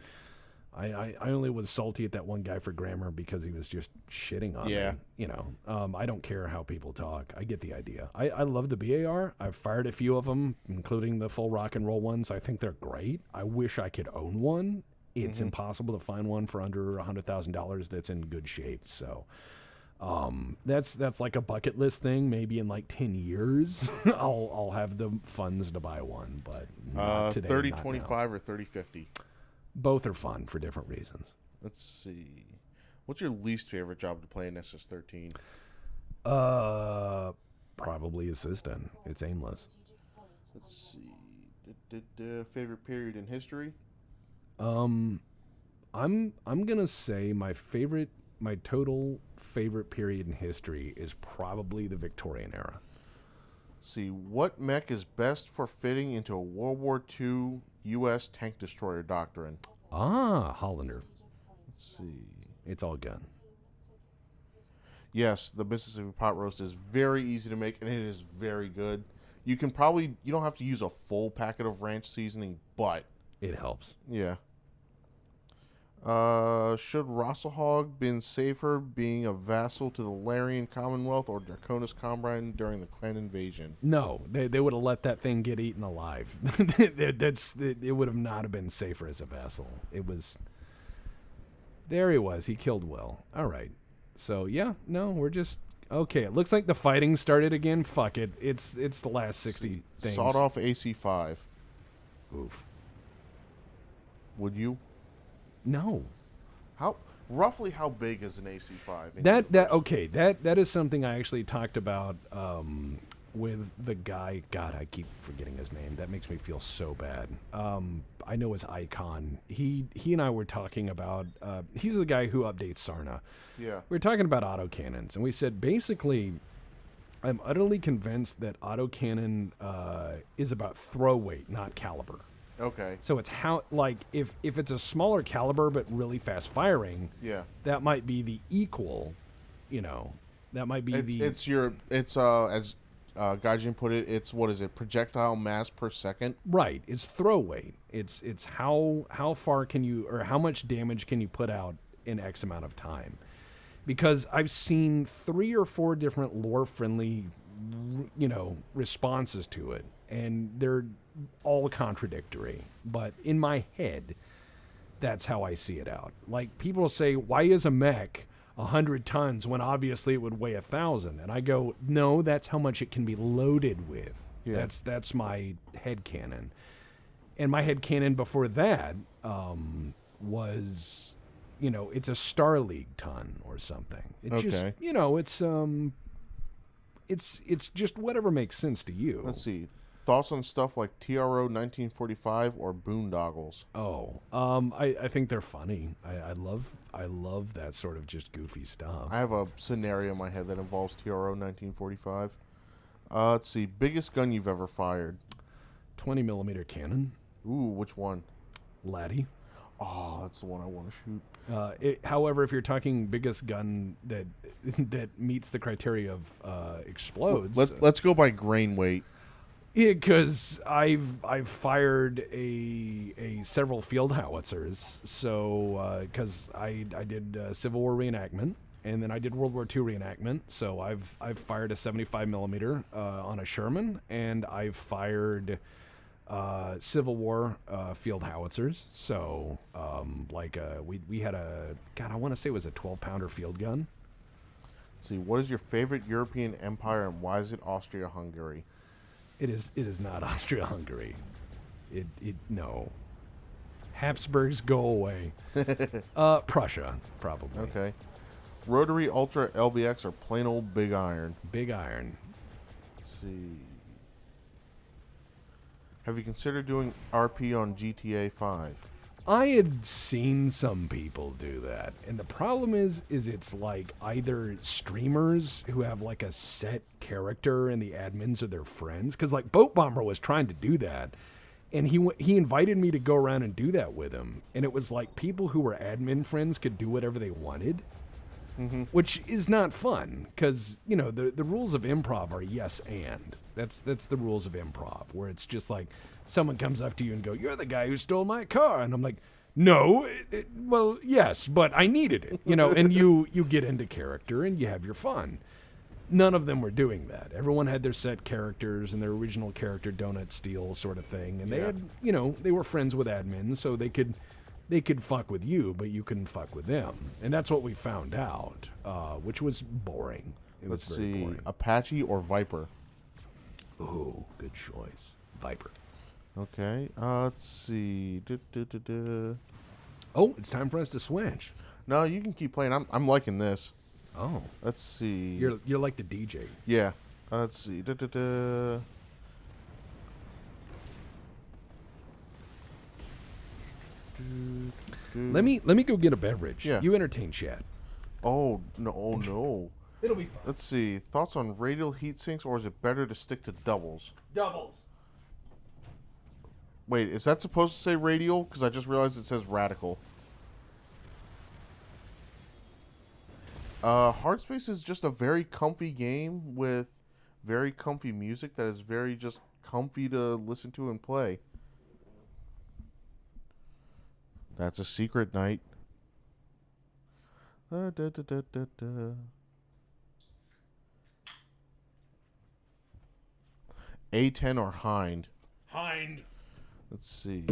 I only was salty at that one guy for grammar because he was just shitting on me. You know, I don't care how people talk. I get the idea. I love the BAR. I've fired a few of them, including the full rock and roll ones. I think they're great. I wish I could own one. It's impossible to find one for under $100,000 that's in good shape. So that's like a bucket list thing. Maybe in like 10 years, I'll have the funds to buy one, but not today. 3025 or 3050? Both are fun for different reasons. Let's see. What's your least favorite job to play in SS13? Probably assistant. It's aimless. Let's see. Favorite period in history? I'm gonna say my total favorite period in history is probably the Victorian era. Let's see, what mech is best for fitting into a World War II U.S. tank destroyer doctrine? Hollander. Let's see. It's all gun. Yes, the Mississippi pot roast is very easy to make, and it is very good. You don't have to use a full packet of ranch seasoning, but it helps. Yeah. Should Rosselhog been safer being a vassal to the Larian Commonwealth or Draconis Combine during the clan invasion? No, they would have let that thing get eaten alive. It would have not have been safer as a vassal. It was. There he was. He killed Will. All right. So yeah, no, we're just okay. It looks like the fighting started again. Fuck it. It's the last 60 things. Sawed off AC5. Oof. Would you? No. Roughly how big is an AC5? That is something I actually talked about with the guy. God, I keep forgetting his name. That makes me feel so bad. I know his icon. He and I were talking about. He's the guy who updates Sarna. Yeah. We were talking about autocannons, and we said basically, I'm utterly convinced that autocannon is about throw weight, not caliber. Okay. So it's how, like, if it's a smaller caliber but really fast firing, yeah, that might be the equal, that might be as Gaijin put it, it's, what is it, projectile mass per second? Right. It's throw weight. It's how far can you, or how much damage can you put out in X amount of time? Because I've seen 3 or 4 different lore-friendly, responses to it, and they're all contradictory. But in my head, that's how I see it out. Like, people say, why is a mech 100 tons when obviously it would weigh 1,000? And I go, no, that's how much it can be loaded with. Yeah. That's my headcanon. And my headcanon before that was, it's a Star League ton or something. It's just whatever makes sense to you. Let's see. Thoughts on stuff like TRO 1945 or Boondoggles? Oh, I think they're funny. I love that sort of just goofy stuff. I have a scenario in my head that involves TRO 1945. Let's see. Biggest gun you've ever fired? 20 millimeter cannon. Ooh, which one? Laddie. Oh, that's the one I want to shoot. However, if you're talking biggest gun that meets the criteria of explodes, let's go by grain weight. Yeah, because I've fired a several field howitzers. So because I did Civil War reenactment, and then I did World War II reenactment. So I've fired a 75 millimeter on a Sherman, and I've fired Civil War field howitzers. So we had I want to say it was a 12-pounder field gun. Let's see, what is your favorite European empire, and why is it Austria-Hungary? It is not Austria-Hungary. No. Habsburgs, go away. Prussia, probably. Okay. Rotary Ultra LBX or plain old Big Iron? Big Iron. Let's see. Have you considered doing RP on GTA 5? I had seen some people do that, and the problem is it's like either streamers who have like a set character and the admins are their friends, because like Boat Bomber was trying to do that, and he invited me to go around and do that with him, and it was like people who were admin friends could do whatever they wanted, which is not fun, because the rules of improv are yes and that's the rules of improv, where it's just like someone comes up to you and go, "You're the guy who stole my car," and I'm like, "No, well, yes, but I needed it," and you get into character and you have your fun. None of them were doing that. Everyone had their set characters and their original character donut steal sort of thing, and they had, they were friends with admins, so they could fuck with you, but you couldn't fuck with them, and that's what we found out, which was boring. Let's see, boring. Apache or Viper? Ooh, good choice, Viper. Okay, let's see. Oh, it's time for us to switch. No, you can keep playing. I'm liking this. Oh, let's see. You're like the DJ. Yeah. Let's see. Let me go get a beverage. Yeah. You entertain chat. Oh no. It'll be fun. Let's see. Thoughts on radial heat sinks, or is it better to stick to doubles? Doubles. Wait, is that supposed to say radial? Because I just realized it says radical. Hardspace is just a very comfy game with very comfy music that is very just comfy to listen to and play. That's a secret, Knight. Da, da, da, da, da. A10 or Hind? Hind. Let's see.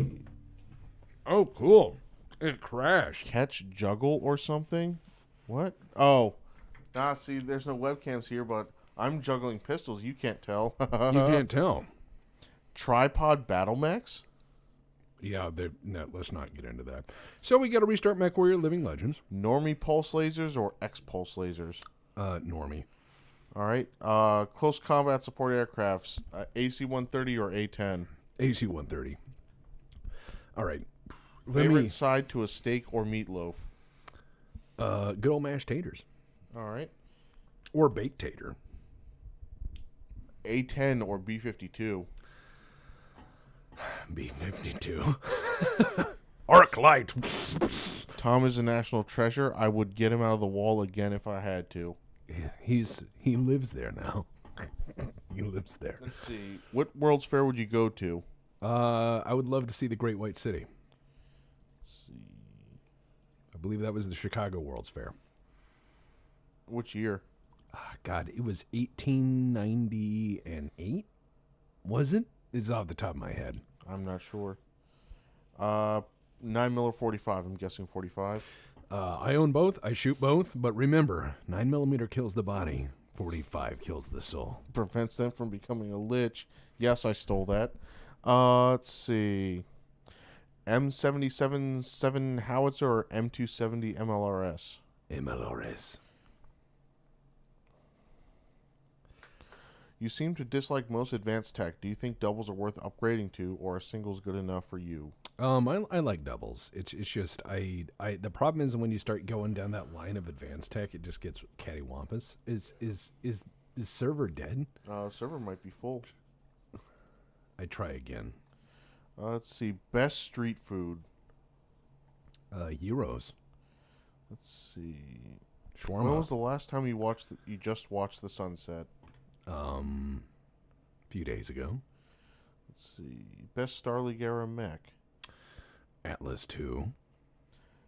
Oh, cool. It crashed. Catch, juggle, or something? What? Oh. Nah, see, there's no webcams here, but I'm juggling pistols. You can't tell. You can't tell. Tripod battle mechs? Yeah, no, let's not get into that. So we got to restart Mechwarrior Living Legends. Normie pulse lasers or X pulse lasers? Normie. All right. Close combat support aircrafts. AC-130 or A-10? AC-130. All right. Favorite side to a steak or meatloaf? Good old mashed taters. All right. Or baked tater. A-10 or B-52? B-52. Arc light. Tom is a national treasure. I would get him out of the wall again if I had to. He lives there now. He lives there. Let's see. What World's Fair would you go to? I would love to see the Great White City. Let's see. I believe that was the Chicago World's Fair. Which year? God, it was 1898. Was it? This is off the top of my head. I'm not sure. 9mm or 45? I'm guessing 45. I own both. I shoot both. But remember, 9mm kills the body. 45 kills the soul. Prevents them from becoming a lich. Yes, I stole that. Let's see. M77 howitzer or M270 MLRS? MLRS. You seem to dislike most advanced tech. Do you think doubles are worth upgrading to, or are singles good enough for you? I like doubles. It's just the problem is when you start going down that line of advanced tech, it just gets cattywampus. Is server dead? Server might be full. I try again. Let's see. Best street food. Euros. Let's see. Shawarma. When was the last time you just watched the sunset? A few days ago. Let's see. Best Star League era mech. Atlas 2.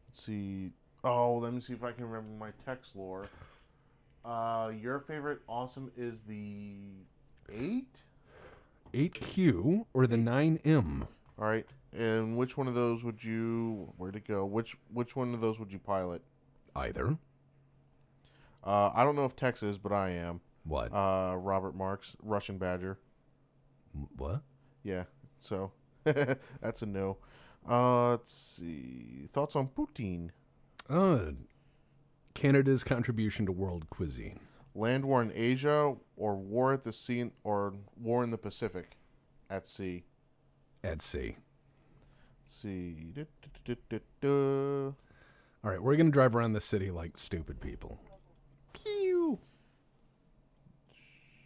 Let's see. Oh, let me see if I can remember my text lore. Your favorite awesome is the 8? 8Q or the 9M? All right. And which one of those would you... Where'd it go? Which one of those would you pilot? Either. I don't know if Tex is, but I am. What? Robert Marks, Russian Badger. What? Yeah. So, that's a no. Let's see. Thoughts on Putin? Canada's contribution to world cuisine. Land war in Asia or war at the sea or war in the Pacific at sea? At sea. Let's see. All right, we're going to drive around the city like stupid people. Pew.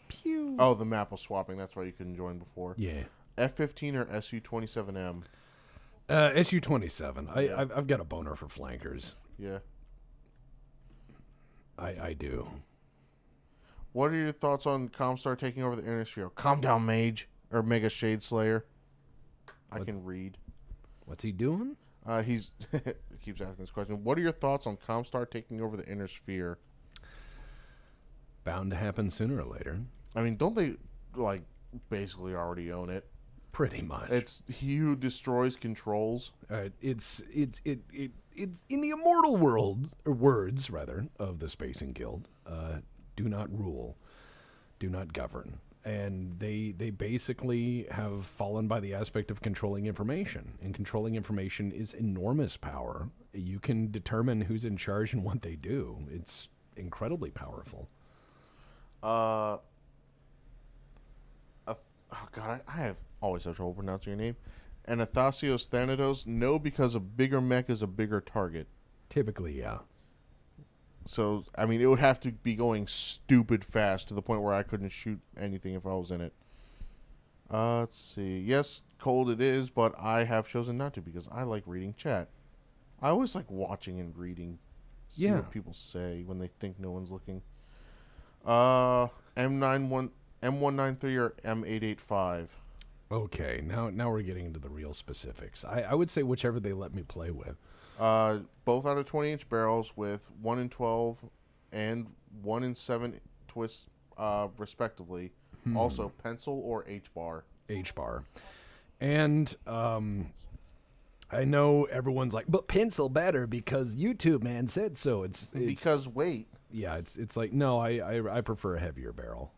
Pew. Oh, the map was swapping. That's why you couldn't join before. Yeah. F-15 or Su-27M? Su-27. I've got a boner for flankers. Yeah. I do. What are your thoughts on Comstar taking over the Innisphere? Calm down, Mage. Or Mega Shade Slayer. I can read. What's he doing? He keeps asking this question. What are your thoughts on Comstar taking over the Inner Sphere? Bound to happen sooner or later. I mean, don't they, like, basically already own it? Pretty much. It's he who destroys controls. It's in the immortal world, or words, rather, of the Spacing Guild. Do not rule. Do not govern. And they basically have fallen by the aspect of controlling information. And controlling information is enormous power. You can determine who's in charge and what they do. It's incredibly powerful. Oh, God, I have always have trouble pronouncing your name. Anathasios Thanatos, no, because a bigger mech is a bigger target. Typically, yeah. So, I mean, it would have to be going stupid fast to the point where I couldn't shoot anything if I was in it. Let's see. Yes, cold it is, but I have chosen not to because I like reading chat. I always like watching and reading. See what people say when they think no one's looking. M193 or M885? Okay, now we're getting into the real specifics. I would say whichever they let me play with. Both out of 20-inch barrels with 1 in 12 and 1 in 7 twists, respectively. Also, pencil or H-bar. H-bar. And I know everyone's like, but pencil better because YouTube man said so. It's because weight. Yeah, it's like, no, I prefer a heavier barrel.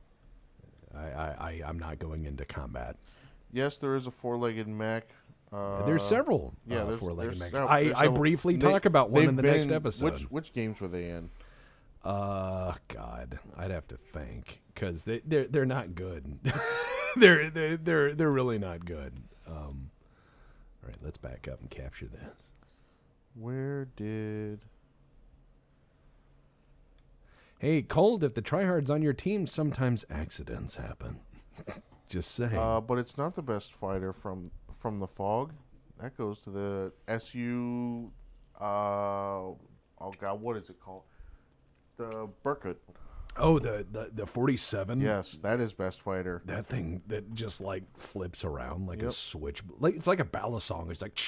I'm not going into combat. Yes, there is a 4-legged mech. There's several there's 4-legged mechs. there's I briefly talk about one in the next episode. Which games were they in? God, I'd have to think because they're not good. they're really not good. All right, let's back up and capture this. Where did? Hey, Cold, if the tryhard's on your team, sometimes accidents happen. Just saying. But it's not the best fighter from the fog. That goes to the SU. Oh God, what is it called? The Burkett. Oh, the 47. Yes, that is best fighter. That thing that just like flips around like a switch. Like it's like a ballad song. It's like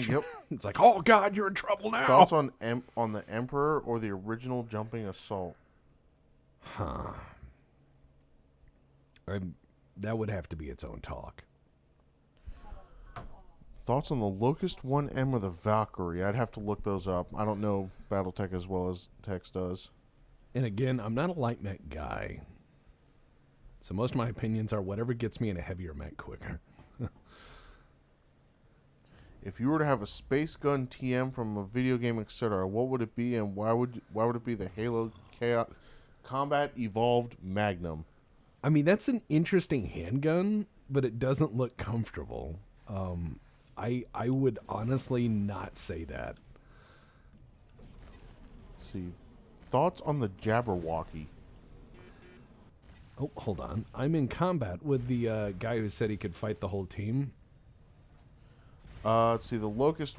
yep. It's like, oh God, you're in trouble now. Thoughts on the Emperor or the original Jumping Assault? Huh. That would have to be its own talk. Thoughts on the Locust 1M or the Valkyrie? I'd have to look those up. I don't know Battletech as well as Tex does. And again, I'm not a light mech guy. So most of my opinions are whatever gets me in a heavier mech quicker. If you were to have a space gun TM from a video game, etc., what would it be, and why would it be the Halo Combat Evolved Magnum? I mean, that's an interesting handgun, but it doesn't look comfortable. I would honestly not say that. Let's see. Thoughts on the Jabberwocky? Oh, hold on. I'm in combat with the guy who said he could fight the whole team. Let's see, the Locust...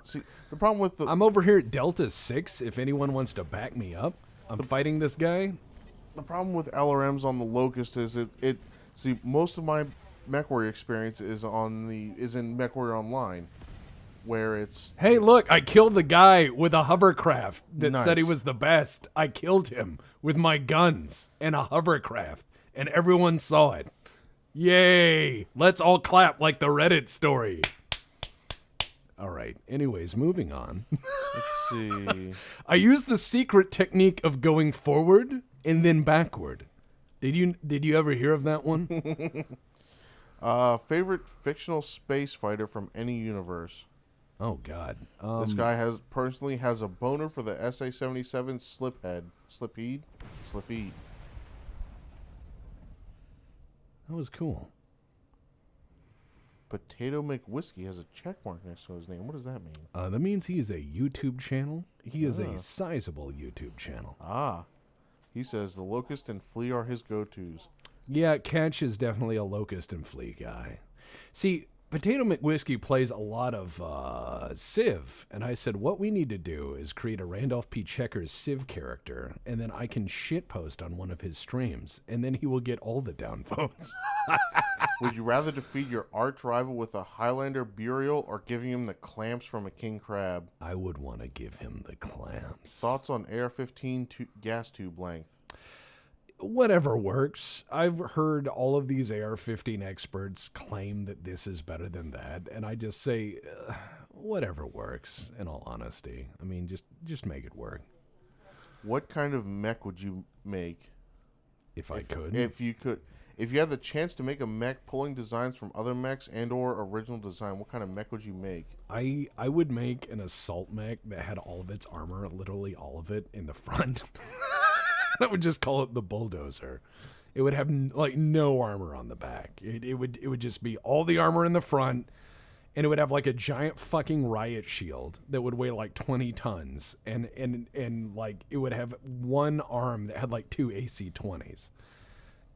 see, the problem with the... I'm over here at Delta 6, if anyone wants to back me up. I'm fighting this guy. The problem with LRMs on the Locust is it see, most of my Mechwarrior experience is in Mechwarrior Online, where it's... Hey, look, I killed the guy with a hovercraft that Nice. said he was the best. I killed him with my guns and a hovercraft, and everyone saw it. Yay! Let's all clap like the Reddit story. All right. Anyways, moving on. Let's see. I used the secret technique of going forward and then backward. Did you ever hear of that one? Favorite fictional space fighter from any universe? Oh God. This guy personally has a boner for the SA-77 Slipheed. That was cool. Potato McWhiskey has a check mark next to his name. What does that mean? That means he is a YouTube channel. He is a sizable YouTube channel. He says the Locust and Flea are his go-tos. Yeah, Catch is definitely a Locust and Flea guy. See, Potato McWhiskey plays a lot of Civ, and I said, what we need to do is create a Randolph P. Checkers Civ character, and then I can shitpost on one of his streams, and then he will get all the downvotes. Would you rather defeat your arch rival with a Highlander Burial or giving him the clamps from a king crab? I would want to give him the clamps. Thoughts on AR-15 gas tube length? Whatever works. I've heard all of these AR-15 experts claim that this is better than that, and I just say, whatever works, in all honesty. I mean, just make it work. What kind of mech would you make? If I could. If you had the chance to make a mech pulling designs from other mechs and or original design, what kind of mech would you make? I would make an assault mech that had all of its armor, literally all of it, in the front. I would just call it the bulldozer. It would have like no armor on the back. It would just be all the armor in the front, and it would have like a giant fucking riot shield that would weigh like 20 tons, and like it would have one arm that had like two AC-20s.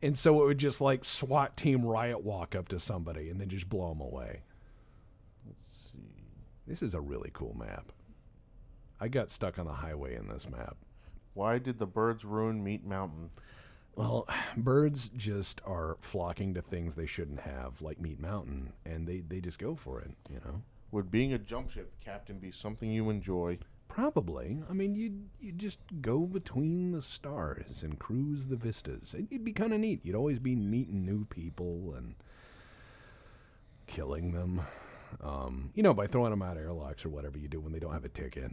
And so it would just like SWAT team riot walk up to somebody and then just blow them away. Let's see. This is a really cool map. I got stuck on the highway in this map. Why did the birds ruin Meat Mountain? Well, birds just are flocking to things they shouldn't have, like Meat Mountain, and they just go for it, you know? Would being a jump ship captain be something you enjoy? Probably. I mean, you'd just go between the stars and cruise the vistas. It'd be kind of neat. You'd always be meeting new people and killing them. By throwing them out of airlocks or whatever you do when they don't have a ticket.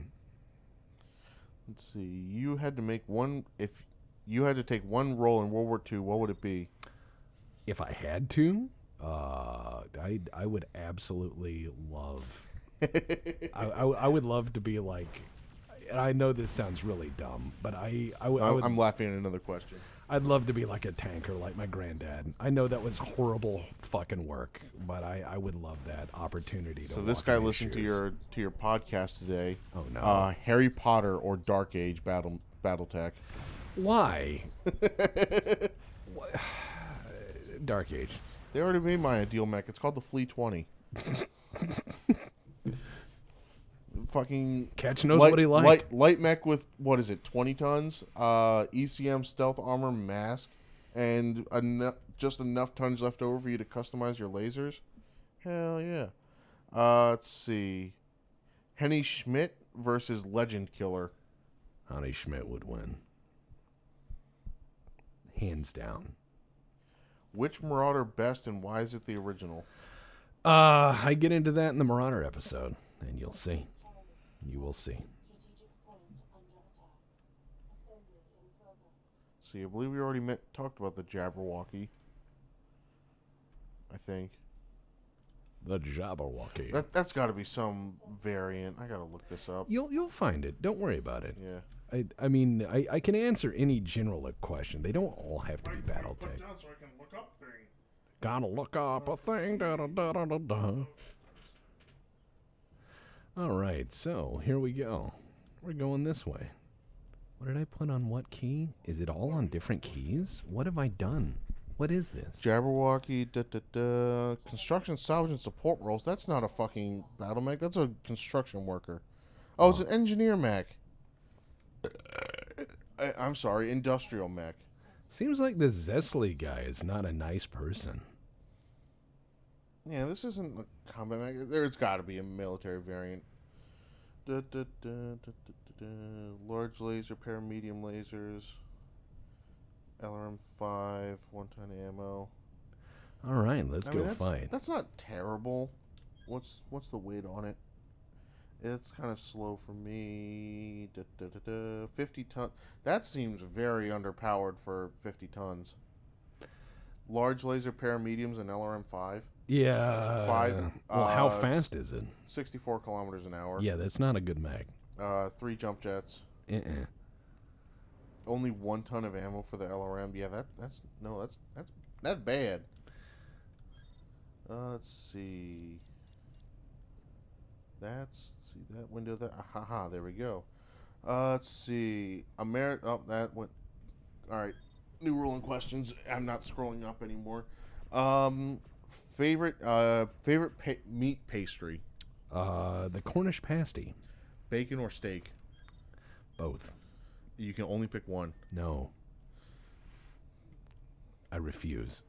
Let's see. You had to make one. If you had to take one role in World War II, what would it be? If I had to, I would absolutely love. I would love to be like. And I know this sounds really dumb, but I would. I'm laughing at another question. I'd love to be like a tanker, like my granddad. I know that was horrible fucking work, but I would love that opportunity to. So this guy listened to your podcast today. Oh no! Harry Potter or Dark Age battletech? Why? Dark Age. They already made my ideal mech. It's called the Flea 20. Fucking Catch knows what he likes. Light mech with, what is it, 20 tons, ECM stealth armor mask, and just enough tons left over for you to customize your lasers. Hell yeah. Let's see. Henny Schmidt versus Legend Killer. Henny Schmidt would win. Hands down. Which Marauder best and why is it the original? I get into that in the Marauder episode, and you'll see. You will see. See, I believe we already talked about the Jabberwocky. I think. The Jabberwocky. That's got to be some variant. I got to look this up. You'll find it. Don't worry about it. Yeah. I mean, I can answer any general question. They don't all have to be battletech. So I can look up things. Gotta look up a thing. Da, da, da, da, da, da. All right, so here we go. We're going this way. What did I put on what key? Is it all on different keys? What have I done? What is this? Jabberwocky, construction, salvage, and support roles. That's not a fucking battle mech. That's a construction worker. Oh, it's an engineer mech. I'm sorry, industrial mech. Seems like this Zesley guy is not a nice person. Yeah, this isn't a combat mech. There's got to be a military variant. Large laser, pair of medium lasers. LRM-5, 1-ton ammo. All right, let's go fight. That's not terrible. What's the weight on it? It's kind of slow for me. 50 tons. That seems very underpowered for 50 tons. Large laser, pair of mediums, and LRM-5. Yeah. 5. Well, how fast is it? 64 kilometers an hour. Yeah, that's not a good mag. 3 jump jets. Uh-uh. Only 1 ton of ammo for the LRM. Yeah, that's bad. Let's see. That window. Haha, there we go. Let's see. That went. All right. New rule and questions. I'm not scrolling up anymore. Favorite meat pastry. The Cornish pasty. Bacon or steak? Both. You can only pick one. No. I refuse.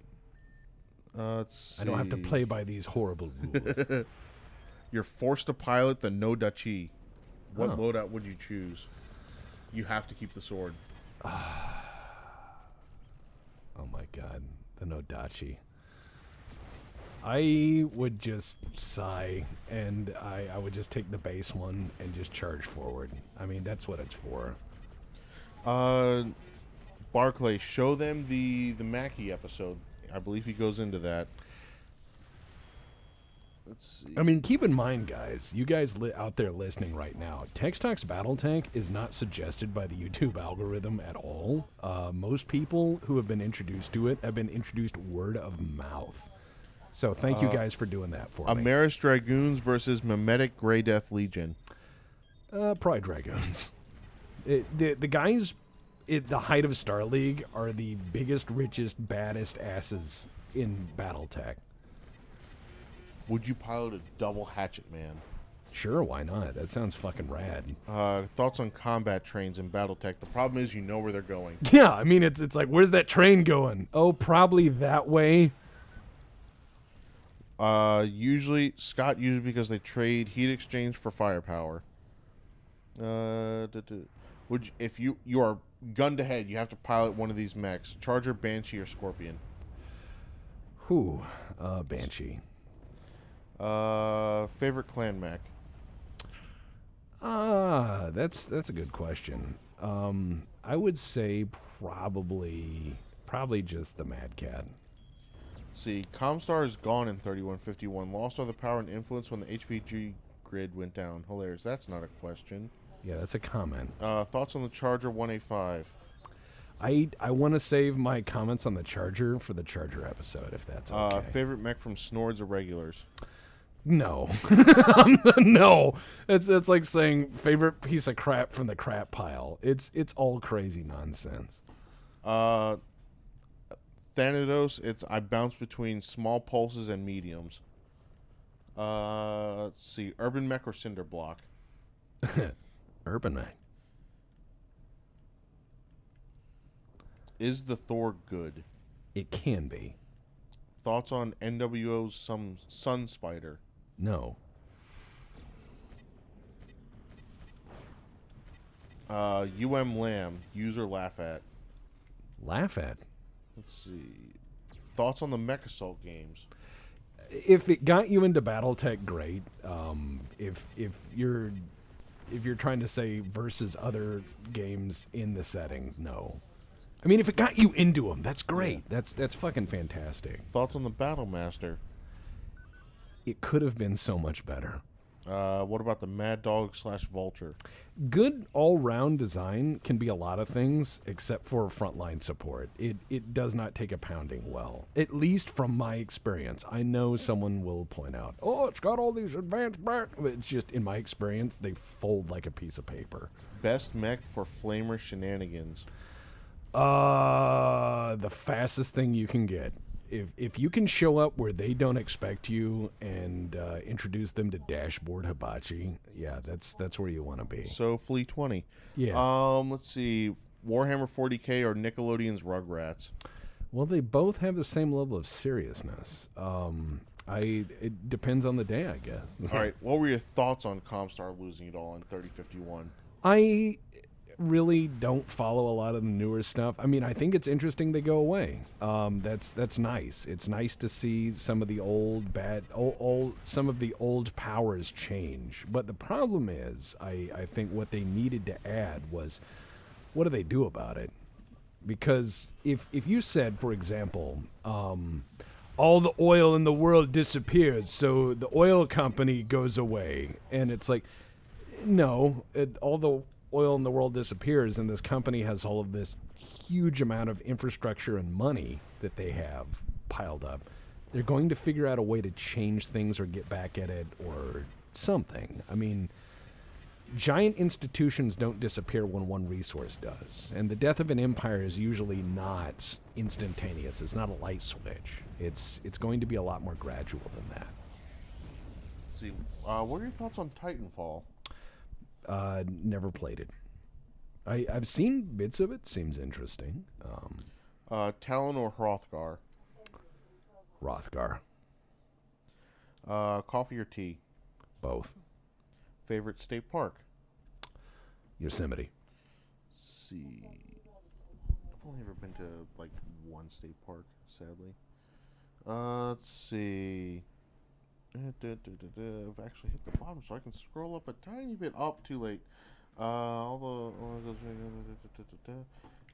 Let's see. I don't have to play by these horrible rules. You're forced to pilot the No Dachi. What loadout would you choose? You have to keep the sword. Oh my god. The No Dachi. I would just sigh, and I would just take the base one and just charge forward. I mean, that's what it's for. Barclay, show them the Mackie episode. I believe he goes into that. Let's see. I mean, keep in mind, guys, you guys out there listening right now, Tex Talks Battletech is not suggested by the YouTube algorithm at all. Most people who have been introduced to it have been introduced word of mouth. So thank you guys for doing that for me. Amaris Dragoons versus Memetic Grey Death Legion. Probably Dragoons. The guys at the height of Star League are the biggest, richest, baddest asses in Battletech. Would you pilot a double hatchet man? Sure, why not? That sounds fucking rad. Thoughts on combat trains in Battletech? The problem is you know where they're going. Yeah, I mean, it's like, where's that train going? Oh, probably that way. Usually because they trade heat exchange for firepower. If you are gun to head, you have to pilot one of these mechs: Charger, Banshee, or Scorpion. Banshee. Favorite clan mech? That's a good question. I would say probably just the Mad Cat. See, Comstar is gone in 3151. Lost all the power and influence when the HPG grid went down. Hilarious. That's not a question. Yeah, that's a comment. Thoughts on the Charger 1A5? I want to save my comments on the Charger for the Charger episode, if that's okay. Favorite mech from Snords or regulars? No. No. It's like saying favorite piece of crap from the crap pile. It's all crazy nonsense. Thanatos, I bounce between small pulses and mediums. Let's see, Urban Mech or Cinder Block? Urban Mech. Is the Thor good? It can be. Thoughts on NWO's Sun Spider? No. Lamb, use or laugh at? Laugh at? Let's see. Thoughts on the Mech Assault games? If it got you into battletech, great. If you're trying to say versus other games in the setting, no. I mean, if it got you into them, that's great. Yeah. That's fucking fantastic. Thoughts on the Battle Master? It could have been so much better. What about the Mad Dog / Vulture? Good all-round design can be a lot of things, except for frontline support. It does not take a pounding well, at least from my experience. I know someone will point out, oh, it's got all these advanced... It's just, in my experience, they fold like a piece of paper. Best mech for flamer shenanigans? The fastest thing you can get. If you can show up where they don't expect you and introduce them to Dashboard Hibachi, yeah, that's where you want to be. So Flea 20. Yeah. Let's see, Warhammer 40K or Nickelodeon's Rugrats? Well, they both have the same level of seriousness. It depends on the day, I guess. All right, what were your thoughts on Comstar losing it all in 3051? I really don't follow a lot of the newer stuff. I mean, I think it's interesting they go away. That's nice. It's nice to see some of the some of the old powers change. But the problem is, I think what they needed to add was, what do they do about it? Because if you said, for example, all the oil in the world disappears, so the oil company goes away, and it's like, no, all the oil in the world disappears, and this company has all of this huge amount of infrastructure and money that they have piled up. They're going to figure out a way to change things or get back at it or something. I mean, giant institutions don't disappear when one resource does, and the death of an empire is usually not instantaneous. It's not a light switch. It's going to be a lot more gradual than that. Let's see, what are your thoughts on Titanfall? Never played it. I've seen bits of it. Seems interesting. Talon or Hrothgar? Hrothgar. Coffee or tea? Both. Favorite state park? Yosemite. Let's see. I've only ever been to like one state park, sadly. Let's see. I've actually hit the bottom, so I can scroll up a tiny bit. Up, too late.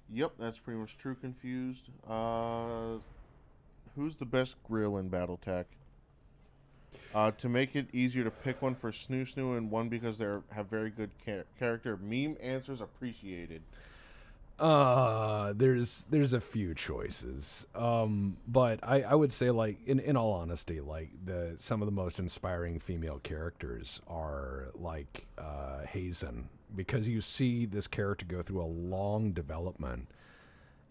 Yep, that's pretty much true. Confused. Who's the best grill in BattleTech? To make it easier to pick one for Snoo and one because they have very good character. Meme answers appreciated. There's a few choices. But I would say, like, in all honesty, like some of the most inspiring female characters are like Hazen, because you see this character go through a long development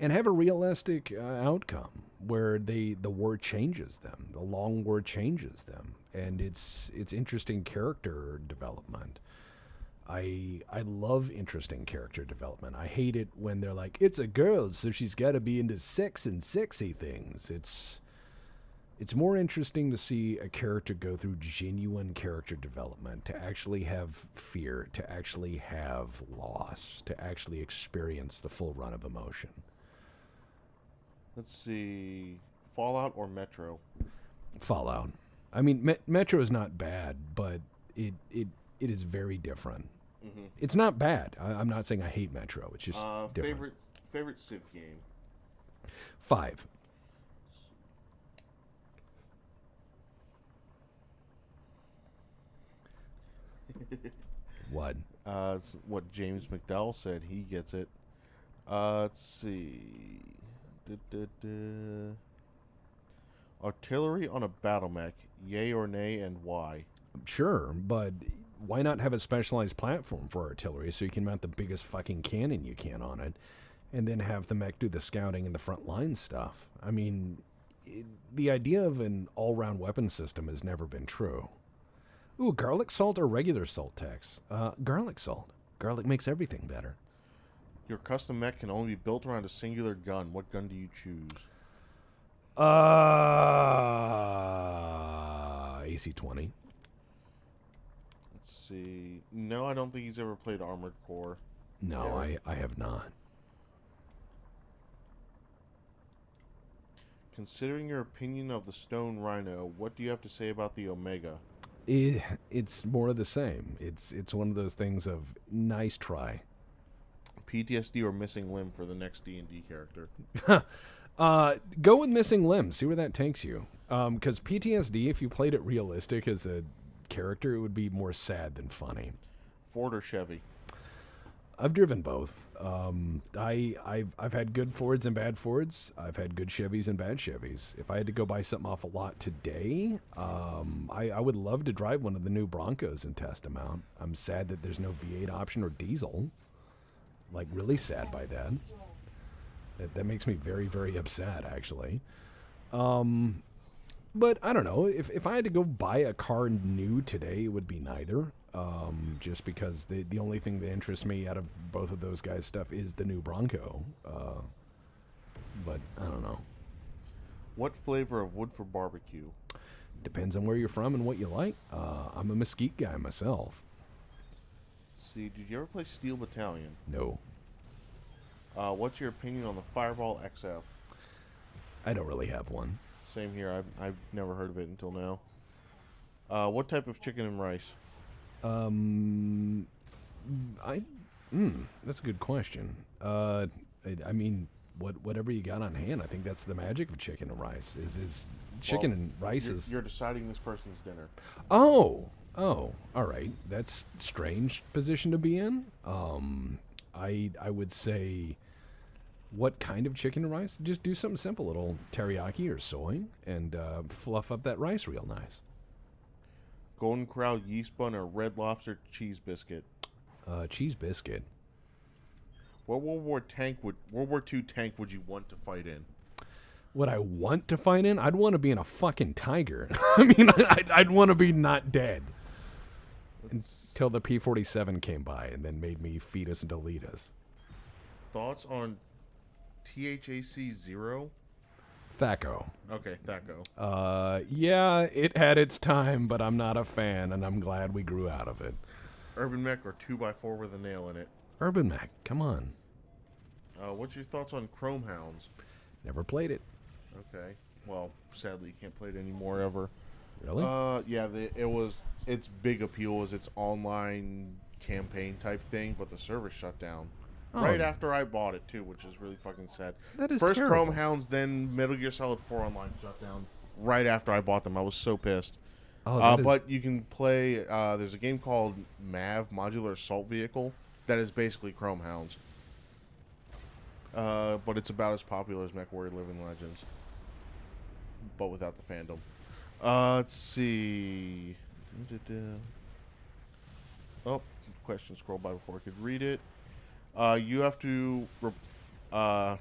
and have a realistic outcome where the war changes them, the long war changes them, and it's interesting character development. I love interesting character development. I hate it when they're like, it's a girl, so she's got to be into sex and sexy things. It's more interesting to see a character go through genuine character development, to actually have fear, to actually have loss, to actually experience the full run of emotion. Let's see, Fallout or Metro? Fallout. I mean, Metro is not bad, but it is very different. Mm-hmm. It's not bad. I'm not saying I hate Metro. It's just different. Favorite Civ game? 5. What? It's what James McDowell said. He gets it. Let's see. Artillery on a battle mech, yay or nay, and why? Sure, but why not have a specialized platform for artillery so you can mount the biggest fucking cannon you can on it, and then have the mech do the scouting and the front line stuff? I mean, the idea of an all-round weapon system has never been true. Ooh, garlic salt or regular salt tax? Garlic salt. Garlic makes everything better. Your custom mech can only be built around a singular gun. What gun do you choose? AC-20. Let's see. No, I don't think he's ever played Armored Core. No, I have not. Considering your opinion of the Stone Rhino, what do you have to say about the Omega? It's more of the same. It's one of those things of nice try. PTSD or missing limb for the next D&D character? Go with missing limb. See where that takes you. Because PTSD, if you played it realistic as a character, it would be more sad than funny. Ford or Chevy? I've driven both. I've had good Fords and bad Fords. I've had good Chevys and bad Chevys. If I had to go buy something off a lot today, I would love to drive one of the new Broncos and test them out. I'm sad that there's no V8 option or diesel. Like, really sad by that. That makes me very, very upset, actually. But I don't know. If I had to go buy a car new today, it would be neither. Just because the only thing that interests me out of both of those guys' stuff is the new Bronco. But I don't know. What flavor of wood for barbecue? Depends on where you're from and what you like. I'm a mesquite guy myself. See, did you ever play Steel Battalion? No. What's your opinion on the Fireball XF? I don't really have one. Same here. I've never heard of it until now. What type of chicken and rice? That's a good question. I mean, whatever you got on hand. I think that's the magic of chicken and rice. Is chicken and rice is. You're deciding this person's dinner. Oh, all right. That's a strange position to be in. I would say, what kind of chicken and rice? Just do something simple, a little teriyaki or soy, and fluff up that rice real nice. Golden Corral yeast bun or Red Lobster cheese biscuit? Cheese biscuit. What World War II tank would you want to fight in? What I want to fight in? I'd want to be in a fucking tiger. I mean, I'd want to be not dead. Until the P-47 came by and then made me feed us and delete us. Thoughts on THAC 0? Thaco. Okay, Thaco. Yeah, it had its time, but I'm not a fan, and I'm glad we grew out of it. Urban Mech or 2x4 with a nail in it? Urban Mech, come on. What's your thoughts on Chrome Hounds? Never played it. Okay. Well, sadly, you can't play it anymore ever. Really? Yeah, its big appeal was its online campaign type thing, but the server shut down. Oh. Right after I bought it, too, which is really fucking sad. That is First terrible. Chrome Hounds, then Metal Gear Solid 4 Online shut down right after I bought them. I was so pissed. Oh, but you can play, there's a game called MAV, Modular Assault Vehicle, that is basically Chrome Hounds. But it's about as popular as Mechwarrior Living Legends, but without the fandom. Let's see. Oh, question scroll by before I could read it. You have to. Oh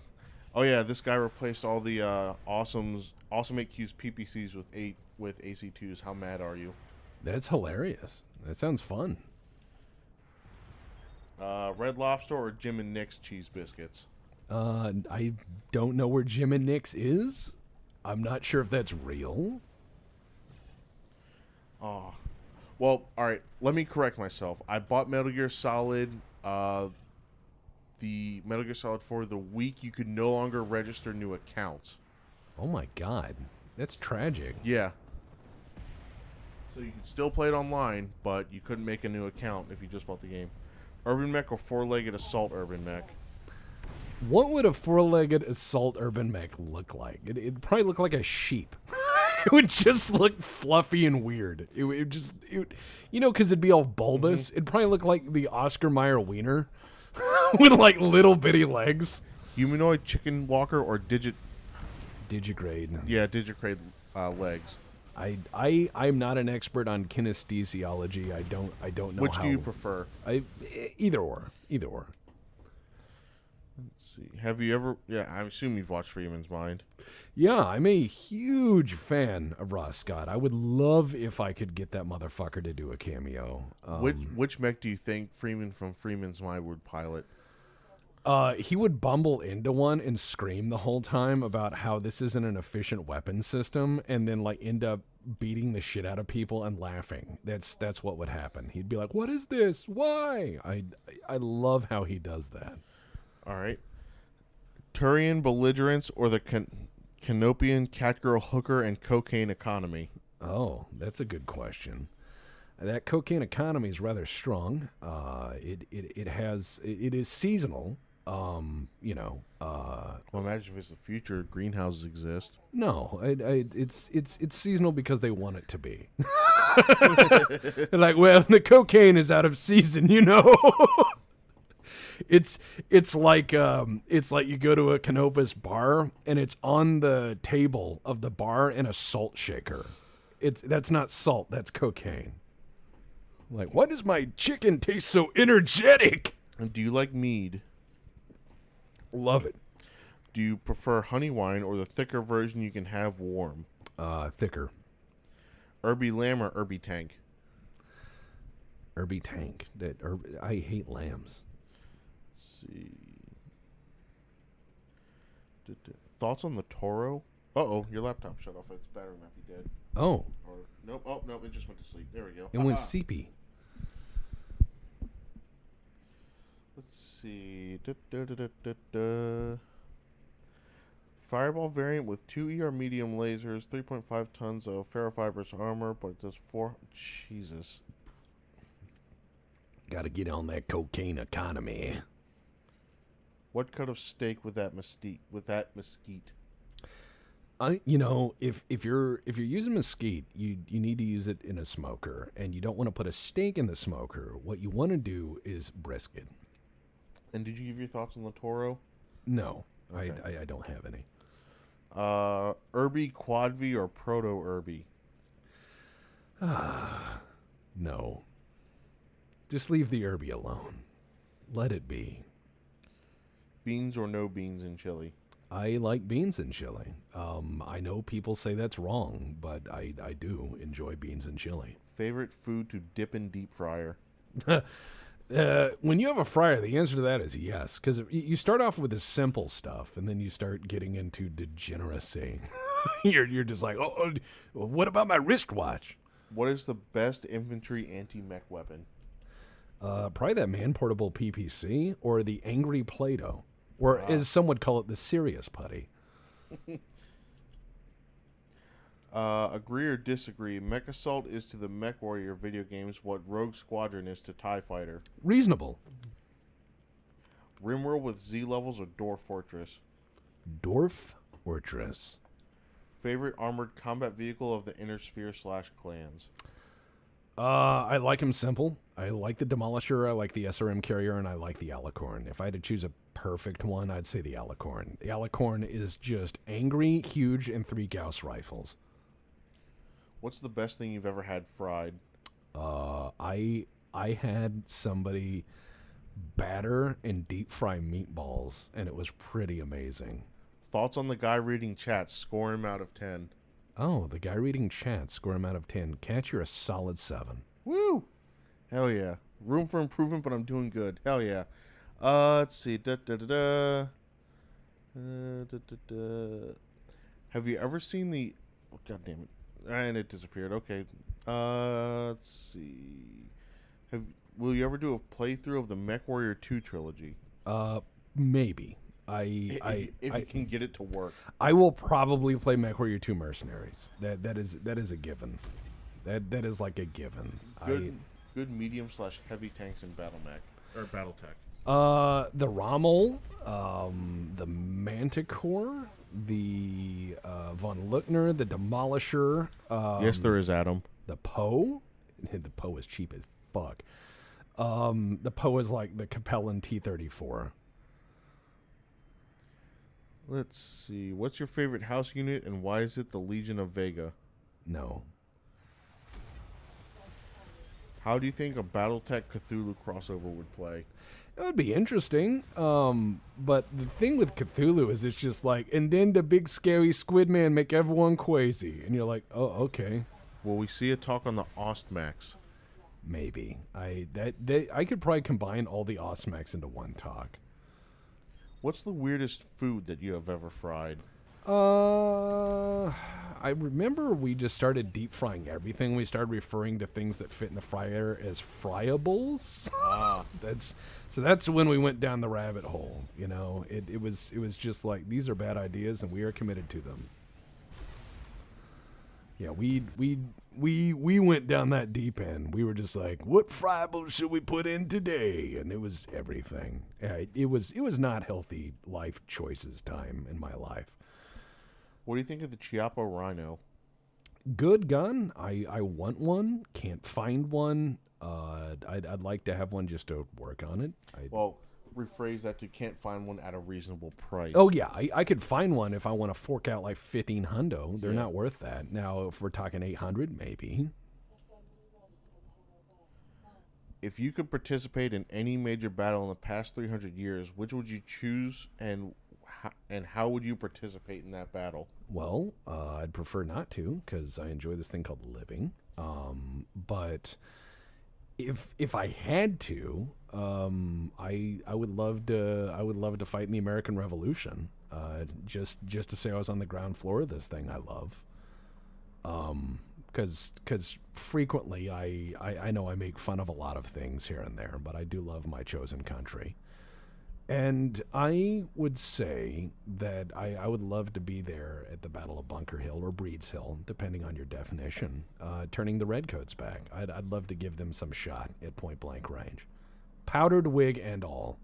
yeah, this guy replaced all the Awesome 8Q's PPCs with AC2s. How mad are you? That's hilarious. That sounds fun. Red Lobster or Jim and Nick's cheese biscuits? I don't know where Jim and Nick's is. I'm not sure if that's real. Oh. Well, all right. Let me correct myself. I bought Metal Gear Solid, the Metal Gear Solid 4 the week you could no longer register new accounts. Oh my god. That's tragic. Yeah. So you could still play it online, but you couldn't make a new account if you just bought the game. Urban Mech or four-legged assault Urban Mech? What would a four-legged assault urban mech look like? It'd probably look like a sheep. It would just look fluffy and weird. It would just, because it'd be all bulbous. It'd probably look like the Oscar Mayer wiener with like little bitty legs. Humanoid chicken walker or Digigrade. Yeah, digigrade legs. I'm not an expert on kinesthesiology. I don't know. Which do you prefer? Either or. Let's see. Have you ever? Yeah, I assume you've watched Freeman's Mind. Yeah, I'm a huge fan of Ross Scott. I would love if I could get that motherfucker to do a cameo. Which mech do you think Freeman from Freeman's Mind would pilot? He would bumble into one and scream the whole time about how this isn't an efficient weapon system, and then like end up beating the shit out of people and laughing. That's what would happen. He'd be like, "What is this? Why?" I love how he does that. All right. Turian belligerence or the Canopian catgirl hooker and cocaine economy? Oh, that's a good question. That cocaine economy is rather strong. It is seasonal. Well, imagine if it's the future, greenhouses exist. No, it's seasonal because they want it to be. Like, well, the cocaine is out of season, It's like you go to a Canopus bar and it's on the table of the bar in a salt shaker. That's not salt, that's cocaine. Like, why does my chicken taste so energetic? And do you like mead? Love it. Do you prefer honey wine or the thicker version you can have warm? Thicker. Irby lamb or Irby tank? Irby tank. I hate lambs. See. Thoughts on the Toro? Uh-oh, your laptop shut off. Its battery might be dead. Oh. Nope. Oh, no, it just went to sleep. There we go. It went seepy. Let's see. Fireball variant with 2 ER medium lasers, 3.5 tons of ferrofibrous armor, but it does 4... Jesus. Gotta get on that cocaine economy. What cut of steak with that mesquite? If you're using mesquite, you need to use it in a smoker, and you don't want to put a steak in the smoker. What you want to do is brisket. And did you give your thoughts on the Toro? No, okay. I don't have any. Irby Quad V or Proto Irby? No. Just leave the Irby alone. Let it be. Beans or no beans in chili? I like beans in chili. I know people say that's wrong, but I do enjoy beans in chili. Favorite food to dip in deep fryer? When you have a fryer, the answer to that is yes, because you start off with the simple stuff, and then you start getting into degeneracy. You're just like, oh, what about my wristwatch? What is the best infantry anti-mech weapon? Probably that man-portable PPC or the Angry Play-Doh, or as some would call it, the Serious Putty. Agree or disagree? Mech Assault is to the Mechwarrior video games what Rogue Squadron is to TIE Fighter. Reasonable. RimWorld with Z levels or Dwarf Fortress? Dwarf Fortress. Favorite armored combat vehicle of the Inner Sphere / clans? I like them simple. I like the Demolisher, I like the SRM Carrier, and I like the Alicorn. If I had to choose a perfect one, I'd say the Alicorn. The Alicorn is just angry, huge, and 3 Gauss rifles. What's the best thing you've ever had fried? I had somebody batter and deep fry meatballs, and it was pretty amazing. Thoughts on the guy reading chats? Score him out of 10. Oh, the guy reading chats, score him out of 10. Catch, you're a solid 7. Woo! Hell yeah. Room for improvement, but I'm doing good. Hell yeah. Let's see. Have you ever seen the... Oh, God damn it. And it disappeared. Okay. Let's see. Will you ever do a playthrough of the Mechwarrior 2 trilogy? Maybe. If you can get it to work. I will probably play Mechwarrior 2 Mercenaries. That is a given. That is like a given. Good medium/heavy tanks in battletech. The Rommel, the Manticore, the Von Luckner, the Demolisher. Yes, there is, Adam. The Poe. The Poe is cheap as fuck. The Poe is like the Capellan T-34. Let's see. What's your favorite house unit, and why is it the Legion of Vega? No. How do you think a BattleTech Cthulhu crossover would play? It would be interesting. But the thing with Cthulhu is it's just like, and then the big scary squid man make everyone crazy. And you're like, oh, okay. Will we see a talk on the Ostmax? Maybe. I could probably combine all the Ostmax into one talk. What's the weirdest food that you have ever fried? I remember we just started deep frying everything. We started referring to things that fit in the fryer as fryables. That's when we went down the rabbit hole. You know, it was just like, these are bad ideas and we are committed to them. Yeah, we went down that deep end. We were just like, what fryables should we put in today? And it was everything. It was not healthy life choices time in my life. What do you think of the Chiappa Rhino? Good gun. I want one. Can't find one. I'd like to have one just to work on it. Well, rephrase that to can't find one at a reasonable price. Oh, yeah. I could find one if I want to fork out like 15 hundo. They're not worth that. Now, if we're talking 800, maybe. If you could participate in any major battle in the past 300 years, which would you choose and how would you participate in that battle? Well, I'd prefer not to because I enjoy this thing called living. But if I had to, I would love to fight in the American Revolution. Just to say I was on the ground floor of this thing I love. Because frequently I know I make fun of a lot of things here and there, but I do love my chosen country. And I would say that I would love to be there at the Battle of Bunker Hill or Breed's Hill, depending on your definition, turning the Redcoats back. I'd love to give them some shot at point-blank range. Powdered wig and all.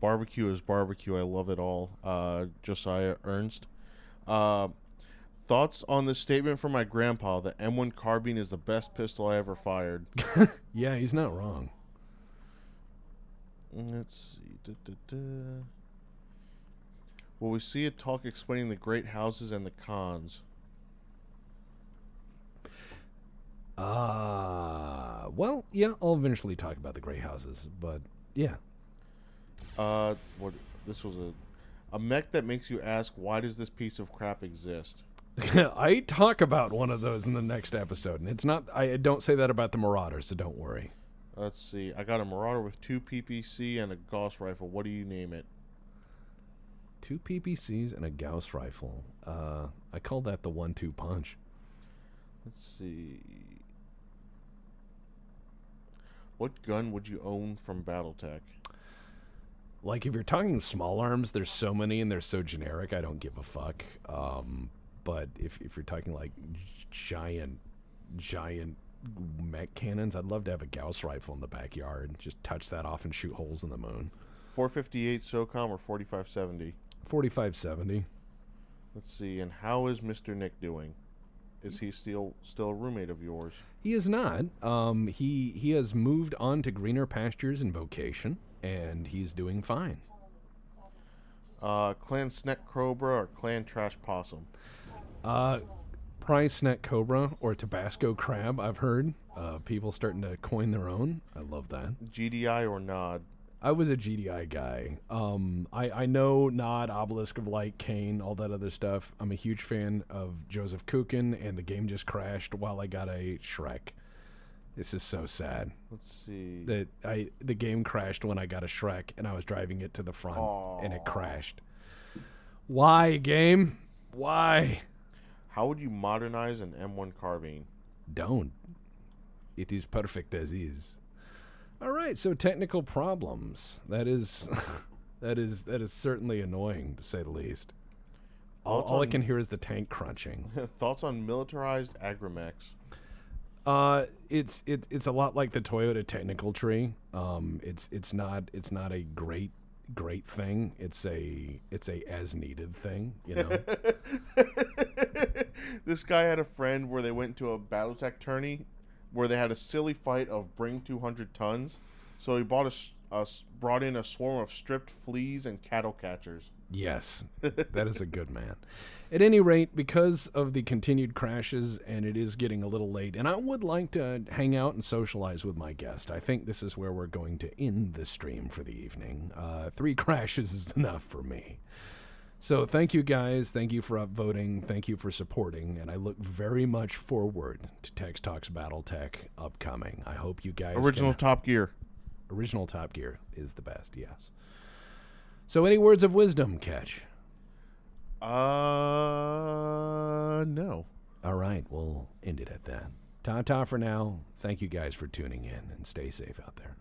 Barbecue is barbecue. I love it all. Josiah Ernst. Thoughts on this statement from my grandpa, the M1 carbine is the best pistol I ever fired. Yeah, he's not wrong. Let's see. Will we see a talk explaining the great houses and the cons? Well, yeah, I'll eventually talk about the great houses, but yeah. This was a mech that makes you ask, why does this piece of crap exist? I talk about one of those in the next episode, and it's not. I don't say that about the Marauders, so don't worry. Let's see. I got a Marauder with 2 PPC and a Gauss rifle. What do you name it? 2 PPCs and a Gauss rifle. I call that the 1-2 punch. Let's see. What gun would you own from BattleTech? Like, if you're talking small arms, there's so many and they're so generic, I don't give a fuck. But if you're talking like giant mech cannons, I'd love to have a Gauss rifle in the backyard. Just touch that off and shoot holes in the moon. 458 SOCOM or 4570? 4570. Let's see. And how is Mr. Nick doing? Is he still a roommate of yours? He is not. He has moved on to greener pastures and vocation, and he's doing fine. Clan Sneck Cobra or Clan Trash Possum? Prize Sneck Cobra or Tabasco Crab, I've heard. People starting to coin their own. I love that. GDI or Nod? I was a GDI guy. I know Nod, Obelisk of Light, Kane, all that other stuff. I'm a huge fan of Joseph Kukin, and the game just crashed while I got a Shrek. This is so sad. Let's see. The game crashed when I got a Shrek, and I was driving it to the front, and it crashed. Why, game? Why? How would you modernize an M1 carbine? Don't. It is perfect as is. All right, so technical problems. That is that is certainly annoying, to say the least. All I can hear is the tank crunching. Thoughts on militarized agromechs? It's a lot like the Toyota technical tree. It's not a great thing. It's a as needed thing, you know. This guy had a friend where they went to a battletech tourney where they had a silly fight of bring 200 tons. So he brought in a swarm of stripped fleas and cattle catchers. Yes, that is a good man. At any rate, because of the continued crashes, and it is getting a little late, and I would like to hang out and socialize with my guest, I think this is where we're going to end the stream for the evening. 3 crashes is enough for me. So thank you guys. Thank you for upvoting. Thank you for supporting. And I look very much forward to Tex Talks Battletech upcoming. I hope you guys Original Top Gear. Original Top Gear is the best, yes. So any words of wisdom, Catch? No. All right, we'll end it at that. Ta-ta for now. Thank you guys for tuning in, and stay safe out there.